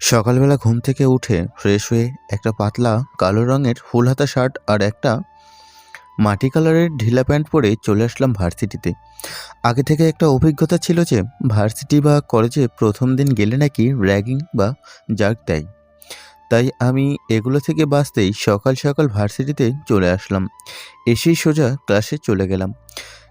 সকালবেলা ঘুম থেকে উঠে ফ্রেশ হয়ে একটা পাতলা কালো রঙের ফুল হাতা শার্ট আর একটা মাটি কালারের ঢিলা প্যান্ট পরে চলে আসলাম ভার্সিটিতে। আগে থেকে একটা অভিজ্ঞতা ছিল যে ভার্সিটি বা কলেজে প্রথম দিন গেলে নাকি র্যাগিং বা জার্ক দেয়। তাই আমি এগুলো থেকে বাঁচতেই সকাল সকাল ভার্সিটিতে চলে আসলাম। এসেই সোজা ক্লাসে চলে গেলাম।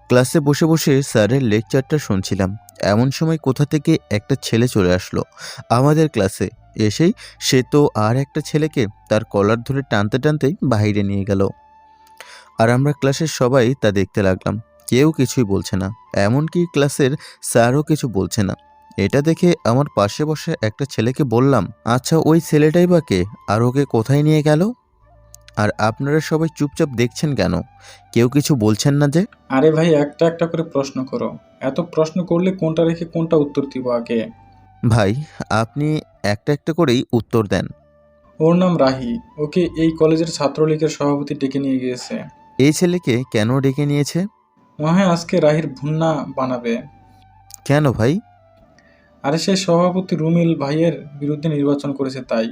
ক্লাসে বসে বসে স্যারের লেকচারটা শুনছিলাম। এমন সময় কোথা থেকে একটা ছেলে চলে আসলো আমাদের ক্লাসে। এসেই সে তো আর একটা ছেলেকে তার কলার ধরে টানতে টানতেই বাইরে নিয়ে গেল। আর আমরা ক্লাসের সবাই তা দেখতে লাগলাম। কেউ কিছুই বলছে না, এমনকি ক্লাসের স্যারও কিছু বলছে না। এটা দেখে আমার পাশে বসে একটা ছেলেকে বললাম, আচ্ছা ওই ছেলেটাই বা কে, আর ওকে কোথায় নিয়ে গেল? আর আপনারা সবাই চুপচাপ দেখছেন কেন? কেউ কিছু বলছেন না যে? আরে ভাই, একটা একটা করে প্রশ্ন করো। এত প্রশ্ন করলে কোনটা রেখে কোনটা উত্তর দিব আগে? ভাই, আপনি একটা একটা করেই উত্তর দেন। ওর নাম রাহি। ওকে এই কলেজের ছাত্রলীগের সভাপতি ডেকে নিয়ে গিয়েছে। এই ছেলেকে কেন ডেকে নিয়েছে? মনে হয় আজকে রাহির ভুন্না বানাবে। কেন ভাই? আরে সে সভাপতি রুমিল ভাইয়ের বিরুদ্ধে নির্বাচন করেছে তাই।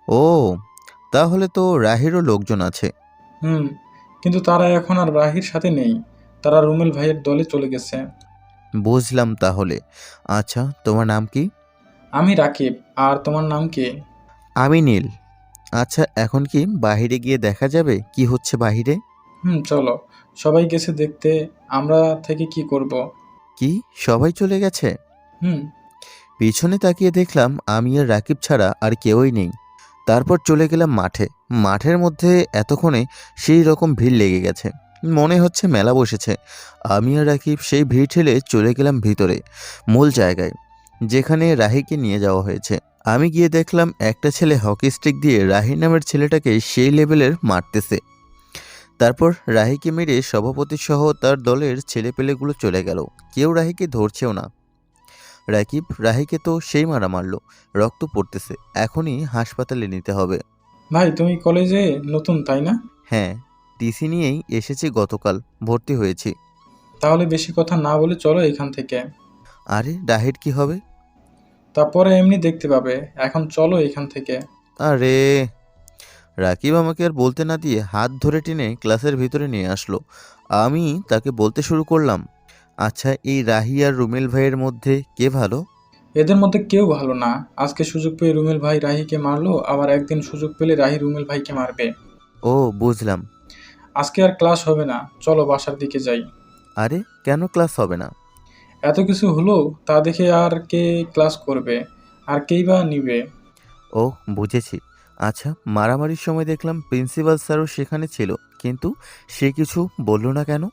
ও, তাহলে তো রাহিরও লোকজন আছে। হুম, কিন্তু তারা এখন আর রাহির সাথে নেই। তারা রুমিল ভাইয়ের দলে চলে গেছে। বুঝলাম তাহলে। আচ্ছা, তোমার নাম কি? আমি রাকিব। আর তোমার নাম কি? আমি নীল। আচ্ছা, এখন কি বাহিরে গিয়ে দেখা যাবে কি হচ্ছে বাহিরে? চলো। সবাই গেছে দেখতে। আমরা থেকে কি করব? কি, সবাই চলে গেছে? হুম। পিছনে তাকিয়ে দেখলাম আমি আর রাকিব ছাড়া আর কেউই নেই। তারপর চলে গেলাম মাঠে। মাঠের মধ্যে এতক্ষণে সেই রকম ভিড় লেগে গেছে, মনে হচ্ছে মেলা বসেছে। আমি আর রাকিব সেই ভিড় ঠেলে চলে গেলাম ভিতরে, মূল জায়গায় যেখানে রাহিকে নিয়ে যাওয়া হয়েছে। আমি গিয়ে দেখলাম একটা ছেলে হকি স্টিক দিয়ে রাহি নামের ছেলেটাকে সেই লেভেলের মারতেছে। তারপর রাহিকে মেরে সভাপতি সহ তার দলের ছেলেপেলেগুলো চলে গেল। কেউ রাহিকে ধরছেও না। রাকিব রাহিকে তো সেই মারা মারলো, রক্ত পড়তেছে, এখনই হাসপাতালে নিতে হবে। ভাই, তুমি কলেজে নতুন তাই না? হ্যাঁ, টিসি নিয়েই এসেছি, গতকাল ভর্তি হয়েছি। তাহলে বেশি কথা না বলে চলো এখান থেকে। আরে রাহির কি হবে? তারপরে এমনি দেখতে পাবে। এখন চলো এখান থেকে। আরে, রাকিব আমাকে আর বলতে না দিয়ে হাত ধরে টেনে ক্লাসের ভিতরে নিয়ে আসলো। আমি তাকে বলতে শুরু করলাম, আচ্ছা এই রাহি আর রুমেল ভাইয়ের মধ্যে কে ভালো? এদের মধ্যে কেউ ভালো না। আজকে সুযোগ পেয়ে রুমেল ভাই রাহিকে মারলো, আবার একদিন সুযোগ পেলে রাহি রুমেল ভাইকে মারবে। ও, বুঝলাম। আজকে আর ক্লাস হবে না, চলো বাসার দিকে যাই। আরে, কেন ক্লাস হবে না? এত কিছু হলো, তা দেখে আর কে ক্লাস করবে? আর কেই বা নিবে? ও, বুঝেছি। আচ্ছা, মারামারির সময় দেখলাম প্রিন্সিপাল স্যারও সেখানে ছিল, কিন্তু সে কিছু বলল না কেন?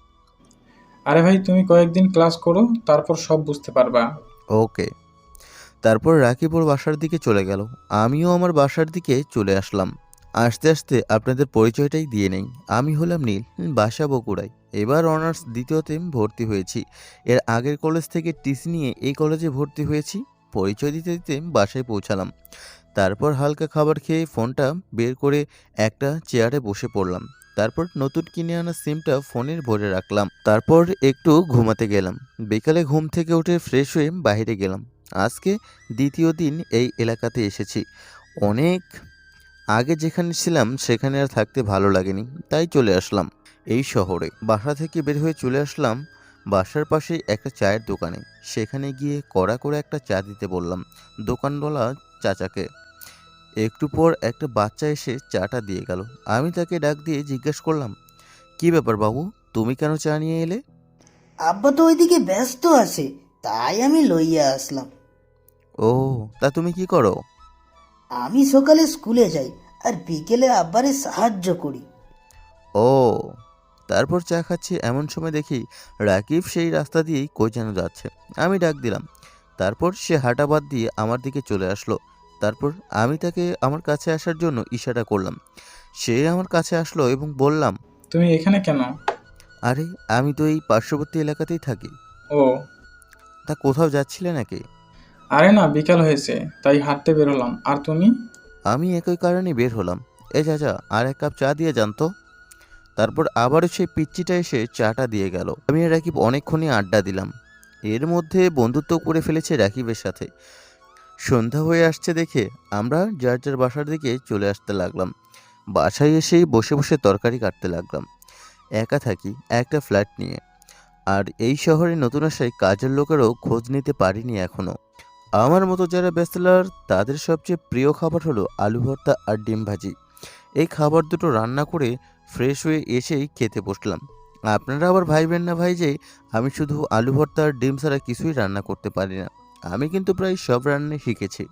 আরে ভাই, তুমি কয়েকদিন ক্লাস করো, তারপর সব বুঝতে পারবা। ওকে। তারপর রাকিব ওর বাসার দিকে চলে গেল। আমিও আমার বাসার দিকে চলে আসলাম। আস্তে আস্তে আপনাদের পরিচয়টাই দিয়ে নেই। আমি হলাম নীল, বাসা বগুড়ায়। এবার অনার্স দ্বিতীয়তে ভর্তি হয়েছি। এর আগের কলেজ থেকে টিসি নিয়ে এই কলেজে ভর্তি হয়েছি। পরিচয় দিতে দিতে বাসায় পৌঁছালাম। তারপর হালকা খাবার খেয়ে ফোনটা বের করে একটা চেয়ারে বসে পড়লাম। তারপর নতুন কিনে আনা সিমটা ফোনের ভরে রাখলাম। তারপর একটু ঘুমাতে গেলাম। বিকালে ঘুম থেকে উঠে ফ্রেশ হয়ে বাইরে গেলাম। আজকে দ্বিতীয় দিন এই এলাকাতে এসেছি। অনেক আগে যেখানে ছিলাম সেখানে আর থাকতে ভালো লাগেনি, তাই চলে আসলাম এই শহরে। বাসা থেকে বের হয়ে চলে আসলাম বাসার পাশেই একটা চায়ের দোকানে। সেখানে গিয়ে কড়া করে একটা চা দিতে বললাম দোকানওয়ালা চাচাকে। একটু পর একটা বাচ্চা এসে চাটা দিয়ে গেল। আমি তাকে ডাক দিয়ে জিজ্ঞেস করলাম, কি ব্যাপার বাবু, তুমি কেন চা নিয়ে এলে? আব্বা তো ওইদিকে ব্যস্ত আছে, তাই আমি লইয়া আসলাম। ও, তা তুমি কি করো? আমি সকালে স্কুলে যাই আর বিকেলে আব্বারে সাহায্য করি। ও, তারপর চা খাচ্ছি এমন সময় দেখি রাকিব সেই রাস্তা দিয়েই কই যেন যাচ্ছে। আমি ডাক দিলাম। তারপর সে হাঁটা বাদ দিয়ে আমার দিকে চলে আসলো। তারপর আমি তাকে আমার কাছে আসার জন্য ইশারা করলাম। সে আমার কাছে আসলো এবং বললাম, তুমি এখানে কেন? আরে আমি তো এই পার্শ্ববর্তী এলাকাতেই থাকি। ও। তা কোথাও যাচ্ছিলে নাকি? আরে না, বিকাল হয়েছে তাই হাঁটতে বেরোলাম। আর তুমি? আমি একই কারণে বের হলাম। এ চাচা, আর এক কাপ চা দিয়ে যান তো। তারপর আবারও সেই পিচ্চিটা এসে চাটা দিয়ে গেল। আমি আর রাকিব অনেকক্ষণই আড্ডা দিলাম। এর মধ্যে বন্ধুত্ব করে ফেলেছে রাকিবের সাথে। সন্ধ্যা হয়ে আসছে দেখে আমরা যার যার বাসার দিকে চলে আসতে লাগলাম। বাসায় এসেই বসে বসে তরকারি কাটতে লাগলাম। একা থাকি একটা ফ্ল্যাট নিয়ে, আর এই শহরে নতুন আসায় কাজের লোকেরও খোঁজ নিতে পারিনি এখনো। আমার মতো যারা ব্যাচেলার তাদের সবচেয়ে প্রিয় খাবার হলো আলু ভর্তা আর ডিম ভাজি। এই খাবার দুটো রান্না করে ফ্রেশ হয়ে এসেই খেতে বসলাম। আপনারা আবার ভাইবেন না ভাই যে আমি শুধু আলু ভর্তা আর ডিম ছাড়া কিছুই রান্না করতে পারি না। আমি কিন্তু প্রায় সব রান্নাই শিখেছি।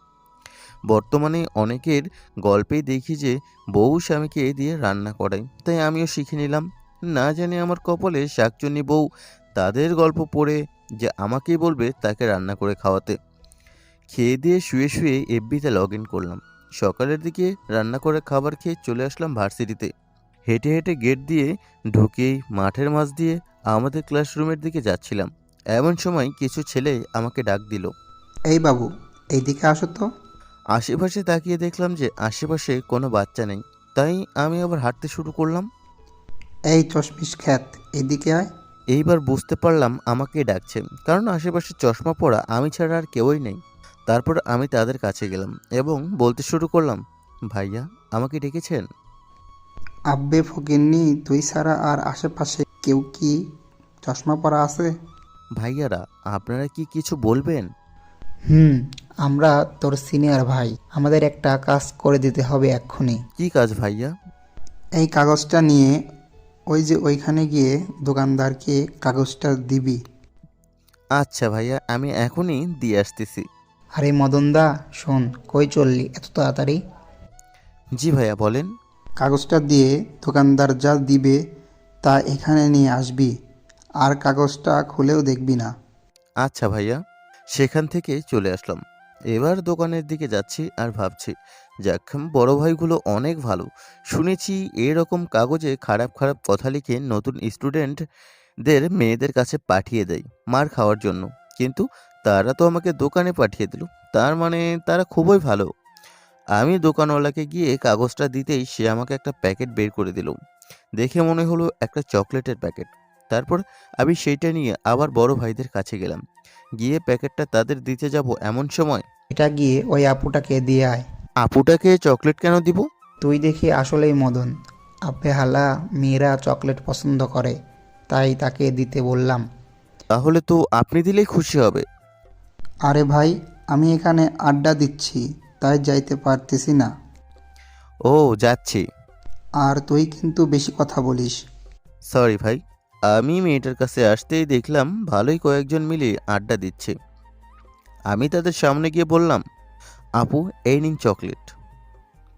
বর্তমানে অনেকের গল্পেই দেখি যে বউ স্বামীকে দিয়ে রান্না করায়, তাই আমিও শিখে নিলাম। না জানি আমার কপালে শাকচুন্নি বউ তাদের গল্প পড়ে যে আমাকেই বলবে তাকে রান্না করে খাওয়াতে। খেয়ে দিয়ে শুয়ে শুয়ে এফবিতে লগ ইন করলাম। সকালের দিকে রান্না করে খাবার খেয়ে চলে আসলাম ভার্সিটিতে। হেঁটে হেঁটে গেট দিয়ে ঢুকেই মাঠের মাঝ দিয়ে আমাদের ক্লাসরুমের দিকে যাচ্ছিলাম। এমন সময় কিছু ছেলে আমাকে ডাক দিল। এই বাবু, এইদিকে আসো তো। আশেপাশে তাকিয়ে দেখলাম যে আশেপাশে কোনো বাচ্চা নেই, তাই আমি আবার হাঁটতে শুরু করলাম। এই চশমিশ খ্যাত, এদিকে আয়। এইবার বুঝতে পারলাম আমাকে ডাকছে, কারণ আশেপাশে চশমা পরা আমি ছাড়া আর কেউই নেই। তারপর আমি তাদের কাছে গেলাম এবং বলতে শুরু করলাম, ভাইয়া আমাকে ডেকেছেন? আব্বে ফকিন্নি, তুই ছাড়া আর আশেপাশে কেউ কি চশমা পরা আছে? ভাইয়ারা আপনারা কি কিছু বলবেন? হুম, আমরা তোর সিনিয়র ভাই, আমাদের একটা কাজ করে দিতে হবে এক্ষুনি। কি কাজ ভাইয়া? এই কাগজটা নিয়ে ওই যে ওইখানে গিয়ে দোকানদারকে কাগজটা দিবি। আচ্ছা ভাইয়া, আমি এখনই দিয়ে আসতেছি। আরে মদনদা, শোন, কই চললি এত তাড়াতাড়ি? জি ভাইয়া বলেন। কাগজটা দিয়ে দোকানদার যা দিবে তা এখানে নিয়ে আসবি, আর কাগজটা খুলেও দেখবি না। আচ্ছা ভাইয়া। সেখান থেকে চলে আসলাম। এবার দোকানের দিকে যাচ্ছি আর ভাবছি, যাক বড় ভাইগুলো অনেক ভালো। শুনেছি এরকম কাগজে খারাপ খারাপ কথা লিখে নতুন স্টুডেন্টদের মেয়েদের কাছে পাঠিয়ে দেয় মার খাওয়ার জন্য, কিন্তু তারা তো আমাকে দোকানে পাঠিয়ে দিল। তার মানে তারা খুবই ভালো। আমি দোকানওয়ালাকে গিয়ে কাগজটা দিতেই সে আমাকে একটা প্যাকেট বের করে দিল। দেখে মনে হলো একটা চকলেটের প্যাকেট। তারপর আমি সেইটা নিয়ে আবার বড় ভাইদের কাছে গেলাম। গিয়ে প্যাকেটটা তাদের দিতে যাব এমন সময়, এটা গিয়ে ওই আপুটাকে দিয়ে আয়। আপুটাকে চকলেট কেন দিব? তুই দেখি আসলেই মদন, আব্বে হালা মেয়েরা চকলেট পছন্দ করে, তাই তাকে দিতে বললাম। তাহলে তো আপনি দিলেই খুশি হবে। আরে ভাই, আমি এখানে আড্ডা দিচ্ছি, তাই যাইতে পারতেছি না। ও যাচ্ছি। আর তুই কিন্তু বেশি কথা বলিস। সরি ভাই। আমি মেয়েটার কাছে আসতেই দেখলাম ভালোই কয়েকজন মিলে আড্ডা দিচ্ছে। আমি তাদের সামনে গিয়ে বললাম, আপু এই নিন চকলেট।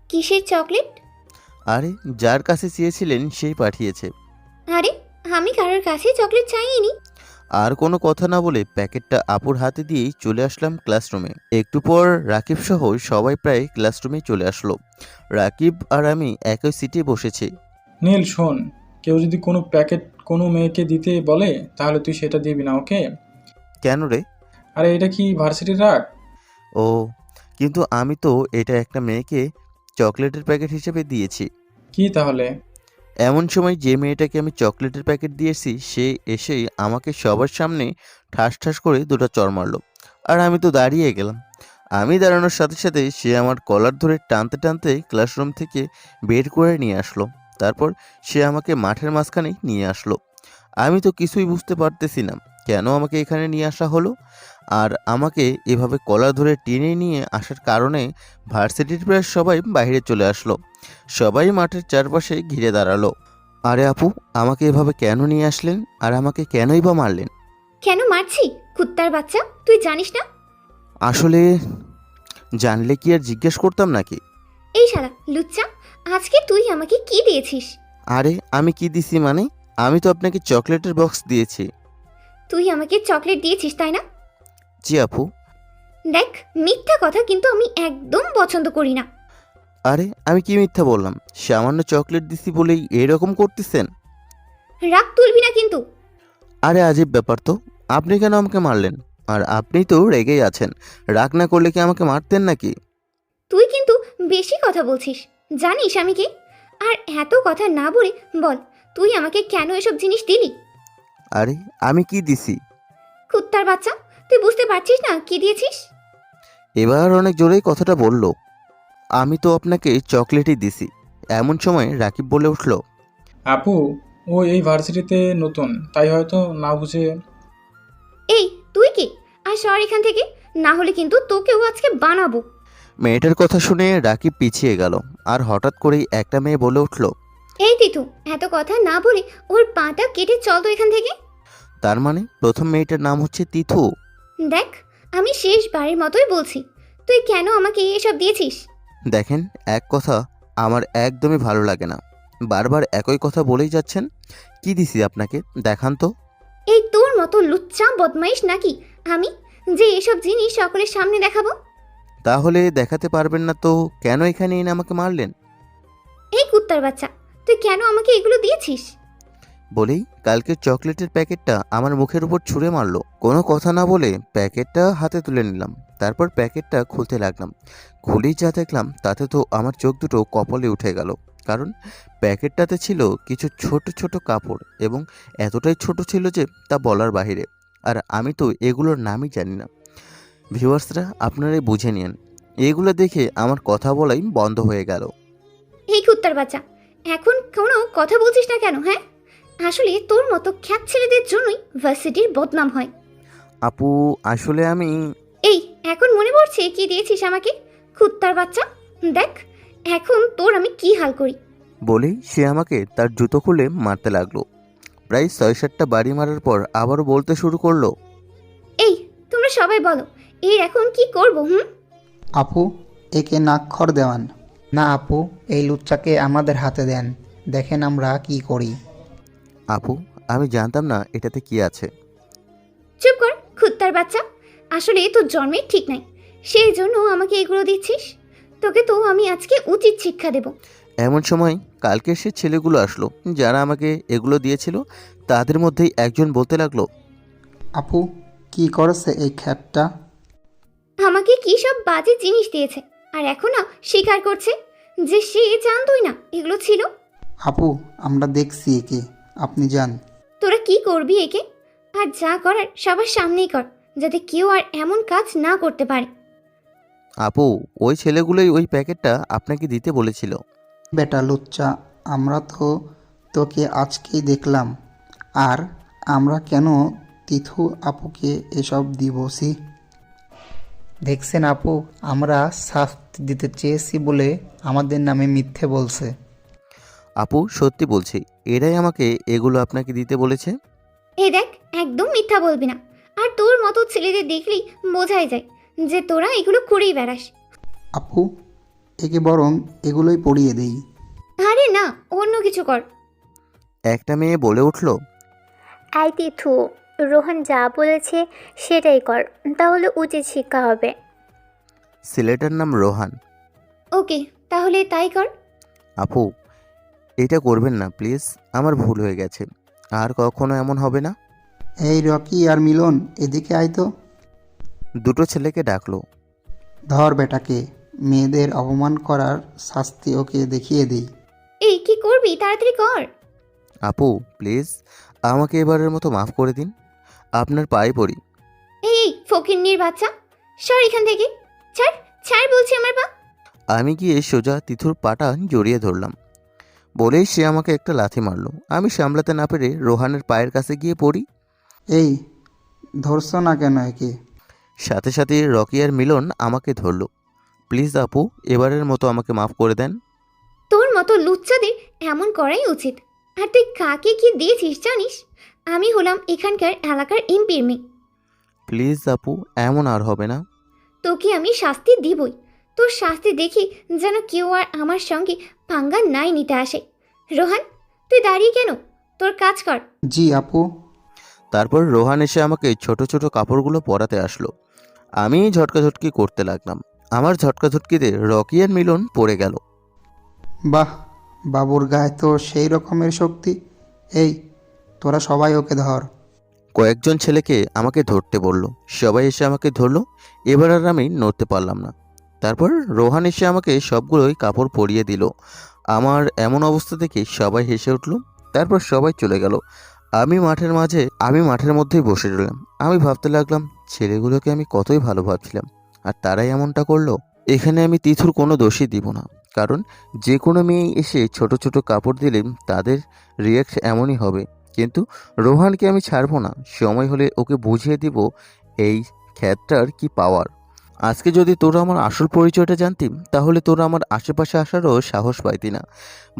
কিসের চকলেট? আরে যার কাছে চেয়েছিলেন সেই পাঠিয়েছে। আরে, আমি কারোর কাছে চকলেট চাইনি। আর কোনো কথা না বলে প্যাকেটটা আপুর হাতে দিয়েই চলে আসলাম ক্লাসরুমে। একটু পর রাকিব সহ সবাই প্রায় ক্লাসরুমে চলে আসলো। রাকিব আর আমি একই সিটে বসেছি। নীল শোন, কেউ যদি কোনো প্যাকেট কোনো মেয়েকে দিতে বলে তাহলে তুই সেটা দিবি না, ওকে? কেন রে? আরে এটা কি ভার্সিটির রাগ? ও, কিন্তু আমি তো এটা একটা মেয়েকে চকলেটের প্যাকেট হিসেবে দিয়েছি। কি তাহলে? এমন সময় যে মেয়েটাকে আমি চকলেটের প্যাকেট দিয়েছি সে এসেই আমাকে সবার সামনে ঠাস ঠাস করে দুটো চড় মারলো। আর আমি তো দাঁড়িয়ে গেলাম। আমি দাঁড়ানোর সাথে সাথে সে আমার কলার ধরে টানতে টানতে ক্লাসরুম থেকে বের করে নিয়ে আসলো। তারপর সে আমাকে মাঠের মাঝখানে নিয়ে আসলো। আমি তো কিছুই বুঝতে পারতেছি না কেন আমাকে এখানে নিয়ে আসা হলো। আর আমাকে এভাবে কলার ধরে টেনে নিয়ে আসার কারণে ভার্সিটির প্রায় সবাই বাইরে চলে আসলো। সবাই মাঠের চারপাশে ঘিরে দাঁড়ালো। আরে আপু, আমাকে এভাবে কেন নিয়ে আসলেন আর আমাকে কেনই বা মারলেন? কেন মারছি? কুত্তার বাচ্চা, তুই জানিস না? আসলে জানলে কি আর জিজ্ঞেস করতাম নাকি? এই শালা লুচ্চা, আজকে তুই আমাকে কি দিয়েছিস? আরে আমি কি দিছি মানে? আমি তো আপনাকে চকলেটের বক্স দিয়েছি। তুই আমাকে চকলেট দিয়েছিস তাই না? জি আপু। দেখ, মিথ্যা কথা কিন্তু আমি একদম পছন্দ করি না। আরে আমি কি মিথ্যা বললাম? সামান্য চকলেট দিছি বলেই এরকম করতেছেন? রাগ তুলবি না কিন্তু। আরে আজীব ব্যাপার তো, আপনি কেন আমাকে মারলেন? আর আপনি তো রেগেই আছেন, রাগ না করলে কি আমাকে মারতেন নাকি? তুই কিন্তু বেশি কথা বলছিস। জানিস আমি কে? আর এত কথা না বলে বল, তুই আমাকে কেন এসব জিনিস দিলি? আরে আমি কি দিছি? কুত্তার বাচ্চা, তুই বুঝতে পারছিস না কি দিয়েছিস? এবার অনেক জোরেই কথাটা বলল। আমি তো আপনাকে চকলেটই দিছি। এমন সময় রাকিব বলে উঠল, আপু, ও এই ভার্সিটিতে নতুন, তাই হয়তো না বুঝে। এই তুই কি? আর সর এখান থেকে, না হলে কিন্তু তোকেও আজকে বানাবো। মেয়েটার কথা শুনে রাকিব পিছিয়ে গেল। আর হঠাৎ করেই একটা মেয়ে বলে উঠল, এই তিতু, এত কথা না বলে ওর পাটা কেটে চল তো এখান থেকে। তার মানে প্রথম মেয়েটার নাম হচ্ছে তিথু। দেখ, আমি শেষবারের মতোই বলছি, তুই কেন আমাকে এসব দিয়েছিস? দেখেন, এক কথা আমার একদমই ভালো লাগে না। বারবার একই কথা বলেই যাচ্ছেন। কি দিছি আপনাকে, দেখান তো। এই তোর মতো লুচ্চা বদমাইশ নাকি আমি, যে এসব জিনিস সকলের সামনে দেখাবো? তাহলে দেখাতে পারবেন না তো কেন এখানে এনে আমাকে মারলেন? এই কুত্তার বাচ্চা, তুই কেন আমাকে এগুলো দিয়েছিস? বলেই কালকের চকলেটের প্যাকেটটা আমার মুখের উপর ছুঁড়ে মারলো। কোনো কথা না বলে প্যাকেটটা হাতে তুলে নিলাম। তারপর প্যাকেটটা খুলতে লাগলাম। খুলেই যা দেখলাম তাতে তো আমার চোখ দুটো কপালে উঠে গেল। কারণ প্যাকেটটাতে ছিল কিছু ছোট ছোট কাপড়, এবং এতটাই ছোট ছিল যে তা বলার বাইরে। আর আমি তো এগুলোর নামই জানি না। ভিউয়ার্সরা, আপনারাই বুঝে নিন। এগুলো দেখে আমার কথা বলাই বন্ধ হয়ে গেল। এই কুত্তার বাচ্চা, এখন কোনো কথা বলছিস না কেন? হ্যাঁ, আসলে তোর মতো খ্যাত ছেলেদের জন্যই ভার্সিটির বদনাম হয়। আপু, আসলে আমি... এই এখন মনে পড়ছে কি দিয়েছিস আমাকে? কুত্তার বাচ্চা, দেখ এখন তোর আমি কি হাল করি। বলেই সে আমাকে তার জুতো খুলে মারতে লাগলো। প্রায় ৬-৭টা বাড়ি মারার পর আবারও বলতে শুরু করলো, এই তোমরা সবাই বলো, এর এখন কি করব? আপু, একে নাক্ষর দেওয়ান। না আপু, এই লুচ্চাকে আমাদের হাতে দেন, দেখেন আমরা কি করি। আপু, আমি জানতাম না এটাতে কি আছে। চুপ কর কুত্তার বাচ্চা, আসলে তোর জন্মের ঠিক নাই, সেই জন্য আমাকে এগুলো দিচ্ছিস। তোকে তো আমি আজকে উচিত শিক্ষা দেব। এমন সময় কালকের সে ছেলেগুলো আসলো যারা আমাকে এগুলো দিয়েছিল। তাদের মধ্যেই একজন বলতে লাগলো, আপু, কি করেছে এই খ্যাটটা? আমাকে কি সব বাজে জিনিস দিয়েছে, আর এখন না স্বীকার করছে যে সে জানতোই না এগুলো ছিল। আপু, আমরা দেখছি একে, আপনি যান। তোরা কি করবি একে? আর যা করার সবার সামনেই কর, যাতে কেউ আর এমন কাজ না করতে পারে। আপু, ওই ছেলেগুলোই ওই প্যাকেটটা আপনাকে দিতে বলেছিল। বেটা লুচ্চা, আমরা তো তোকে আজকেই দেখলাম, আর আমরা কেন তিথু আপুকে এসব দিবসি? দেখছেন আপু, আমরা শাস্তি দিতে চেয়েছি বলে আমাদের নামে মিথ্যে বলছে। আপু, সত্যি বলছি, এরাই আমাকে এগুলো আপনাকে দিতে বলেছে। এই দেখ, একদম মিথ্যা বলবি না। আর তোর মতো ছেলেদের দেখলেই বোঝাই যায় যে তোরা এগুলো করেই বেড়াস। আপু, একে বরং এগুলোই পড়িয়ে দেই। আরে না, অন্য কিছু কর। একটা মেয়ে বলে উঠল, আই তিথু, রোহন যা বলেছে সেটাই কর, তাহলে উচিত শিক্ষা হবে। ছেলেটার নাম রোহান। ওকে, তাহলে তাই কর। আপু, এটা করবেন না প্লিজ, আমার ভুল হয়ে গেছে, আর কখনো এমন হবে না। এই রকি আর মিলন, এদিকে আয় তো। দুটো ছেলেকে ডাকলো। ধর বেটাকে, মেয়েদের অপমান করার শাস্তি ওকে দেখিয়ে দিই। এই কি করবি, তাড়াতাড়ি কর। আপু, প্লিজ আমাকে এবারের মতো মাফ করে দিন, আপনার পায়ে পড়ি। এই ফকিন্নির বাচ্চা, সর এখান থেকে। ছাড়, ছাড় বলছি আমার পা। আমি গিয়ে সোজা তিথুর পাটা জড়িয়ে ধরলাম। বলেই সে আমাকে একটা লাথি মারলো। আমি সামলাতে না পেরে রোহানের পায়ের কাছে গিয়ে পড়ি। এই, ধরছ না কেন একে? সাথে সাথে রকি আর মিলন আমাকে ধরলো। প্লিজ আপু, এবারের মতো আমাকে মাফ করে দেন। তোর মতো লুচ্চাদের এমন করাই উচিত। আর তুই কাকে কি দিয়েছিস জানিস? আমি হলাম এখানকার এলাকার এমপির মেয়ে। প্লিজ আপু, এমন আর হবে না। তোকে আমি শাস্তি দিবই। তোর শাস্তি দেখে যেন কেউ আর আমার সঙ্গে পাঙ্গা নাই নিতে আসে। রোহান, তুই দাঁড়িয়ে কেন? তোর কাজ কর। জি আপু। তারপর রোহান এসে আমাকে ছোট ছোট কাপড়গুলো পরাতে আসলো। আমি ঝটকাঝটকি করতে লাগলাম। আমার ঝটকাঝটকিতে রকি আর মিলন পড়ে গেল। বাহ, বাবুর গায়ে তো সেই রকমের শক্তি। এই, তোরা সবাই ওকে ধর। কয়েকজন ছেলেকে আমাকে ধরতে বলল। সবাই এসে আমাকে ধরলো। এবার আর আমি নড়তে পারলাম না। তারপর রোহান এসে আমাকে সবগুলোই কাপড় পরিয়ে দিল। আমার এমন অবস্থা দেখে সবাই হেসে উঠল। তারপর সবাই চলে গেল। আমি মাঠের মধ্যেই বসে রইলাম। আমি ভাবতে লাগলাম, ছেলেগুলোকে আমি কতই ভালো ভাবছিলাম, আর তারাই এমনটা করলো। এখানে আমি তিথুর কোনো দোষই দিব না, কারণ যে কোনো মেয়ে এসে ছোট ছোট কাপড় দিলে তাদের রিয়াক্ট এমনই হবে। কিন্তু রোহানকে আমি ছাড়বো না, সময় হলে ওকে বুঝিয়ে দিব এই খ্যাতটার কি পাওয়ার। আজকে যদি তোরা আমার আসল পরিচয়টা জানতিম, তাহলে তোরা আমার আশেপাশে আসারও সাহস পাইতি না।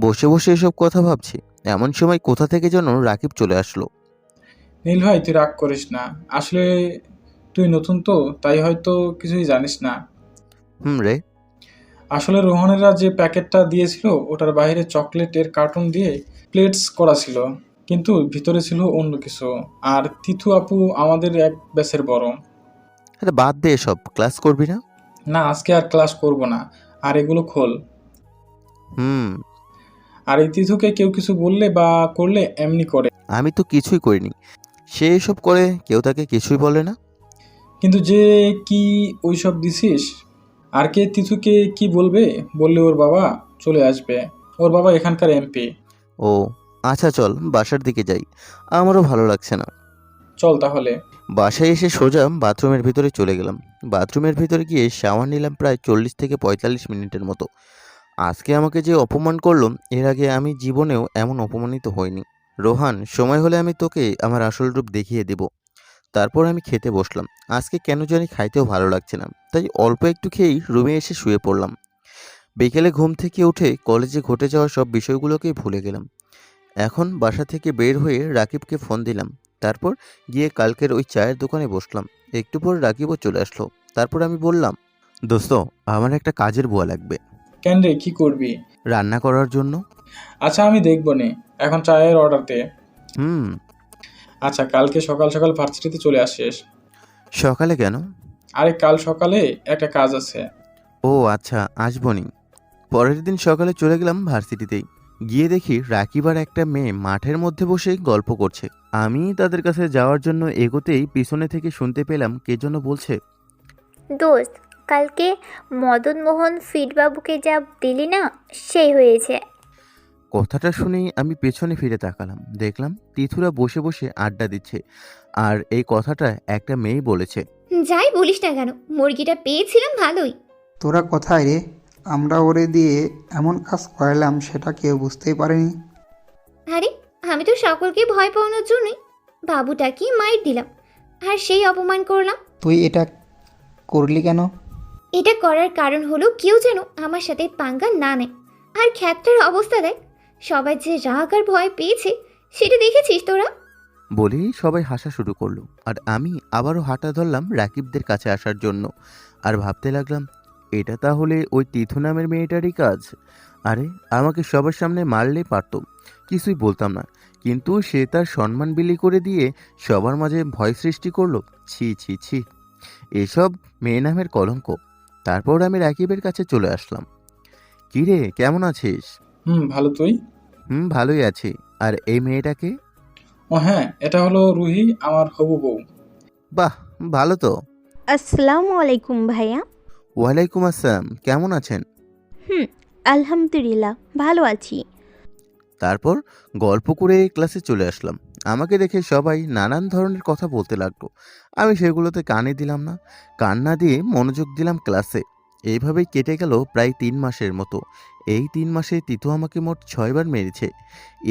বসে বসে এসব কথা ভাবছি, এমন সময় কোথা থেকে যেন রাকিব চলে আসলো। নীল ভাই, তুই রাগ করিস না। আসলে তুই নতুন তো, তাই হয়তো কিছুই জানিস না। রে। আসলে রোহনেরা যে প্যাকেটটা দিয়েছিল ওটার বাইরে চকলেটের কার্টুন দিয়ে প্লেটস করা ছিল, কিন্তু ভিতরে ছিল অন্য কিছু। আর তিথু আপু আমাদের এক ব্যাচের বড়। আরে বাদ দে, এসব ক্লাস করবি না? না, আজকে আর ক্লাস করব না। আর এগুলো খোল। হুম। আর এই তিথুকে কেউ কিছু বললে বা করলে এমনি করে। আমি তো কিছুই করিনি, সে এসব করে, কেউ তাকে কিছুই বলে না। কিন্তু যে কি ওইসব দিছিস, আর কে তিথুকে কি বলবে? বললে ওর বাবা চলে আসবে। ওর বাবা এখানকার এমপি। ও আচ্ছা, চল বাসার দিকে যাই, আমারও ভালো লাগছে না। চল তাহলে। বাসায় এসে সোজা বাথরুমের ভিতরে চলে গেলাম। বাথরুমের ভিতরে গিয়ে শাওয়ার নিলাম প্রায় 40 থেকে 45 মিনিটের মতো। আজকে আমাকে যে অপমান করলো, এর আগে আমি জীবনেও এমন অপমানিত হইনি। রোহান, সময় হলে আমি তোকে আমার আসল রূপ দেখিয়ে দেব। তারপর আমি খেতে বসলাম। আজকে কেন জানি খাইতেও ভালো লাগছে না, তাই অল্প একটু খেয়েই রুমে এসে শুয়ে পড়লাম। বিকেলে ঘুম থেকে উঠে কলেজে ঘটে যাওয়া সব বিষয়গুলোকেই ভুলে গেলাম। এখন বাসা থেকে বের হয়ে রাকিবকে ফোন দিলাম। তারপর গিয়ে কালকের ওই চায়ের দোকানে বসলাম। একটু পর রাকিবও চলে আসলো। তারপর আমি বললাম, দোস্ত, আমার একটা কাজের বুয়া লাগবে কেন রে, কি করবি? রান্না করার জন্য। আচ্ছা, আমি দেখবো নে। এখন চায়ের অর্ডার দে। হুম। আচ্ছা, কালকে সকাল সকাল ভার্সিটিতে চলে আসিস। সকালে কেন? আরে কাল সকালে একটা কাজ আছে। ও আচ্ছা, আসবনি। পরের দিন সকালে চলে গেলাম ভার্সিটিতেই। গিয়ে দেখি রাকিব আর একটা মেয়ে মাঠের মধ্যে বসে গল্প করছে। আমি তাদের কাছে যাওয়ার জন্য এগোতেই পিছনে থেকে শুনতে পেলাম কে যেন বলছে, দোস্ত, কালকে মদন মোহন ফিটবাবুকে যা দিলি না, সেই হয়েছে। কথাটা শুনেই আমি পেছনে ফিরে তাকালাম। দেখলাম তিথুরা বসে বসে আড্ডা দিচ্ছে, আর এই কথাটা একটা মেয়ে বলেছে। যাই বলিস না কেন, মুরগিটা পেয়েছিলাম ভালোই। তোরা কোথায় রে? আমরা ওরে দিয়ে এমন কাজ করালাম সেটা কেউ বুঝতেই পারেনি। আরে, আমি তো সকলকে ভয় পাওয়ানোর জন্যই বাবুটাকে মাইর দিলাম, আর সেই অপমান করলাম। তুই এটা করলি কেন? এটা করার কারণ হলো কেউ যেন আমার সাথে পাঙ্গা না নেয়। আর খ্যাতটার অবস্থা দেখ, সবাই যে রাগ আর ভয় পেয়েছে সেটা দেখেছিস তোরা? বলেই সবাই হাসা শুরু করলো, আর আমি আবারও হাঁটা ধরলাম রাকিবদের কাছে আসার জন্য। আর ভাবতে লাগলাম, এটা তাহলে ওই তিথু নামের মেয়েটারই কাজ। আরে, আমাকে সবার সামনে মারলেই পারতো, কিছুই বলতাম না, কিন্তু সে তার সম্মান বিলি করে দিয়ে সবার মাঝে ভয় সৃষ্টি করলো। ছি ছি ছি, এসব মেয়ে নামের কলঙ্ক। তারপর আমি রাকিবের কাছে চলে আসলাম। কিরে, কেমন আছিস? ভালো। তুই? ভালোই আছি। আর এই মেয়েটাকে? ও হ্যাঁ, এটা হলো রুহি, আমার হবু বউ। বাহ, ভালো তো। আসসালামু আলাইকুম ভাইয়া। ওয়ালাইকুম আসসালাম, কেমন আছেন? আলহামদুলিল্লাহ ভালো আছি। তারপর গল্প করে ক্লাসে চলে আসলাম। আমাকে দেখে সবাই নানান ধরনের কথা বলতে লাগলো। আমি সেগুলোতে কানে দিলাম না, কান না দিয়ে মনোযোগ দিলাম ক্লাসে। এইভাবেই কেটে গেল প্রায় 3 মাসের মতো। এই 3 মাসে তিতু আমাকে মোট 6 বার মেরেছে।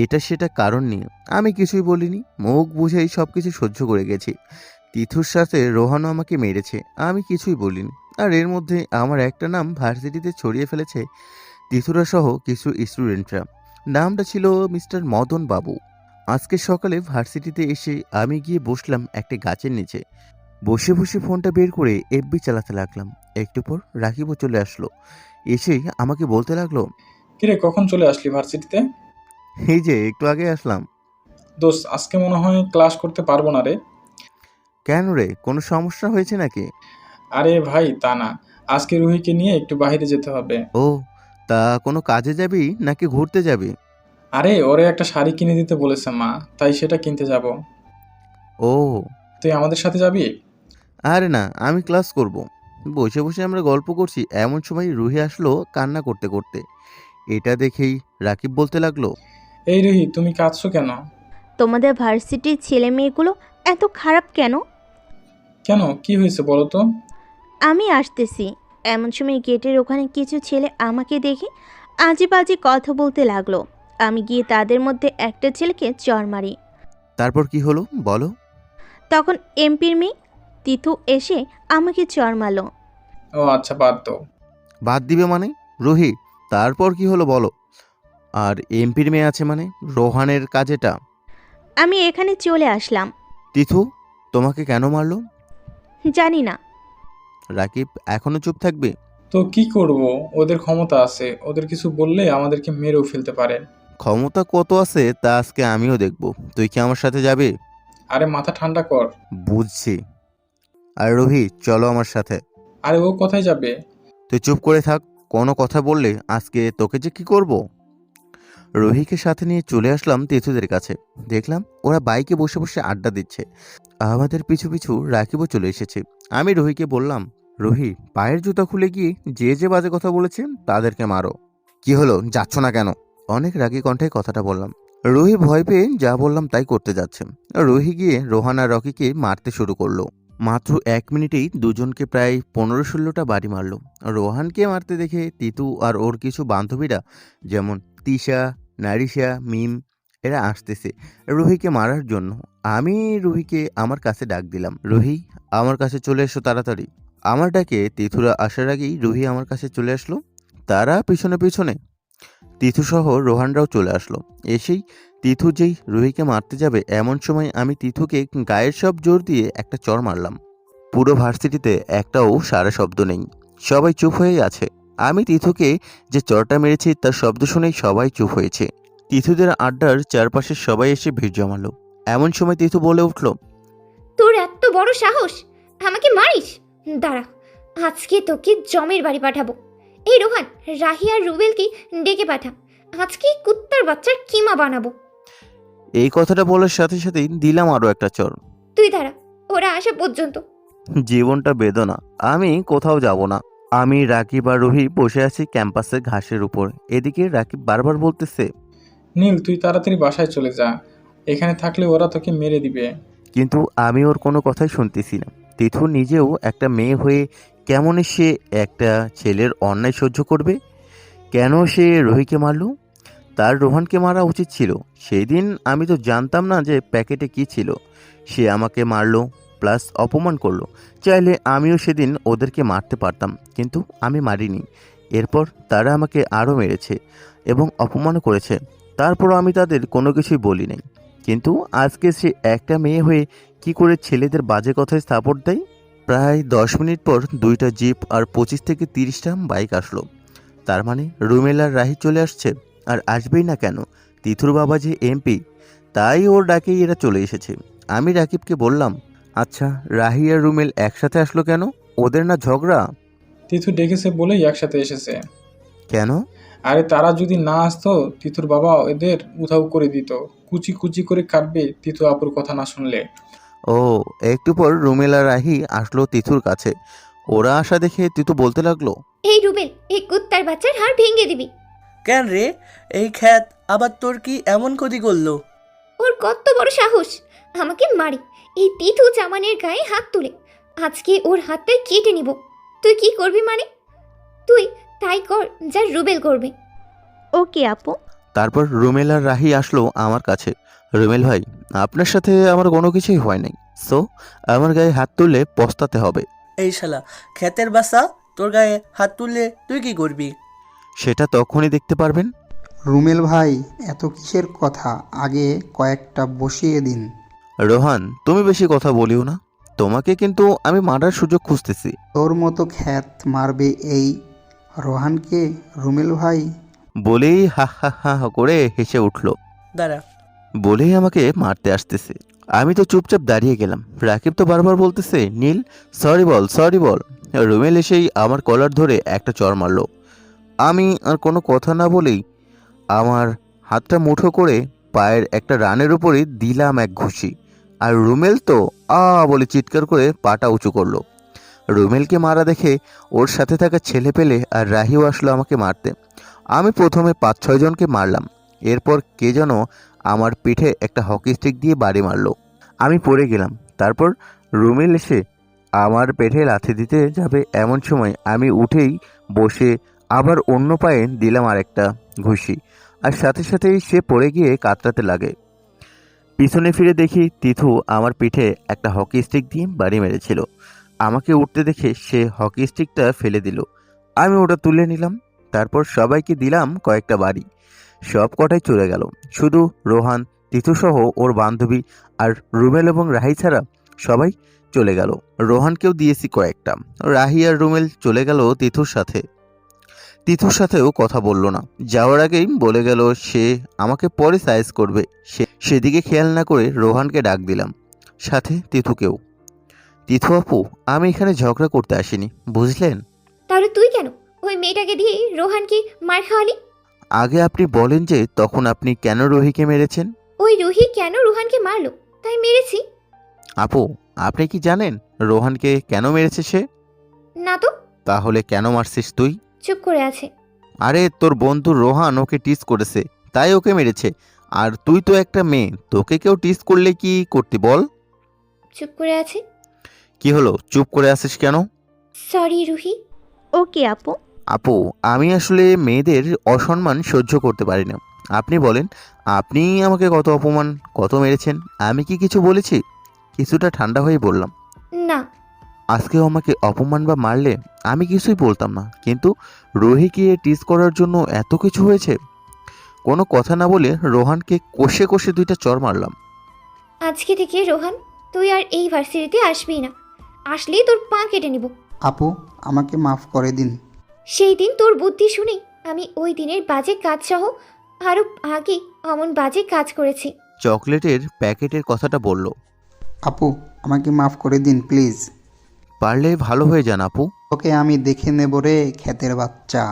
এটা সেটা কারণ নিয়ে আমি কিছুই বলিনি, মুখ বুঝেই সব কিছু সহ্য করে গেছি। তিথুর সাথে রোহানও আমাকে মেরেছে, আমি কিছুই বলিনি। আর এর মধ্যে আমার একটা নাম ভার্সিটিতে ছড়িয়ে ফেলেছে তিথুরা সহ কিছু স্টুডেন্টরা। নামটা ছিল মিস্টার মদন বাবু। আজকে সকালে ভার্সিটিতে এসে আমি গিয়ে বসলাম একটা গাছের নিচে। বসে বসে ফোনটা বের করে এফবি চালাতে লাগলাম। একটু পর রাকিবও চলে আসলো। এসে আমাকে বলতে লাগলো, কিরে, কখন চলে আসলি ভার্সিটিতে? এই যে একটু আগে আসলাম। দোস্ত, আজকে মনে হয় ক্লাস করতে পারবো না রে। কেন রে, কোনো সমস্যা হয়েছে নাকি? আরে ভাই, তা না। আজকে রুহিকে নিয়ে একটু বাইরে যেতে হবে। ও, তা কোনো কাজে যাবি নাকি ঘুরতে যাবি? আরে, ওরে একটা শাড়ি কিনে দিতে বলেছে মা, তাই সেটা কিনতে যাব। ও, তুই আমাদের সাথে যাবি? আরে না, আমি ক্লাস করব। বসে বসে আমরা গল্প করছি, এমন সময় রুহি আসলো কান্না করতে করতে। এটা দেখেই রাকিব বলতে লাগলো, এই রুহি, তুমি কাঁদছো কেন? তোমাদের ভার্সিটির ছেলে মেয়েগুলো এত খারাপ কেন? কেন, কি হয়েছে বলো তো? আমি আসতেছি। এমন সময় গেটের ওখানে কিছু ছেলে আমাকে দেখে আজে বাজে কথা বলতে লাগলো। আমি গিয়ে তাদের মধ্যে একটা ছেলেকে চড় মারি। তারপর কি হলো বলো? তখন এমপির মেয়ে তিথু এসে আমাকে চড় মারলো। ও আচ্ছা, বাদ দাও। বাদ দিবে মানে? রুহি, তারপর কি হলো বলো? আর এমপির মেয়ে আছে মানে? রোহানের কাজেটা? আমি এখানে চলে আসলাম। তিথু তোমাকে কেন মারলো? জানি না। রাকিব এখনো চুপ থাকবে? তো কি করব, ওদের ক্ষমতা আছে, ওদের কিছু বললে আমাদেরকে মেরেও ফেলতে পারে। ক্ষমতা কত আছে তা আজকে আমিও দেখব। তুই কি আমার সাথে যাবে? আরে মাথা ঠান্ডা কর। বুঝছি। আর রুহি চলো আমার সাথে। আরে ও কোথায় যাবে? তুই চুপ করে থাক। কোনো কথা বললে আজকে তোকে যে কি করব। রুহিকে সাথে নিয়ে চলে আসলাম তিথুদের কাছে। দেখলাম ওরা বাইকে বসে বসে আড্ডা দিচ্ছে। আমাদের পিছু পিছু রাকিবও চলে এসেছে। আমি রুহিকে বললাম, রুহি পায়ের জুতা খুলে গিয়ে যে যে বাজে কথা বলেছে তাদেরকে মারো। কি হলো, যাচ্ছ না কেন? অনেক রাগী কণ্ঠে কথাটা বললাম। রুহি ভয় পেয়ে যা বললাম তাই করতে যাচ্ছে। রুহি গিয়ে রোহান আর রকিকে মারতে শুরু করলো। মাত্র 1 মিনিটেই দুজনকে প্রায় 15-16টা বাড়ি মারলো। রোহানকে মারতে দেখে তিতু আর ওর কিছু বান্ধবীরা যেমন তিশা, নারিশা, মিম এরা আসতেছে রুহিকে মারার জন্য। আমি রুহিকে আমার কাছে ডাক দিলাম, রুহি আমার কাছে চলে এসো তাড়াতাড়ি। আমার ডাকে তিথুরা আসার আগেই রুহি আমার কাছে চলে আসলো। তারা পিছনে পিছনে তিথুসহ রোহানরাও চলে আসলো। এসেই তিথু যেই রুহিকে মারতে যাবে এমন সময় আমি তিথুকে গায়ের সব জোর দিয়ে একটা চড় মারলাম। পুরো ভার্সিটিতে একটাও সারা শব্দ নেই, সবাই চুপ হয়ে আছে। আমি তিথুকে যে চড়টা মেরেছি তার শব্দ শুনেই সবাই চুপ হয়েছে। তিথুদের আড্ডার চারপাশে সবাই এসে ভিড় জমালো। এমন সময় তিথু বলে উঠল, তোর এত বড় সাহস আমাকে মারিস? দাঁড়া, আজকে তোকে জমের বাড়ি পাঠাবো। এই রোহান, রাহি আর রুবেলকে ডেকে পাঠা। আজকে কুত্তার বাচ্চার কিমা বানাবো। এই কথাটা বলার সাথে সাথেই দিলাম আরও একটা চড়। তুই দাঁড়া, ওরা আসা পর্যন্ত। জীবনটা বেদনা, আমি কোথাও যাব না। আমি রাকিব আর রুহি বসে আছি ক্যাম্পাসের ঘাসের উপর। এদিকে রাকিব বারবার বলতেছে, নীল, তুই তাড়াতাড়ি বাসায় চলে যা, এখানে থাকলে ওরা তোকে মেরে দিবে। কিন্তু আমি ওর কোনো কথাই শুনতেছি না। তিথু নিজেও একটা মেয়ে হয়ে কেমন সে একটা ছেলের অন্যায় সহ্য করবে? কেন সে রুহিকে মারল? তার রোহানকে মারা উচিত ছিল। সেই দিন আমি তো জানতাম না যে প্যাকেটে কি ছিল। সে আমাকে মারলো প্লাস অপমান করলো। চাইলে আমিও সেদিন ওদেরকে মারতে পারতাম, কিন্তু আমি মারিনি। এরপর তারা আমাকে আরও মেরেছে এবং অপমানও করেছে। তারপরও আমি তাদের কোনো কিছুই বলি নাই। কিন্তু আজকে সে একটা মেয়ে হয়ে কি করে ছেলেদের বাজে কথায় সাপোর্ট দেয়? প্রায় 10 মিনিট পর 2টা জিপ আর 25 থেকে 30টা বাইক আসলো। তার মানে রুমেল আর রাহি চলে আসছে। আর আসবেই না কেন, তিথুর বাবা যে এমপি, তাই ওর ডাকেই এরা চলে এসেছে। আমি রাকিবকে বললাম, আচ্ছা রাহি আর রুমেল একসাথে আসলো কেন? ওদের না ঝগড়া? তিথু ডেকেছে বলেই একসাথে এসেছে। কেন? আরে তারা যদি না আসতো তিথুর বাবা এদের উধাও করে দিত, কুচি কুচি করে কাটবে তিথু আপুর কথা না শুনলে। ও, একটু পর রুমেল আর রাহি আসলো তিথুর কাছে। ওরা আসা দেখে তিথু বলতে লাগলো, এই রুবেল, এই কুত্তার বাচ্চার হাড় ভেঙে দিবি। কেন রে, এই খ্যাত আবার তোর কি এমন ক্ষতি করলো? ওর কত বড় সাহস আমাকে মারি, এই তিথু চামানের গায়ে হাত তুলে। আজকে ওর হাতটাই কেটে নিব। তুই কি করবি মানে? তুই তাই কর যা রুবেল করবে। ওকে আপু। তারপর রুমেল আর রাহি আসলো আমার কাছে। রুমেল ভাই, আপনার সাথে আমার কোনো কিছুই হয় নাই, সো আমার গায়ে হাত তুললে পস্তাতে হবে। এই শালা খ্যাতের বাসা, তোর গায়ে হাত তুললে তুই কি করবি? সেটা তখনই দেখতে পারবেন। রুমেল ভাই, এত কিসের কথা, আগে কয়েকটা বসিয়ে দিন। রোহান, তুমি বেশি কথা বলিও না। তোমাকে কিন্তু আমি মারার সুযোগ খুঁজতেছি। তোর মতো খ্যাত মারবে এই রোহানকে রুমেল ভাই? বলেই হা হা হা হা করে হেসে উঠল। দাঁড়া। বলেই আমাকে মারতে আসতেছে। আমি তো চুপচাপ দাঁড়িয়ে গেলাম। রাকিব তো বারবার বলতেছে, নীল সরি বল, সরি বল। রুমেল এসেই আমার কলার ধরে একটা চড় মারলো। আমি আর কোনো কথা না বলেই আমার হাতটা মুঠো করে পায়ের একটা রানের উপরে দিলাম এক ঘুষি। আর রুমেল তো বলে চিৎকার করে পাটা উঁচু করলো। রুমেলকে মারা দেখে ওর সাথে থাকা ছেলে পেলে আর রাহিও আসলো আমাকে মারতে। আমি প্রথমে 5-6 জনকে মারলাম। এরপর কে যেন আমার পিঠে একটা হকি স্টিক দিয়ে বাড়ি মারলো। আমি পড়ে গেলাম। তারপর রুমেল এসে আমার পেটে লাথি দিতে যাবে এমন সময় আমি উঠেই বসে আবার অন্য পায়ে দিলাম আরেকটা ঘুষি, আর সাথে সাথেই সে পড়ে গিয়ে কাতরাতে লাগে। পিছনে ফিরে দেখি তিথু আমার পিঠে একটা হকি স্টিক দিয়ে বাড়ি মেরেছিল। আমাকে উঠতে দেখে সে হকি স্টিকটা ফেলে দিল। আমি ওটা তুলে নিলাম। তারপর সবাইকে দিলাম কয়েকটা বাড়ি। সব কটাই চলে গেল। শুধু রোহান, তিথুসহ ওর বান্ধবী আর রুমেল এবং রাহি ছাড়া সবাই চলে গেল। রোহানকেও দিয়েছি কয়েকটা। রাহি আর রুমেল চলে গেল তিথুর সাথে। তিথুর সাথেও কথা বলল না। যাওয়ার আগেই বলে গেল সে আমাকে পরে সাইজ করবে। সেদিকে খেয়াল না করে রোহানকে ডাক দিলাম, সাথে তিথুকেও। তিথু আপু, আমি এখানে ঝগড়া করতে আসিনি, বুঝলেন? তাহলে তুই কেন ওই মেয়েটাকে দিয়ে রোহানকে মার খাওয়ালি? আগে আপনি বলেন যে তখন আপনি কেন রোহিকে মেরেছেন? ওই রুহি কেন রোহানকে মারলো তাই মেরেছি। আপু, আপনি কি জানেন রোহানকে কেন মেরেছে সে? না তো। তাহলে কেন মারছিস তুই? চুপ করে আছে। আরে তোর বন্ধু রোহান ওকে টিস করেছে, তাই ওকে মেরেছে। আর তুই তো একটা মেয়ে, তোকে কেউ টিস করলে কি করতি বল? চুপ করে আছে। কি হলো, চুপ করে আছিস কেন? সরি রুহি। ওকে আপু। আপু, আমি আসলে মেয়েদের অসম্মান সহ্য করতে পারি না। আপনি বলেন, আপনি আমাকে কত অপমান, কত মেরেছেন, আমি কি কিছু বলেছি? কিছুটা ঠান্ডা হয়ে বললাম, না। আজকেও আমাকে অপমান বা মারলে আমি কিছুই বলতাম না, কিন্তু রোহিকে টিস করার জন্য এত কিছু হয়েছে। কোনো কথা না বলে রোহানকে কষে কষে 2টা চড় মারলাম। আজকে থেকে রোহান তুই আর এই ভার্সিটিতে আসবি না। আসলেই তোর পা কেটে নিব। আপু, আমাকে মাফ করে দিন। সেই দিন তোর বুদ্ধি শুনে আমি ওই দিনের বাজে কাজ সহ আরও আগে অমন বাজে কাজ করেছি। চকলেটের প্যাকেটের কথাটা বলল। আপু, আমাকে মাফ করে দিন প্লিজ। পারলে ভালো হয়ে যান আপু। ওকে আমি দেখে নেব রে ক্ষেতের বাচ্চা।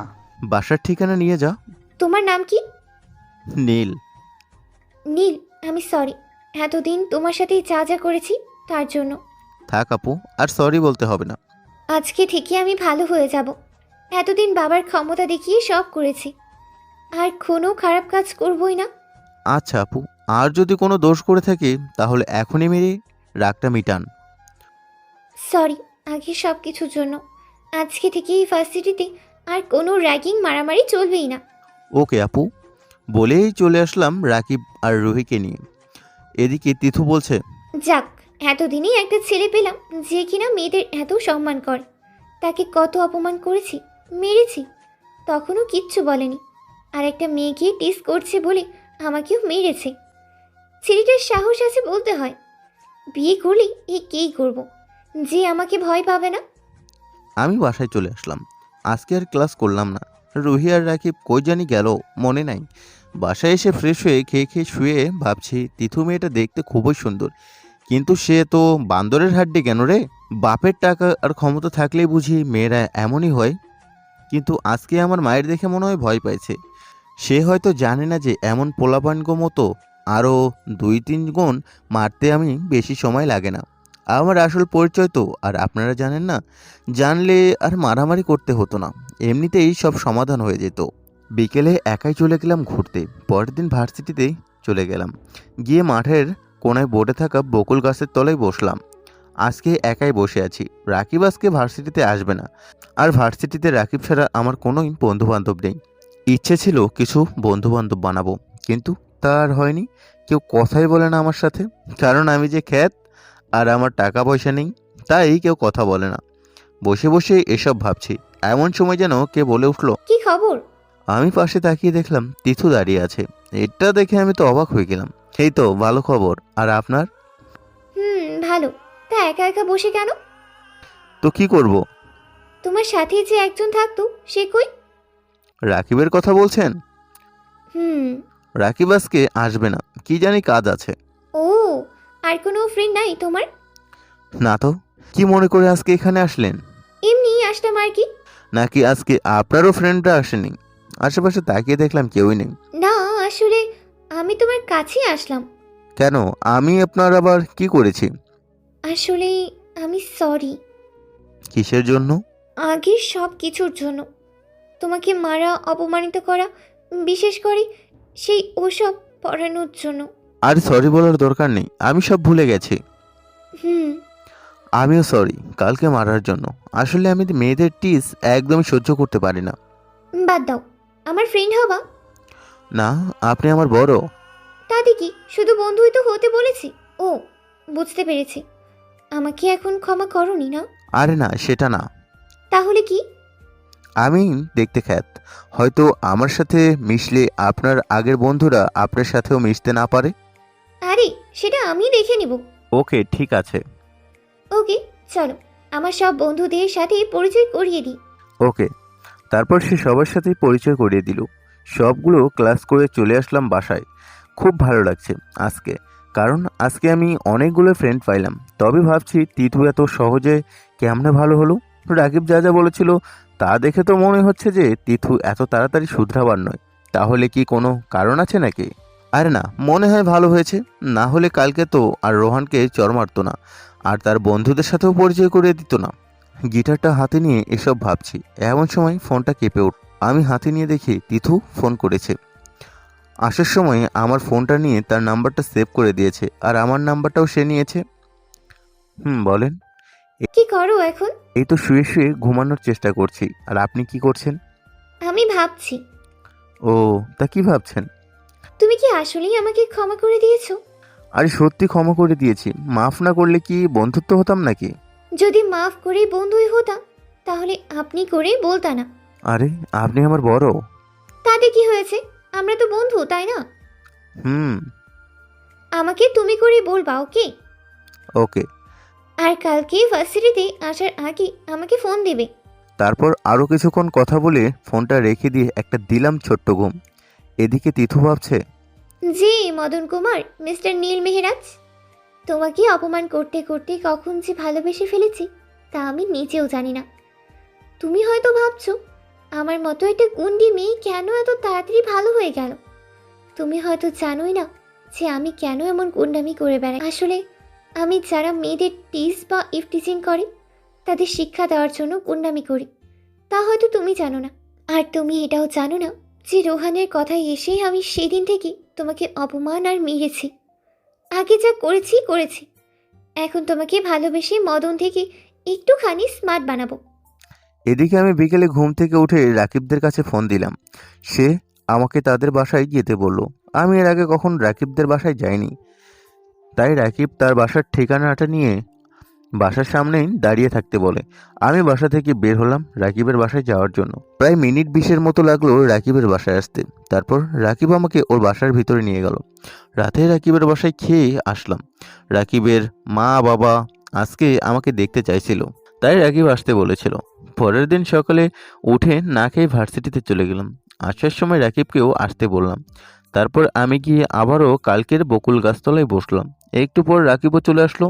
বাসার ঠিকানা নিয়ে যা। তোমার নাম কি? নীল। নীল। আমি সরি এতদিন তোমার সাথে যা যা করেছি তার জন্য। থাক আপু, আর সরি বলতে হবে না। আজকে থেকে আমি ভালো হয়ে যাব। এতদিন বাবার ক্ষমতা দেখিয়ে সব করেছি, আর কোনো খারাপ কাজ করবই না। আচ্ছা আপু, আর যদি কোনো দোষ করে থাকি তাহলে এখনই মেরে রাগটা মিটান। সরি আগে সব কিছুর জন্য। আজকে থেকে এই ভার্সিটিতে আর কোনো র্যাগিং মারামারি চলবেই না। ওকে আপু, বলেই চলে আসলাম রাকিব আর রুহিকে নিয়ে। এদিকে তিথু বলছে, যাক, এতদিনই একটা ছেলে পেলাম যে কিনা মেয়েদের এত সম্মান করে। তাকে কত অপমান করেছি, মেরেছি, তখনও কিচ্ছু বলেনি। আর একটা মেয়েকে টিস করছে বলে আমাকেও মেরেছে। ছেলেটার সাহস আছে বলতে হয়। বিয়ে করলে কেই করব, যে আমাকে ভয় পাবে না। আমি বাসায় চলে আসলাম। আজকে আর ক্লাস করলাম না। রুহি আর রাকিব কই জানি গেল, মনে নাই। বাসায় এসে ফ্রেশ হয়ে খেয়ে খেয়ে শুয়ে ভাবছি তিথু মেয়েটা দেখতে খুবই সুন্দর, কিন্তু সে তো বান্দরের হাড্ডি কেন রে? বাপের টাকা আর ক্ষমতা থাকলেই বুঝি মেয়েরা এমনই হয়। কিন্তু আজকে আমার মায়ের দেখে মনে হয় ভয় পাইছে। সে হয়তো জানে না যে এমন পোলাপানগো মতো আরও 2-3 গুণ মারতে আমি বেশি সময় লাগে না। আমার আসল পরিচয় তো আর আপনারা জানেন না। জানলে আর মারামারি করতে হতো না, এমনিতেই সব সমাধান হয়ে যেত। বিকেলে একাই চলে গেলাম ঘুরতে। পরের দিন ভার্সিটিতে চলে গেলাম। গিয়ে মাঠের কোনায় বোর্ডে থাকা বকুল গাছের তলায় বসলাম। আজকে একাই বসে আছি। রাকিব আজকে ভার্সিটিতে আসবে না, আর ভার্সিটিতে রাকিব ছাড়া আমার কোনো বন্ধুবান্ধব নেই। ইচ্ছে ছিল কিছু বন্ধুবান্ধব বানাবো, কিন্তু তা আর হয়নি। কেউ কথাই বলে না আমার সাথে, কারণ আমি যে খ্যাত আর আমার টাকা পয়সা নেই, তাই কেউ কথা বলে না। বসে বসে এসব ভাবছি, এমন সময় যেন কে বলে উঠলো, কি খবর? আমি পাশে তাকিয়ে দেখলাম তিথু দাঁড়িয়ে আছে। এটা দেখে আমি তো অবাক হয়ে গেলাম। এই তো ভালো খবর, আর আপনার? ভালো। তা একা একা বসে কেন? তো কি করব? তোমার সাথে যে একজন থাকতো সে কই? রাকিবের কথা বলছেন? হুম। রাকিব আজকে আসবে না, কি জানি কাজ আছে। ও, আর কোনো ফ্রেন্ড নাই তোমার? না তো। কি মনে করে আজকে এখানে আসলেন? এমনি আসলাম আর কি। নাকি আজকে আপনারও ফ্রেন্ডরা আসেনি? আশেপাশে তাকিয়ে দেখলাম কেউই নেই। না, আসলে আমি তোমার কাছেই আসলাম। কেন, আমি আপনার আবার কি করেছি? আসলে আমি সরি। কিসের জন্য? আগের সব কিছুর জন্য। তোমাকে মারা, অপমানিত করা, বিশেষ করে সেই ওসব পড়ানোর জন্য। আর সরি বলার দরকার নেই, আমি সব ভুলে গেছি। হুম। আমিও সরি কালকে মারার জন্য। আসলে আমি মেয়েদের টিস একদমই সহ্য করতে পারি না। বাদ দাও, আমার ফ্রেন্ড হবা। না, আপনি আমার বড়। তাতে কি, শুধু বন্ধুই তো হতে বলেছি। ও, বুঝতে পেরেছি। আমাকে এখন ক্ষমা করনি না? আরে না, সেটা না। তাহলে কি? আমি দেখতে খ্যাত, হয়তো আমার সাথে মিশলে আপনার আগের বন্ধুরা আপনার সাথেও মিশতে না পারে। আরে, সেটা আমি দেখে নিব। ওকে, ঠিক আছে। ওকে, চলো আমার সব বন্ধুদের সাথে পরিচয় করিয়ে দিই। ওকে। তারপর সে সবার সাথেই পরিচয় করিয়ে দিল। সবগুলো ক্লাস করে চলে আসলাম বাসায়। খুব ভালো লাগছে আজকে, কারণ আজকে আমি অনেকগুলো ফ্রেন্ড পাইলাম। তবে ভাবছি তিতু এত সহজে কেমনে ভালো হলো। রাকিব যা যা বলেছিল তা দেখে তো মনে হচ্ছে যে তিথু এত তাড়াতাড়ি শুধরাবার নয়। তাহলে কি কোনো কারণ আছে নাকি? আরে না, মনে হয় ভালো হয়েছে। না হলে কালকে তো আর রোহানকে চর মারতো না, আর তার বন্ধুদের সাথেও পরিচয় করিয়ে দিত না। গিটারটা হাতে নিয়ে এসব ভাবছি, এমন সময় ফোনটা কেঁপে উঠ। আমি হাতে নিয়ে দেখি তিথু ফোন করেছে। আসার সময় আমার ফোনটা নিয়ে তার নাম্বারটা সেভ করে দিয়েছে, আর আমার নাম্বারটাও সে নিয়েছে। বলেন। কি করো এখন? এই তো শুয়ে শুয়ে ঘুমানোর চেষ্টা করছি। আর আপনি কি করছেন? আমি ভাবছি। ও, তা কি ভাবছেন? তুমি কি আসলেই আমাকে ক্ষমা করে দিয়েছো? আরে সত্যি ক্ষমা করে দিয়েছি। মাফ না করলে কি বন্ধুত্ব হতাম নাকি? যদি মাফ করে বন্ধুই হতাম, তাহলে আপনি করে বলতা না। আরে আপনি আমার বড়। তাতে কি হয়েছে? আমরা তো বন্ধু, তাই না? হুম। আমাকে তুমি করে বলবা, ওকে? ওকে। আর কালকে ভার্সিটিতে আসার আগে আমাকে ফোন দেবে। তারপর আরও কিছুক্ষণ কথা বলে ফোনটা রেখে দিয়ে একটা দিলাম ছোট্ট ঘুম। এদিকে তিথু ভাবছে, জি মদন কুমার, মিস্টার নীল মেহরাজ, তোমাকে অপমান করতে করতে কখন যে ভালোবেসে ফেলেছি তা আমি নিজেও জানি না। তুমি হয়তো ভাবছো আমার মতো একটা গুন্ডি মেয়ে কেন এত তাড়াতাড়ি ভালো হয়ে গেল। তুমি হয়তো জানোই না যে আমি কেন এমন গুন্ডামি করে বেড়াই। আসলে আমি যারা মেয়েদের টিজ বা ইফটিজিং করে তাদের শিক্ষা দেওয়ার জন্য গুন্ডামি করি, তা হয়তো তুমি জানো না। আর তুমি এটাও জানো না যে রোহানের কথায় এসেই আমি সেদিন থেকে তোমাকে অপমান আর মেরেছি। আগে যা করেছি করেছি, এখন তোমাকে ভালোবেসে মদন থেকে একটুখানি স্মার্ট বানাবো। এদিকে আমি বিকেলে ঘুম থেকে উঠে রাকিবদের কাছে ফোন দিলাম। সে আমাকে তাদের বাসায় যেতে বলল। আমি এর আগে কখন রাকিবদের বাসায় যাইনি, তাই রাকিব তার বাসার ঠিকানাটা নিয়ে বাসার সামনেই দাঁড়িয়ে থাকতে বলে। আমি বাসা থেকে বের হলাম রাকিবের বাসায় যাওয়ার জন্য। প্রায় মিনিট 20-এর মতো লাগলো রাকিবের বাসায় আসতে। তারপর রাকিব আমাকে ওর বাসার ভিতরে নিয়ে গেল। রাতে রাকিবের বাসায় খেয়ে আসলাম। রাকিবের মা বাবা আজকে আমাকে দেখতে চাইছিল, তাই রাকিব আসতে বলেছিল। পরের দিন সকালে উঠে না খেয়ে ভার্সিটিতে চলে গেলাম। আসার সময় রাকিবকেও আসতে বললাম। তারপর আমি গিয়ে আবারও কালকের বকুল গাছতলায় বসলাম। একটু পর রাকিবও চলে আসলো।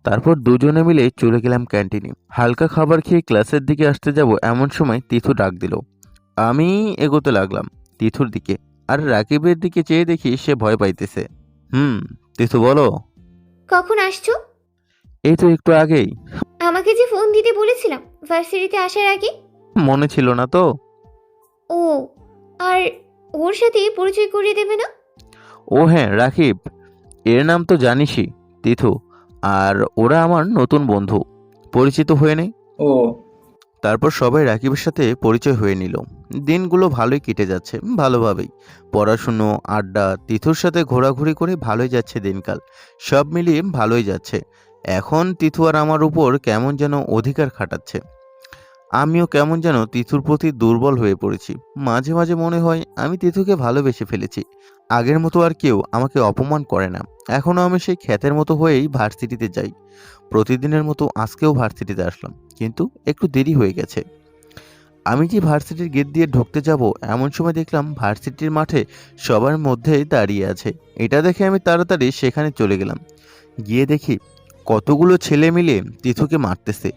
তারপর দুজনে মিলে চলে গেলাম ক্যান্টিনে। হালকা খাবার খেয়ে ক্লাসের দিকে আসতে যাব এমন সময় তিথু ডাক দিল। আমি এগোতে লাগলাম তিথুর দিকে, আর রাকিবের দিকে চেয়ে দেখি সে ভয় পাইতেছে। তিথু বলো। কখন আসছো? এই তো একটু আগেই। আমাকে যে ফোন দিতে বলেছিলাম ভার্সিটিতে আসার আগে। মনে ছিল না তো। ও, আর ওর সাথে পরিচয় করিয়ে দেবে না? ও হ্যাঁ, রাকিব। এর নাম তো জানিসই, তিথু। আর ওরা আমার নতুন বন্ধু, পরিচিত হয়ে নেই। ও, তারপর সবাই রাকিবের সাথে পরিচয় হয়ে নিল। দিনগুলো ভালোই কেটে যাচ্ছে, ভালোভাবেই। পড়াশুনো, আড্ডা, তিথুর সাথে ঘোরাঘুরি করে ভালোই যাচ্ছে দিনকাল। সব মিলিয়ে ভালোই যাচ্ছে। এখন তিথু আর আমার উপর কেমন যেন অধিকার খাটাচ্ছে। আমিও কেমন যেন তিথুর প্রতি দুর্বল হয়ে পড়েছি। মাঝে মাঝে মনে হয় আমি তিথুকে ভালোবেসে ফেলেছি। আগের মতো আর কেউ আমাকে অপমান করে না। এখনও আমি সেই খ্যাতের মতো হয়েই ভার্সিটিতে যাই। প্রতিদিনের মতো আজকেও ভার্সিটিতে আসলাম, কিন্তু একটু দেরি হয়ে গেছে। আমি যে ভার্সিটির গেট দিয়ে ঢুকতে যাব এমন সময় দেখলাম ভার্সিটির মাঠে সবার মধ্যে দাঁড়িয়ে আছে। এটা দেখে আমি তাড়াতাড়ি সেখানে চলে গেলাম। গিয়ে দেখি কতগুলো ছেলে মিলে তিথুকে মারতেছে।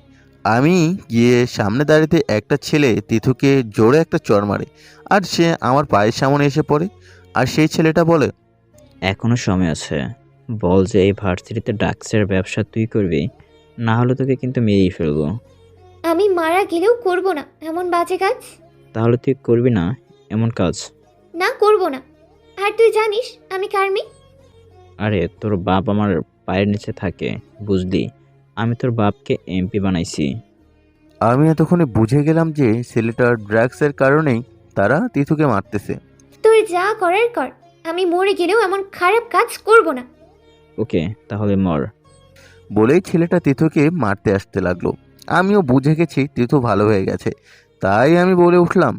আমি গিয়ে সামনে দাঁড়িয়ে একটা ছেলে তিথুকে জোরে একটা চড় মারে, আর সে আমার পায়ের সামনে এসে পড়ে। আর সেই ছেলেটা বলে, এখনো সময় আছে, বল যে এই ভার্সিটিতে ড্রাগসের ব্যবসা তুই করবি, না হলে তোকে কিন্তু মেরেই ফেলবো। আমি মারা গেলেও করব না এমন বাজে কাজ। তাহলে তুই করবি না এমন কাজ? না, করব না। আর তুই জানিস আমি কার মেয়ে। আরে তোর বাপ আমার পায়ের নিচে থাকে, বুঝলি? আমি তোর বাপকে এমপি বানাইছি। আমি এতক্ষণে বুঝে গেলাম যে ছেলেটার ড্রাগসের কারণেই তারা তিথুকে মারতেছে। তোর যা করার কর, আমি মরে গেলেও এমন খারাপ কাজ করব না। ওকে, তাহলে মর। বলেই ছেলেটা তিথুকে মারতে আসতে লাগলো। আমিও বুঝে গেছি তিথু ভালো হয়ে গেছে, তাই আমি বলে উঠলাম,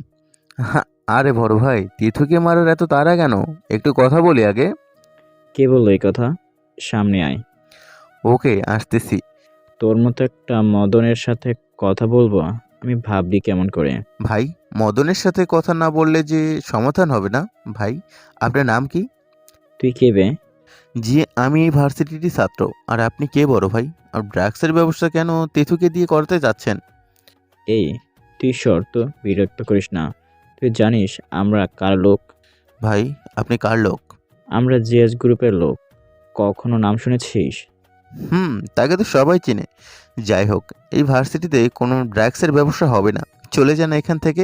আরে বড় ভাই, তিথুকে মারার এত তাড়া কেন? একটু কথা বলি আগে। কে বললো এই কথা? সামনে আয়। ওকে, আসতেছি। তোর মতো একটা মদনের সাথে কথা বলবো আমি ভাবলি কেমন করে? ভাই, মদনের সাথে কথা না বললে যে সমাধান হবে না। ভাই, আপনার নাম কি? তুই কে বে? জি, আমি এই ভার্সিটিরই ছাত্র। আর আপনি কে বড় ভাই? আর ড্রাগসের ব্যবস্থা কেন তিথুকে দিয়ে করতে যাচ্ছেন? এই, তুই শর্ত বিরক্ত করিস না। তুই জানিস আমরা কার লোক? ভাই, আপনি কার লোক? আমরা জিএস গ্রুপের লোক। কখনো নাম শুনেছিস? তাকে তো সবাই চেনে। যাই হোক, এই ভার্সিটিতে কোনো ড্রাগসের ব্যবসা হবে না। চলে যান এখান থেকে।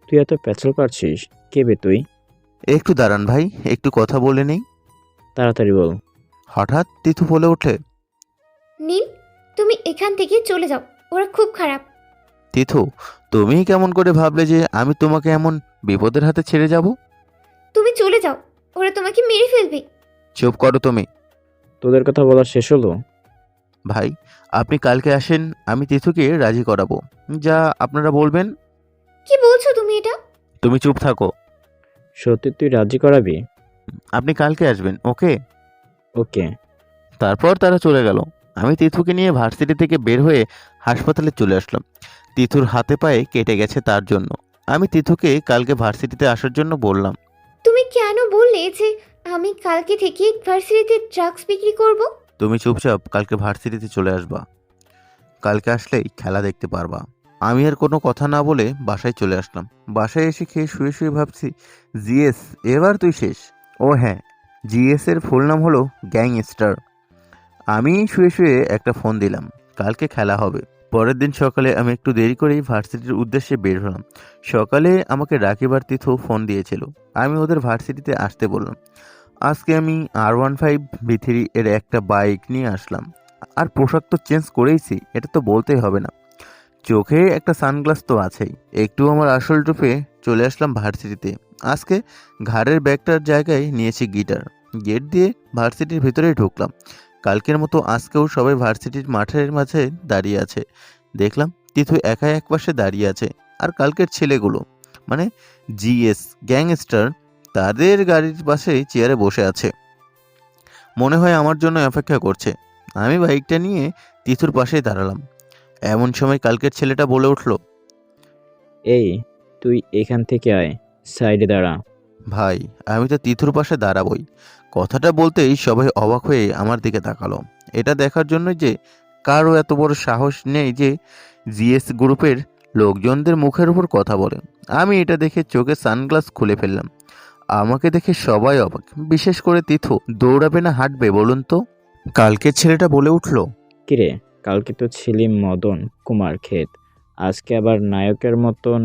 তুই এত প্যাচাল পারছিস? কে বে তুই? একটু দাঁড়ান ভাই, একটু কথা বলে নেই। তাড়াতাড়ি বল। হঠাৎ তিথু বলে ওঠে, নীল, তুমি এখান থেকে চলে যাও, ওরা খুব খারাপ। তিথু, তুমি কেমন করে ভাবলে যে আমি তোমাকে এমন বিপদের হাতে ছেড়ে যাব? তুমি চলে যাও, ওরা তোমাকে মেরে ফেলবে। চুপ করো তুমি। তোদের কথা বলা শেষ হলো? ভাই, আপনি কালকে আসেন, আমি তিথুকে রাজি করাবো। যা আপনারা বলবেন। কি বলছো তুমি এটা? তুমি চুপ থাকো। সত্যি তুই রাজি করাবি? আপনি কালকে আসবেন, ওকে? ওকে। তারপর তারা চলে গেল। আমি তিথুকে নিয়ে ভার্সিটি থেকে বের হয়ে হাসপাতালে চলে আসলাম। তিথুর হাতে পায়ে কেটে গেছে, তার জন্য আমি তিথুকে কালকে ভার্সিটিতে আসার জন্য বললাম। তুমি কেন বললে যে আমি কালকে থেকে ভার্সিটিতে ড্রাগস বিক্রি করব? তুমি চুপচাপ কালকে ভার্সিটিতে চলে আসবা। কালকে আসলেই খেলা দেখতে পারবা। আমি আর কোনো কথা না বলে বাসায় চলে আসলাম। বাসায় এসে খেয়ে শুয়ে শুয়ে ভাবছি, জিএস, এবার তুই শেষ। ও হ্যাঁ, জিএস এর ফুল নাম হলো গ্যাংস্টার। আমি শুয়ে শুয়ে একটা ফোন দিলাম, কালকে খেলা হবে। পরের দিন সকালে আমি একটু দেরি করেই ভার্সিটির উদ্দেশ্যে বের হলাম। সকালে আমাকে রাকিব আর তিথু ফোন দিয়েছিল, আমি ওদের ভার্সিটিতে আসতে বললাম। আজকে আমি R15V3 এর একটা বাইক নিয়ে আসলাম। আর পোশাক তো চেঞ্জ করেইছি, এটা তো বলতেই হবে না। চোখে একটা সানগ্লাস তো আছেই। একটু আমার আসল রূপে চলে আসলাম ভার্সিটিতে। আজকে ঘাড়ের ব্যাগটার জায়গায় নিয়েছি গিটার। গেট দিয়ে ভার্সিটির ভিতরে ঢুকলাম। কালকের মতো আজকেও সবাই ভার্সিটির মাঠের মাঝে দাঁড়িয়ে আছে। দেখলাম তিথু একাই একপাশে দাঁড়িয়ে আছে, আর কালকের ছেলেগুলো মানে জিএস গ্যাংস্টার তাদের গাড়ির পাশে চেয়ারে বসে আছে। মনে হয় আমার জন্য অপেক্ষা করছে। আমি বাইকটা নিয়ে তিথুর পাশেই দাঁড়ালাম। এমন সময় কালকের ছেলেটা বলে উঠল, এই, তুই এখান থেকে আয়, সাইডে দাঁড়া। ভাই, আমি তো তিথুর পাশে দাঁড়াবই। কথাটা বলতেই সবাই অবাক হয়ে আমার দিকে তাকালো। এটা দেখার জন্য যে কারো এত বড় সাহস নেই যে জিএস গ্রুপের লোকজনদের মুখের উপর কথা বলে। আমি এটা দেখে চোখে সানগ্লাস খুলে ফেললাম। আমাকে দেখে সবাই অবাক, বিশেষ করে তিথু। দৌড়াবে না হাঁটবে বলুন তো? কালকের ছেলেটা বলে উঠল, কিরে, কালকে তো ছিলি মদন কুমার ক্ষেত, আজকে আবার নায়কের মতন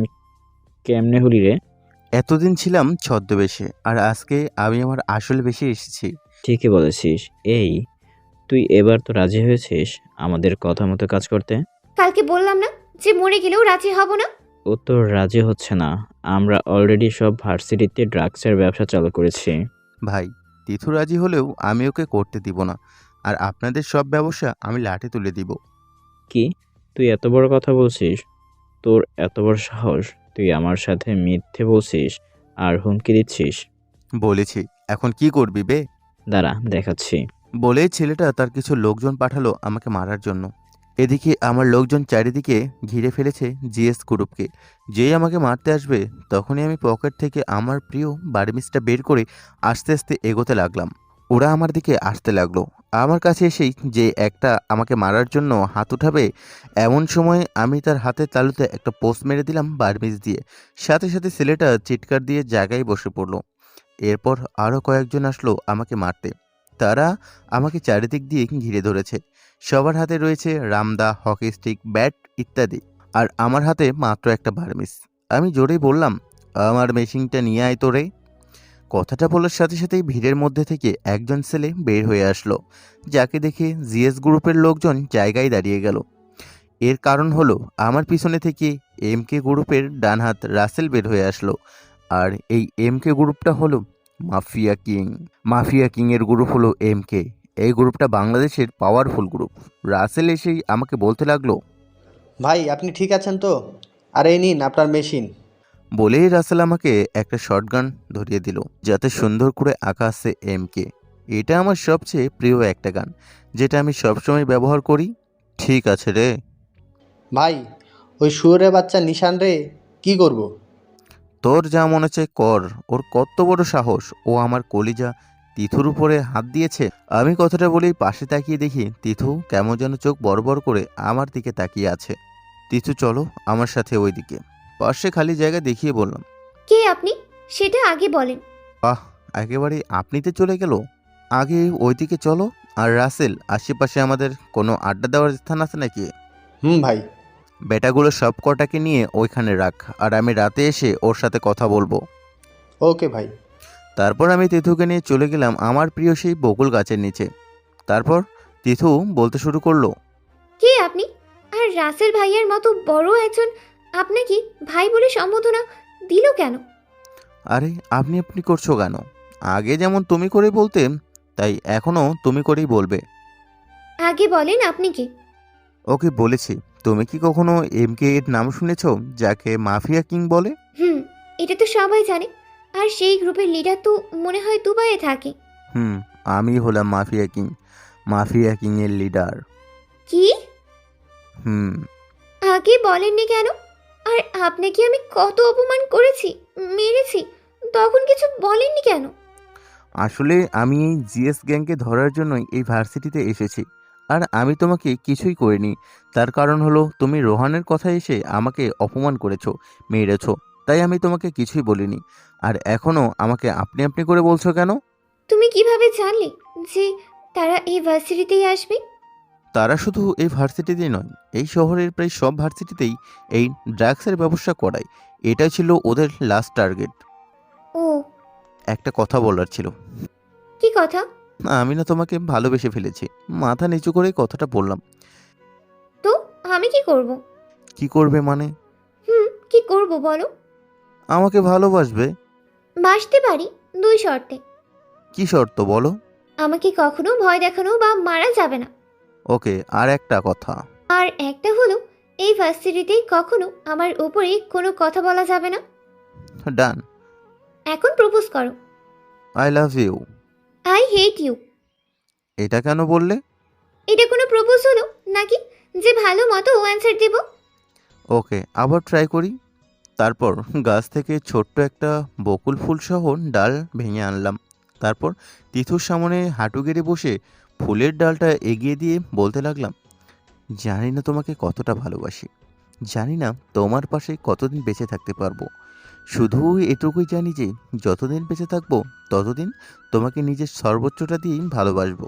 কেমনে হলি রে? এতদিন ছিলাম ছদ্মবেশে, আর আজকে আমি আমার আসল বেশে এসেছি। ঠিকই বলেছিস। এই, তুই এবার তো রাজি হয়েছিস আমাদের কথা মতো কাজ করতে? কালকে বললাম না যে মরে গেলেও রাজি হব না? ও তো রাজি হচ্ছে না। আমরা অলরেডি সব ভার্সিটিতে ড্রাগসের ব্যবসা চালু করেছি। ভাই, তিথু রাজি হলেও আমি ওকে করতে দিব না। আর আপনাদের সব ব্যবসা আমি লাঠি তুলে দিব। কি, তুই এত বড় কথা বলছিস? তোর এত বড় সাহস? তুই আমার সাথে মিথ্যে বলছিস আর হুমকি দিচ্ছিস? বলেছি, এখন কি করবি বে? দাঁড়া, দেখাচ্ছি। বলেই ছেলেটা তার কিছু লোকজন পাঠালো আমাকে মারার জন্য। এদিকে আমার লোকজন চারিদিকে ঘিরে ফেলেছে জিএস গ্রুপকে। যেই আমাকে মারতে আসবে তখনই আমি পকেট থেকে আমার প্রিয় বার্মিসটা বের করে আস্তে আস্তে এগোতে লাগলাম। ওরা আমার দিকে আসতে লাগলো। আমার কাছে এসেই যে একটা আমাকে মারার জন্য হাত উঠাবে, এমন সময় আমি তার হাতের তালুতে একটা পোস্ট মেরে দিলাম বার্মিস দিয়ে। সাথে সাথে ছেলেটা চিৎকার দিয়ে জায়গায় বসে পড়লো। এরপর আরও কয়েকজন আসলো আমাকে মারতে। তারা আমাকে চারিদিক দিয়ে ঘিরে ধরেছে। সবার হাতে রয়েছে রামদা, হকি স্টিক, ব্যাট ইত্যাদি। আর আমার হাতে মাত্র একটা বার্মিস। আমি জোরেই বললাম, আমার মেশিনটা নিয়ে আয় তোরে। কথাটা বলার সাথে সাথেই ভিড়ের মধ্যে থেকে একজন ছেলে বের হয়ে আসলো, যাকে দেখে জিএস গ্রুপের লোকজন জায়গায় দাঁড়িয়ে গেল। এর কারণ হলো আমার পিছনে থেকে এমকে গ্রুপের ডান হাত রাসেল বের হয়ে আসলো। আর এই এমকে গ্রুপটা হলো মাফিয়া কিং। মাফিয়া কিং এর গ্রুপ হলো এমকে। এই গ্রুপটা বাংলাদেশের পাওয়ারফুল গ্রুপ। রাসেল এসেই আমাকে বলতে লাগলো, ভাই আপনি ঠিক আছেন তো? আর এই নিন আপনার মেশিন। বলেই রাসেল আমাকে একটা শটগান ধরিয়ে দিল, যাতে সুন্দর করে আঁকা আছে এমকে। এটা আমার সবচেয়ে প্রিয় একটা গান, যেটা আমি সবসময় ব্যবহার করি। ঠিক আছে রে। ভাই ওই শুয়োরের বাচ্চা নিশান রে কি করব? তোর যা মনে চায় কর। ওর কত বড় সাহস, ও আমার কলিজা তিথুর উপরে হাত দিয়েছে। আমি কথাটা বলেই পাশে তাকিয়ে দেখি তিথু কেমন যেন চোখ বড় বড় করে আমার দিকে তাকিয়ে আছে। তিথু চলো আমার সাথে ওইদিকে। পাশে খালি জায়গা দেখিয়ে বললাম। কে আপনি সেটা আগে বলেন। বাহ, একেবারে আপনিতে চলে গেল। আগে ওইদিকে চলো। আর রাসেল, আশেপাশে আমাদের কোনো আড্ডা দেওয়ার স্থান আছে নাকি? ভাই। বেটাগুলো সব কটাকে নিয়ে ওইখানে রাখ, আর আমি রাতে এসে ওর সাথে কথা বলবো। ওকে ভাই। তারপর আমি তিথুকে নিয়ে চলে গেলাম আমার প্রিয় সেই বকুল গাছের নিচে। তারপর তিথু বলতে শুরু করলো, কে আপনি? আর রাসেল ভাইয়ের মতো বড় একজন আপনাকে ভাই বলে সম্বোধনা দিল কেন? আরে আপনি আপনি করছো কেন? আগে যেমন তুমি করে বলতেন, তাই এখনও তুমি করেই বলবে। আগে বলেন আপনি কে? ওকে বলেছি। তুমি কি কখনো এমকে এর নাম শুনেছো, যাকে মাফিয়া কিং বলে? এটা তো সবাই জানে। আর সেই গ্রুপের লিডার তো মনে হয় দুবাইয়ে থাকে। আমি হলাম মাফিয়া কিং। মাফিয়া কিং এর লিডার। কি? হুম আগে বলেননি কেন? আর আপনাকে আমি কত অপমান করেছি, মেরেছি, তখন কিছু বলেননি কেন? আসলে আমি এই জিএস গ্যাংকে ধরার জন্যই এই ভার্সিটিতে এসেছি। আর আমি তোমাকে কিছুই করিনি। তার কারণ হলো তুমি রোহানের কথা এসে আমাকে অপমান করেছো, মেরেছো। তাই আমি তোমাকে কিছুই বলিনি। আর এখনও আমাকে আপনি আপনি করে বলছো কেন? তুমি কিভাবে জানলে যে তারা এই ভার্সিটিতেই আসবে? তারা শুধু এই ভার্সিটিতেই নয়, এই শহরের প্রায় সব ভার্সিটিতেই এই ড্রাগসের ব্যবসা করায়। এটাই ছিল ওদের লাস্ট টার্গেট। ও, একটা কথা বলার ছিল। কি কথা? আমি না তোমাকে ভালোবেসে ফেলেছি। মাথা নিচু করে কথাটা বললাম। তো আমি কি করব? কি করবে মানে? কি করব বলো? আমাকে ভালোবাসবে। বাসতে পারি, 2 শর্তে। কি শর্ত বলো? আমাকে কখনো ভয় দেখানো বা মারা যাবে না। ওকে, আর একটা কথা। আর একটা হলো, এই ভার্সিটিতে কখনো আমার উপরে কোনো কথা বলা যাবে না। ডান। এখন প্রপোজ করো। I love you. I hate you. এটা কেন বললে? এটা কোনো প্রপোজ হলো নাকি যে ভালো মতো অ্যান্সার দেব? ওকে, আবার ট্রাই করি। তারপর গাছ থেকে ছোট্ট একটা বকুল ফুল সহ ডাল ভেঙে আনলাম। তারপর তিথুর সামনে হাঁটু গেড়ে বসে ফুলের ডালটা এগিয়ে দিয়ে বলতে লাগলাম, জানি না তোমাকে কতটা ভালোবাসি। জানি না তোমার পাশে কতদিন বেঁচে থাকতে পারবো। শুধু এটুকুই জানি যে যতদিন বেঁচে থাকবো ততদিন তোমাকে নিজের সর্বোচ্চটা দিয়েই ভালোবাসবো।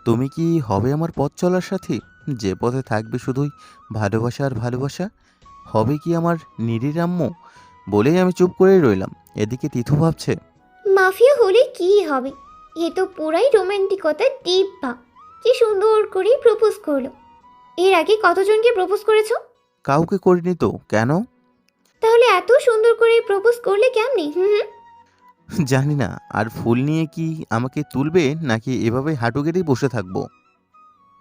তুমি কি হবে আমার পথ চলার সাথী, যে পথে থাকবে শুধুই ভালোবাসা আর ভালোবাসা? হবে কি আমার নিরিরাম্য? বলেই আমি চুপ করেই রইলাম। এদিকে তিথু ভাবছে, মাফিয়া হলে কি হবে? এ তো পুরাই রোমান্টিকতার ডিব্বা। কি সুন্দর করে প্রপোজ করলো। এর আগে কতজনকে প্রপোজ করেছো? কাউকে করিনি তো। কেন? তাহলে এত সুন্দর করে প্রপোজ করলে কেমনি? জানি না। আর ফুল নিয়ে কি আমাকে তুলবে, নাকি এভাবে হাঁটু গেড়েই বসে থাকবো?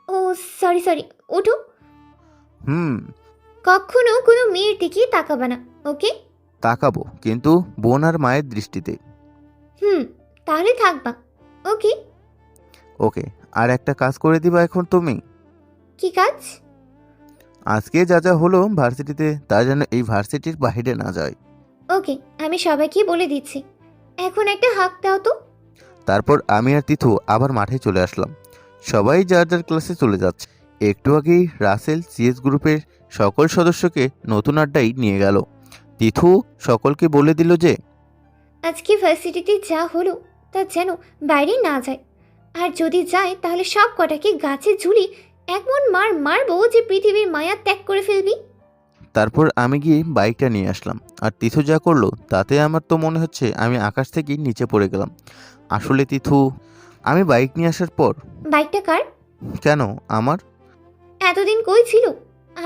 ও সরি, ওঠো। হুম কখনো কোনো মেয়ের দিকে তাকাবা না, ওকে? তাকাবো, কিন্তু বোন আর মায়ের দৃষ্টিতে। তাহলে থাকবা, ওকে? ওকে, আর একটা কাজ করে দিবা এখন তুমি। কি কাজ? আজকে যা যা হলো ভার্সিটিতে, তা যেন এই ভার্সিটির বাইরে না যায়। ওকে, আমি সবাইকে বলে দিচ্ছি। এখন একটা হাঁক দাও তো। তারপর আমি আর তিথু আবার মাঠে চলে আসলাম। সবাই যার যার ক্লাসে চলে যাচ্ছে। একটু আগেই রাসেল সিএস গ্রুপের সকল সদস্যকে নতুন আড্ডায় নিয়ে গেল। তিথু সকলকে বলে দিল যে আজকে ভার্সিটিতে যা হলো তা যেন বাইরে না যায়। আর যদি যায় তাহলে সব কটাকে গাছে ঝুলি এমন মারবো যে পৃথিবীর মায়া ত্যাগ করে ফেলবি। তারপর আমি গিয়ে বাইকটা নিয়ে আসলাম। আর তিথু যা করলো তাতে আমার তো মনে হচ্ছে আমি আকাশ থেকে নিচে পড়ে গেলাম। আসলে তিথু, আমি বাইক নিয়ে আসার পর। বাইকটা কার? কেন আমার? এতদিন কই ছিল?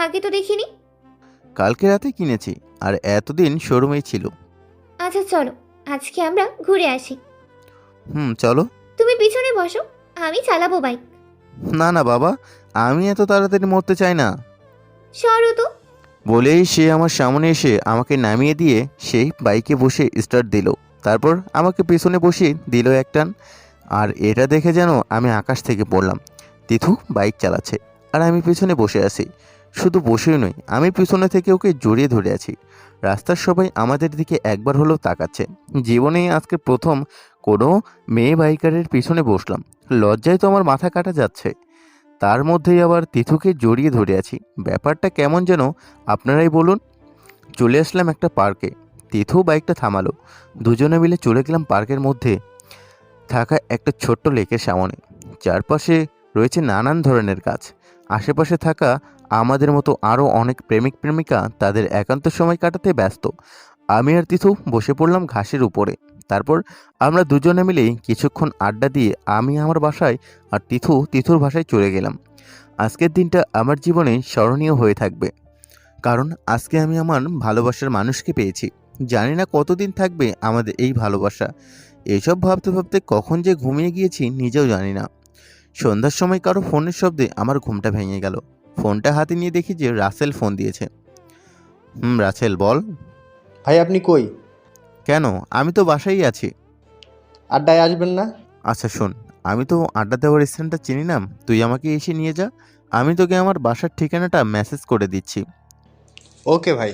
আগে তো দেখিনি। কালকে রাতে কিনেছি, আর এতদিন শোরুমেই ছিল। আচ্ছা চলো, আজকে আমরা ঘুরে আসি। চলো। তুমি পিছনে বসো, আমি চালাবো বাইক। না না বাবা, আমি এত তাড়াতাড়ি মরতে চাই না। সরো তো। বলেই সে আমার সামনে এসে আমাকে নামিয়ে দিয়ে সেই বাইকে বসে স্টার্ট দিল। তারপর আমাকে পেছনে বসিয়ে দিল এক টান। আর এটা দেখে যেন আমি আকাশ থেকে পড়লাম। তিথু বাইক চালাচ্ছে আর আমি পেছনে বসে আছি। শুধু বসেই নই, আমি পিছনে থেকে ওকে জড়িয়ে ধরে আছি। রাস্তার সবাই আমাদের দিকে একবার হলেও তাকাচ্ছে। জীবনেই আজকে প্রথম কোনো মেয়ে বাইকারের পিছনে বসলাম। লজ্জায় তো আমার মাথা কাটা যাচ্ছে। তার মধ্যেই আবার তিথুকে জড়িয়ে ধরে আছি। ব্যাপারটা কেমন যেন আপনারাই বলুন। চলে আসলাম একটা পার্কে। তিথু বাইকটা থামালো। দুজনে মিলে চলে গেলাম পার্কের মধ্যে থাকা একটা ছোট্ট লেকের সামনে। চারপাশে রয়েছে নানান ধরনের গাছ। আশেপাশে থাকা আমাদের মতো আরও অনেক প্রেমিক প্রেমিকা তাদের একান্ত সময় কাটাতে ব্যস্ত। আমি আর তিথু বসে পড়লাম ঘাসের উপরে। তারপর আমরা দুজনে মিলেই কিছুক্ষণ আড্ডা দিয়ে আমি আমার বাসায় আর তিথু তিথুর বাসায় চলে গেলাম। আজকের দিনটা আমার জীবনে স্মরণীয় হয়ে থাকবে, কারণ আজকে আমি আমার ভালোবাসার মানুষকে পেয়েছি। জানি না কতদিন থাকবে আমাদের এই ভালোবাসা। এসব ভাবতে ভাবতে কখন যে ঘুমিয়ে গিয়েছি নিজেও জানি না। সন্ধ্যার সময় কারো ফোনের শব্দে আমার ঘুমটা ভেঙে গেল। ফোনটা হাতে নিয়ে দেখি যে রাসেল ফোন দিয়েছে। রাসেল বল। ভাই আপনি কই? কেন? আমি তো বাসায় আছি। আড্ডায় আসবেন না? আচ্ছা শোন, আমি তো আড্ডা দেওয়ার স্থানটা চিনি না, তুই আমাকে এসে নিয়ে যা। আমি তোকে আমার বাসার ঠিকানাটা মেসেজ করে দিচ্ছি। ওকে ভাই।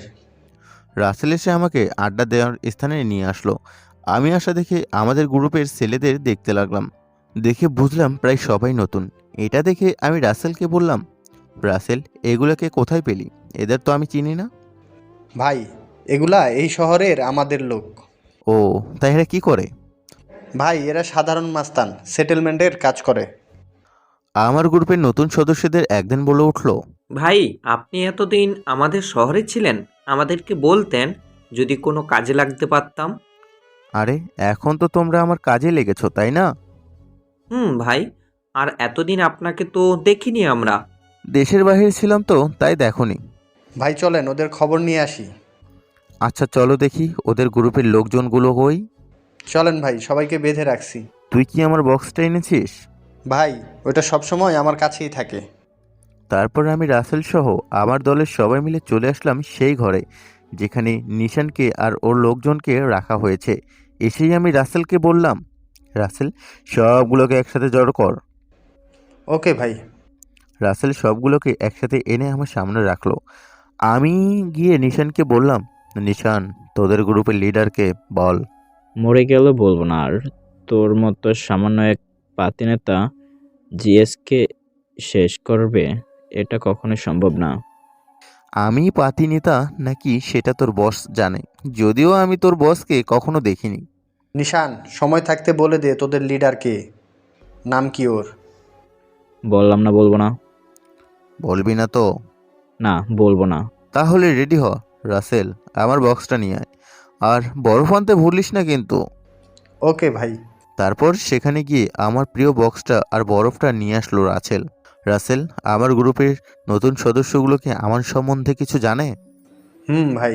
রাসেল এসে আমাকে আড্ডা দেওয়ার স্থানে নিয়ে আসলো। আমি আসা দেখে আমাদের গ্রুপের ছেলেদের দেখতে লাগলাম। দেখে বুঝলাম প্রায় সবাই নতুন। এটা দেখে আমি রাসেলকে বললাম, রাসেল, এগুলোকে কোথায় পেলি? এদের তো আমি চিনি না। ভাই এগুলা এই শহরের আমাদের লোক। ও, তাই এরা কি করে? ভাই এরা সাধারণ মাস্তান, সেটেলমেন্টের কাজ করে। আমার গ্রুপের নতুন সদস্যদের একদিন বলে উঠলো, ভাই আপনি এতদিন আমাদের শহরে ছিলেন, আমাদেরকে বলতেন, যদি কোনো কাজে লাগতে পারতাম। আরে এখন তো তোমরা আমার কাজে লেগেছো, তাই না? ভাই, আর এতদিন আপনাকে তো দেখিনি আমরা। দেশের বাইরে ছিলাম তো তাই দেখোনি। ভাই চলেন ওদের খবর নিয়ে আসি। আচ্ছা চলো দেখি ওদের গ্রুপের লোকজনগুলো কই। চলেন ভাই, সবাইকে বেঁধে রাখছি। তুই কি আমার বক্সটা এনেছিস? ভাই ওইটা সবসময় আমার কাছেই থাকে। তারপর আমি রাসেল সহ আমার দলের সবাই মিলে চলে আসলাম সেই ঘরে যেখানে নিশানকে আর ওর লোকজনকে রাখা হয়েছে। এসেই আমি রাসেলকে বললাম, রাসেল, সবগুলোকে একসাথে জড়ো কর। ওকে ভাই। রাসেল সবগুলোকে একসাথে এনে আমার সামনে রাখলো। আমি গিয়ে নিশানকে বললাম, নিশান, তোদের গ্রুপের লিডারকে বল। মরে গেল বলবো না, আর তোর মতো সামান্য এক পাতিনেতা জিএসকে শেষ করবে, এটা কখনোই সম্ভব না। আমি পাতি নেতা নাকি সেটা তোর বস জানে, যদিও আমি তোর বসকে কখনো দেখিনি। নিশান, সময় থাকতে বলে দে তোদের লিডার কে, নাম কি ওর? বললাম না বলবো না। বলবি না তো? না, বলবো না। তাহলে রেডি হ রাসেল, আমার বক্সটা নিয়ে আয়, আর বরফ আনতে ভুলিস না কিন্তু। ওকে ভাই। তারপর সেখানে গিয়ে আমার প্রিয় বক্সটা আর বরফটা নিয়ে আসলো রাসেল। রাসেল, আমার গ্রুপের নতুন সদস্যগুলোকে আমার সম্বন্ধে কিছু জানে? ভাই।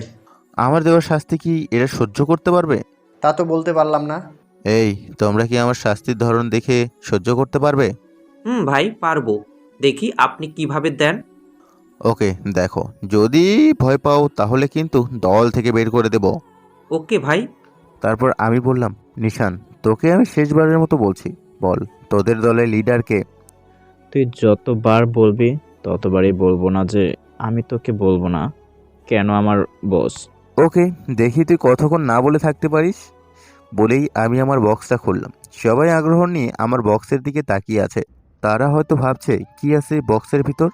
আমার দেওয়ার শাস্তি কি এরা সহ্য করতে পারবে? তা তো বলতে পারলাম না। এই, তোমরা কি আমার শাস্তির ধরন দেখে সহ্য করতে পারবে? ভাই পারবো, দেখি আপনি কিভাবে দেন। ওকে, দেখো, যদি ভয় পাও তাহলে কিন্তু দল থেকে বের করে দেব। ওকে ভাই। তারপর আমি বললাম, নিশান, তোকে আমি শেষবারের মতো বলছি, বল তোদের দলের লিডার কে? তুই যতবার বলবি ততবারই বলবো না যে আমি তোকে বলবো না কেন আমার বস। ওকে, দেখি তুই কতক্ষণ না বলে থাকতে পারিস। বলেই আমি আমার বক্সটা খুললাম। সবাই আগ্রহ নিয়ে আমার বক্সের দিকে তাকিয়ে আছে। তারা হয়তো ভাবছে কি আছে বক্সের ভিতর।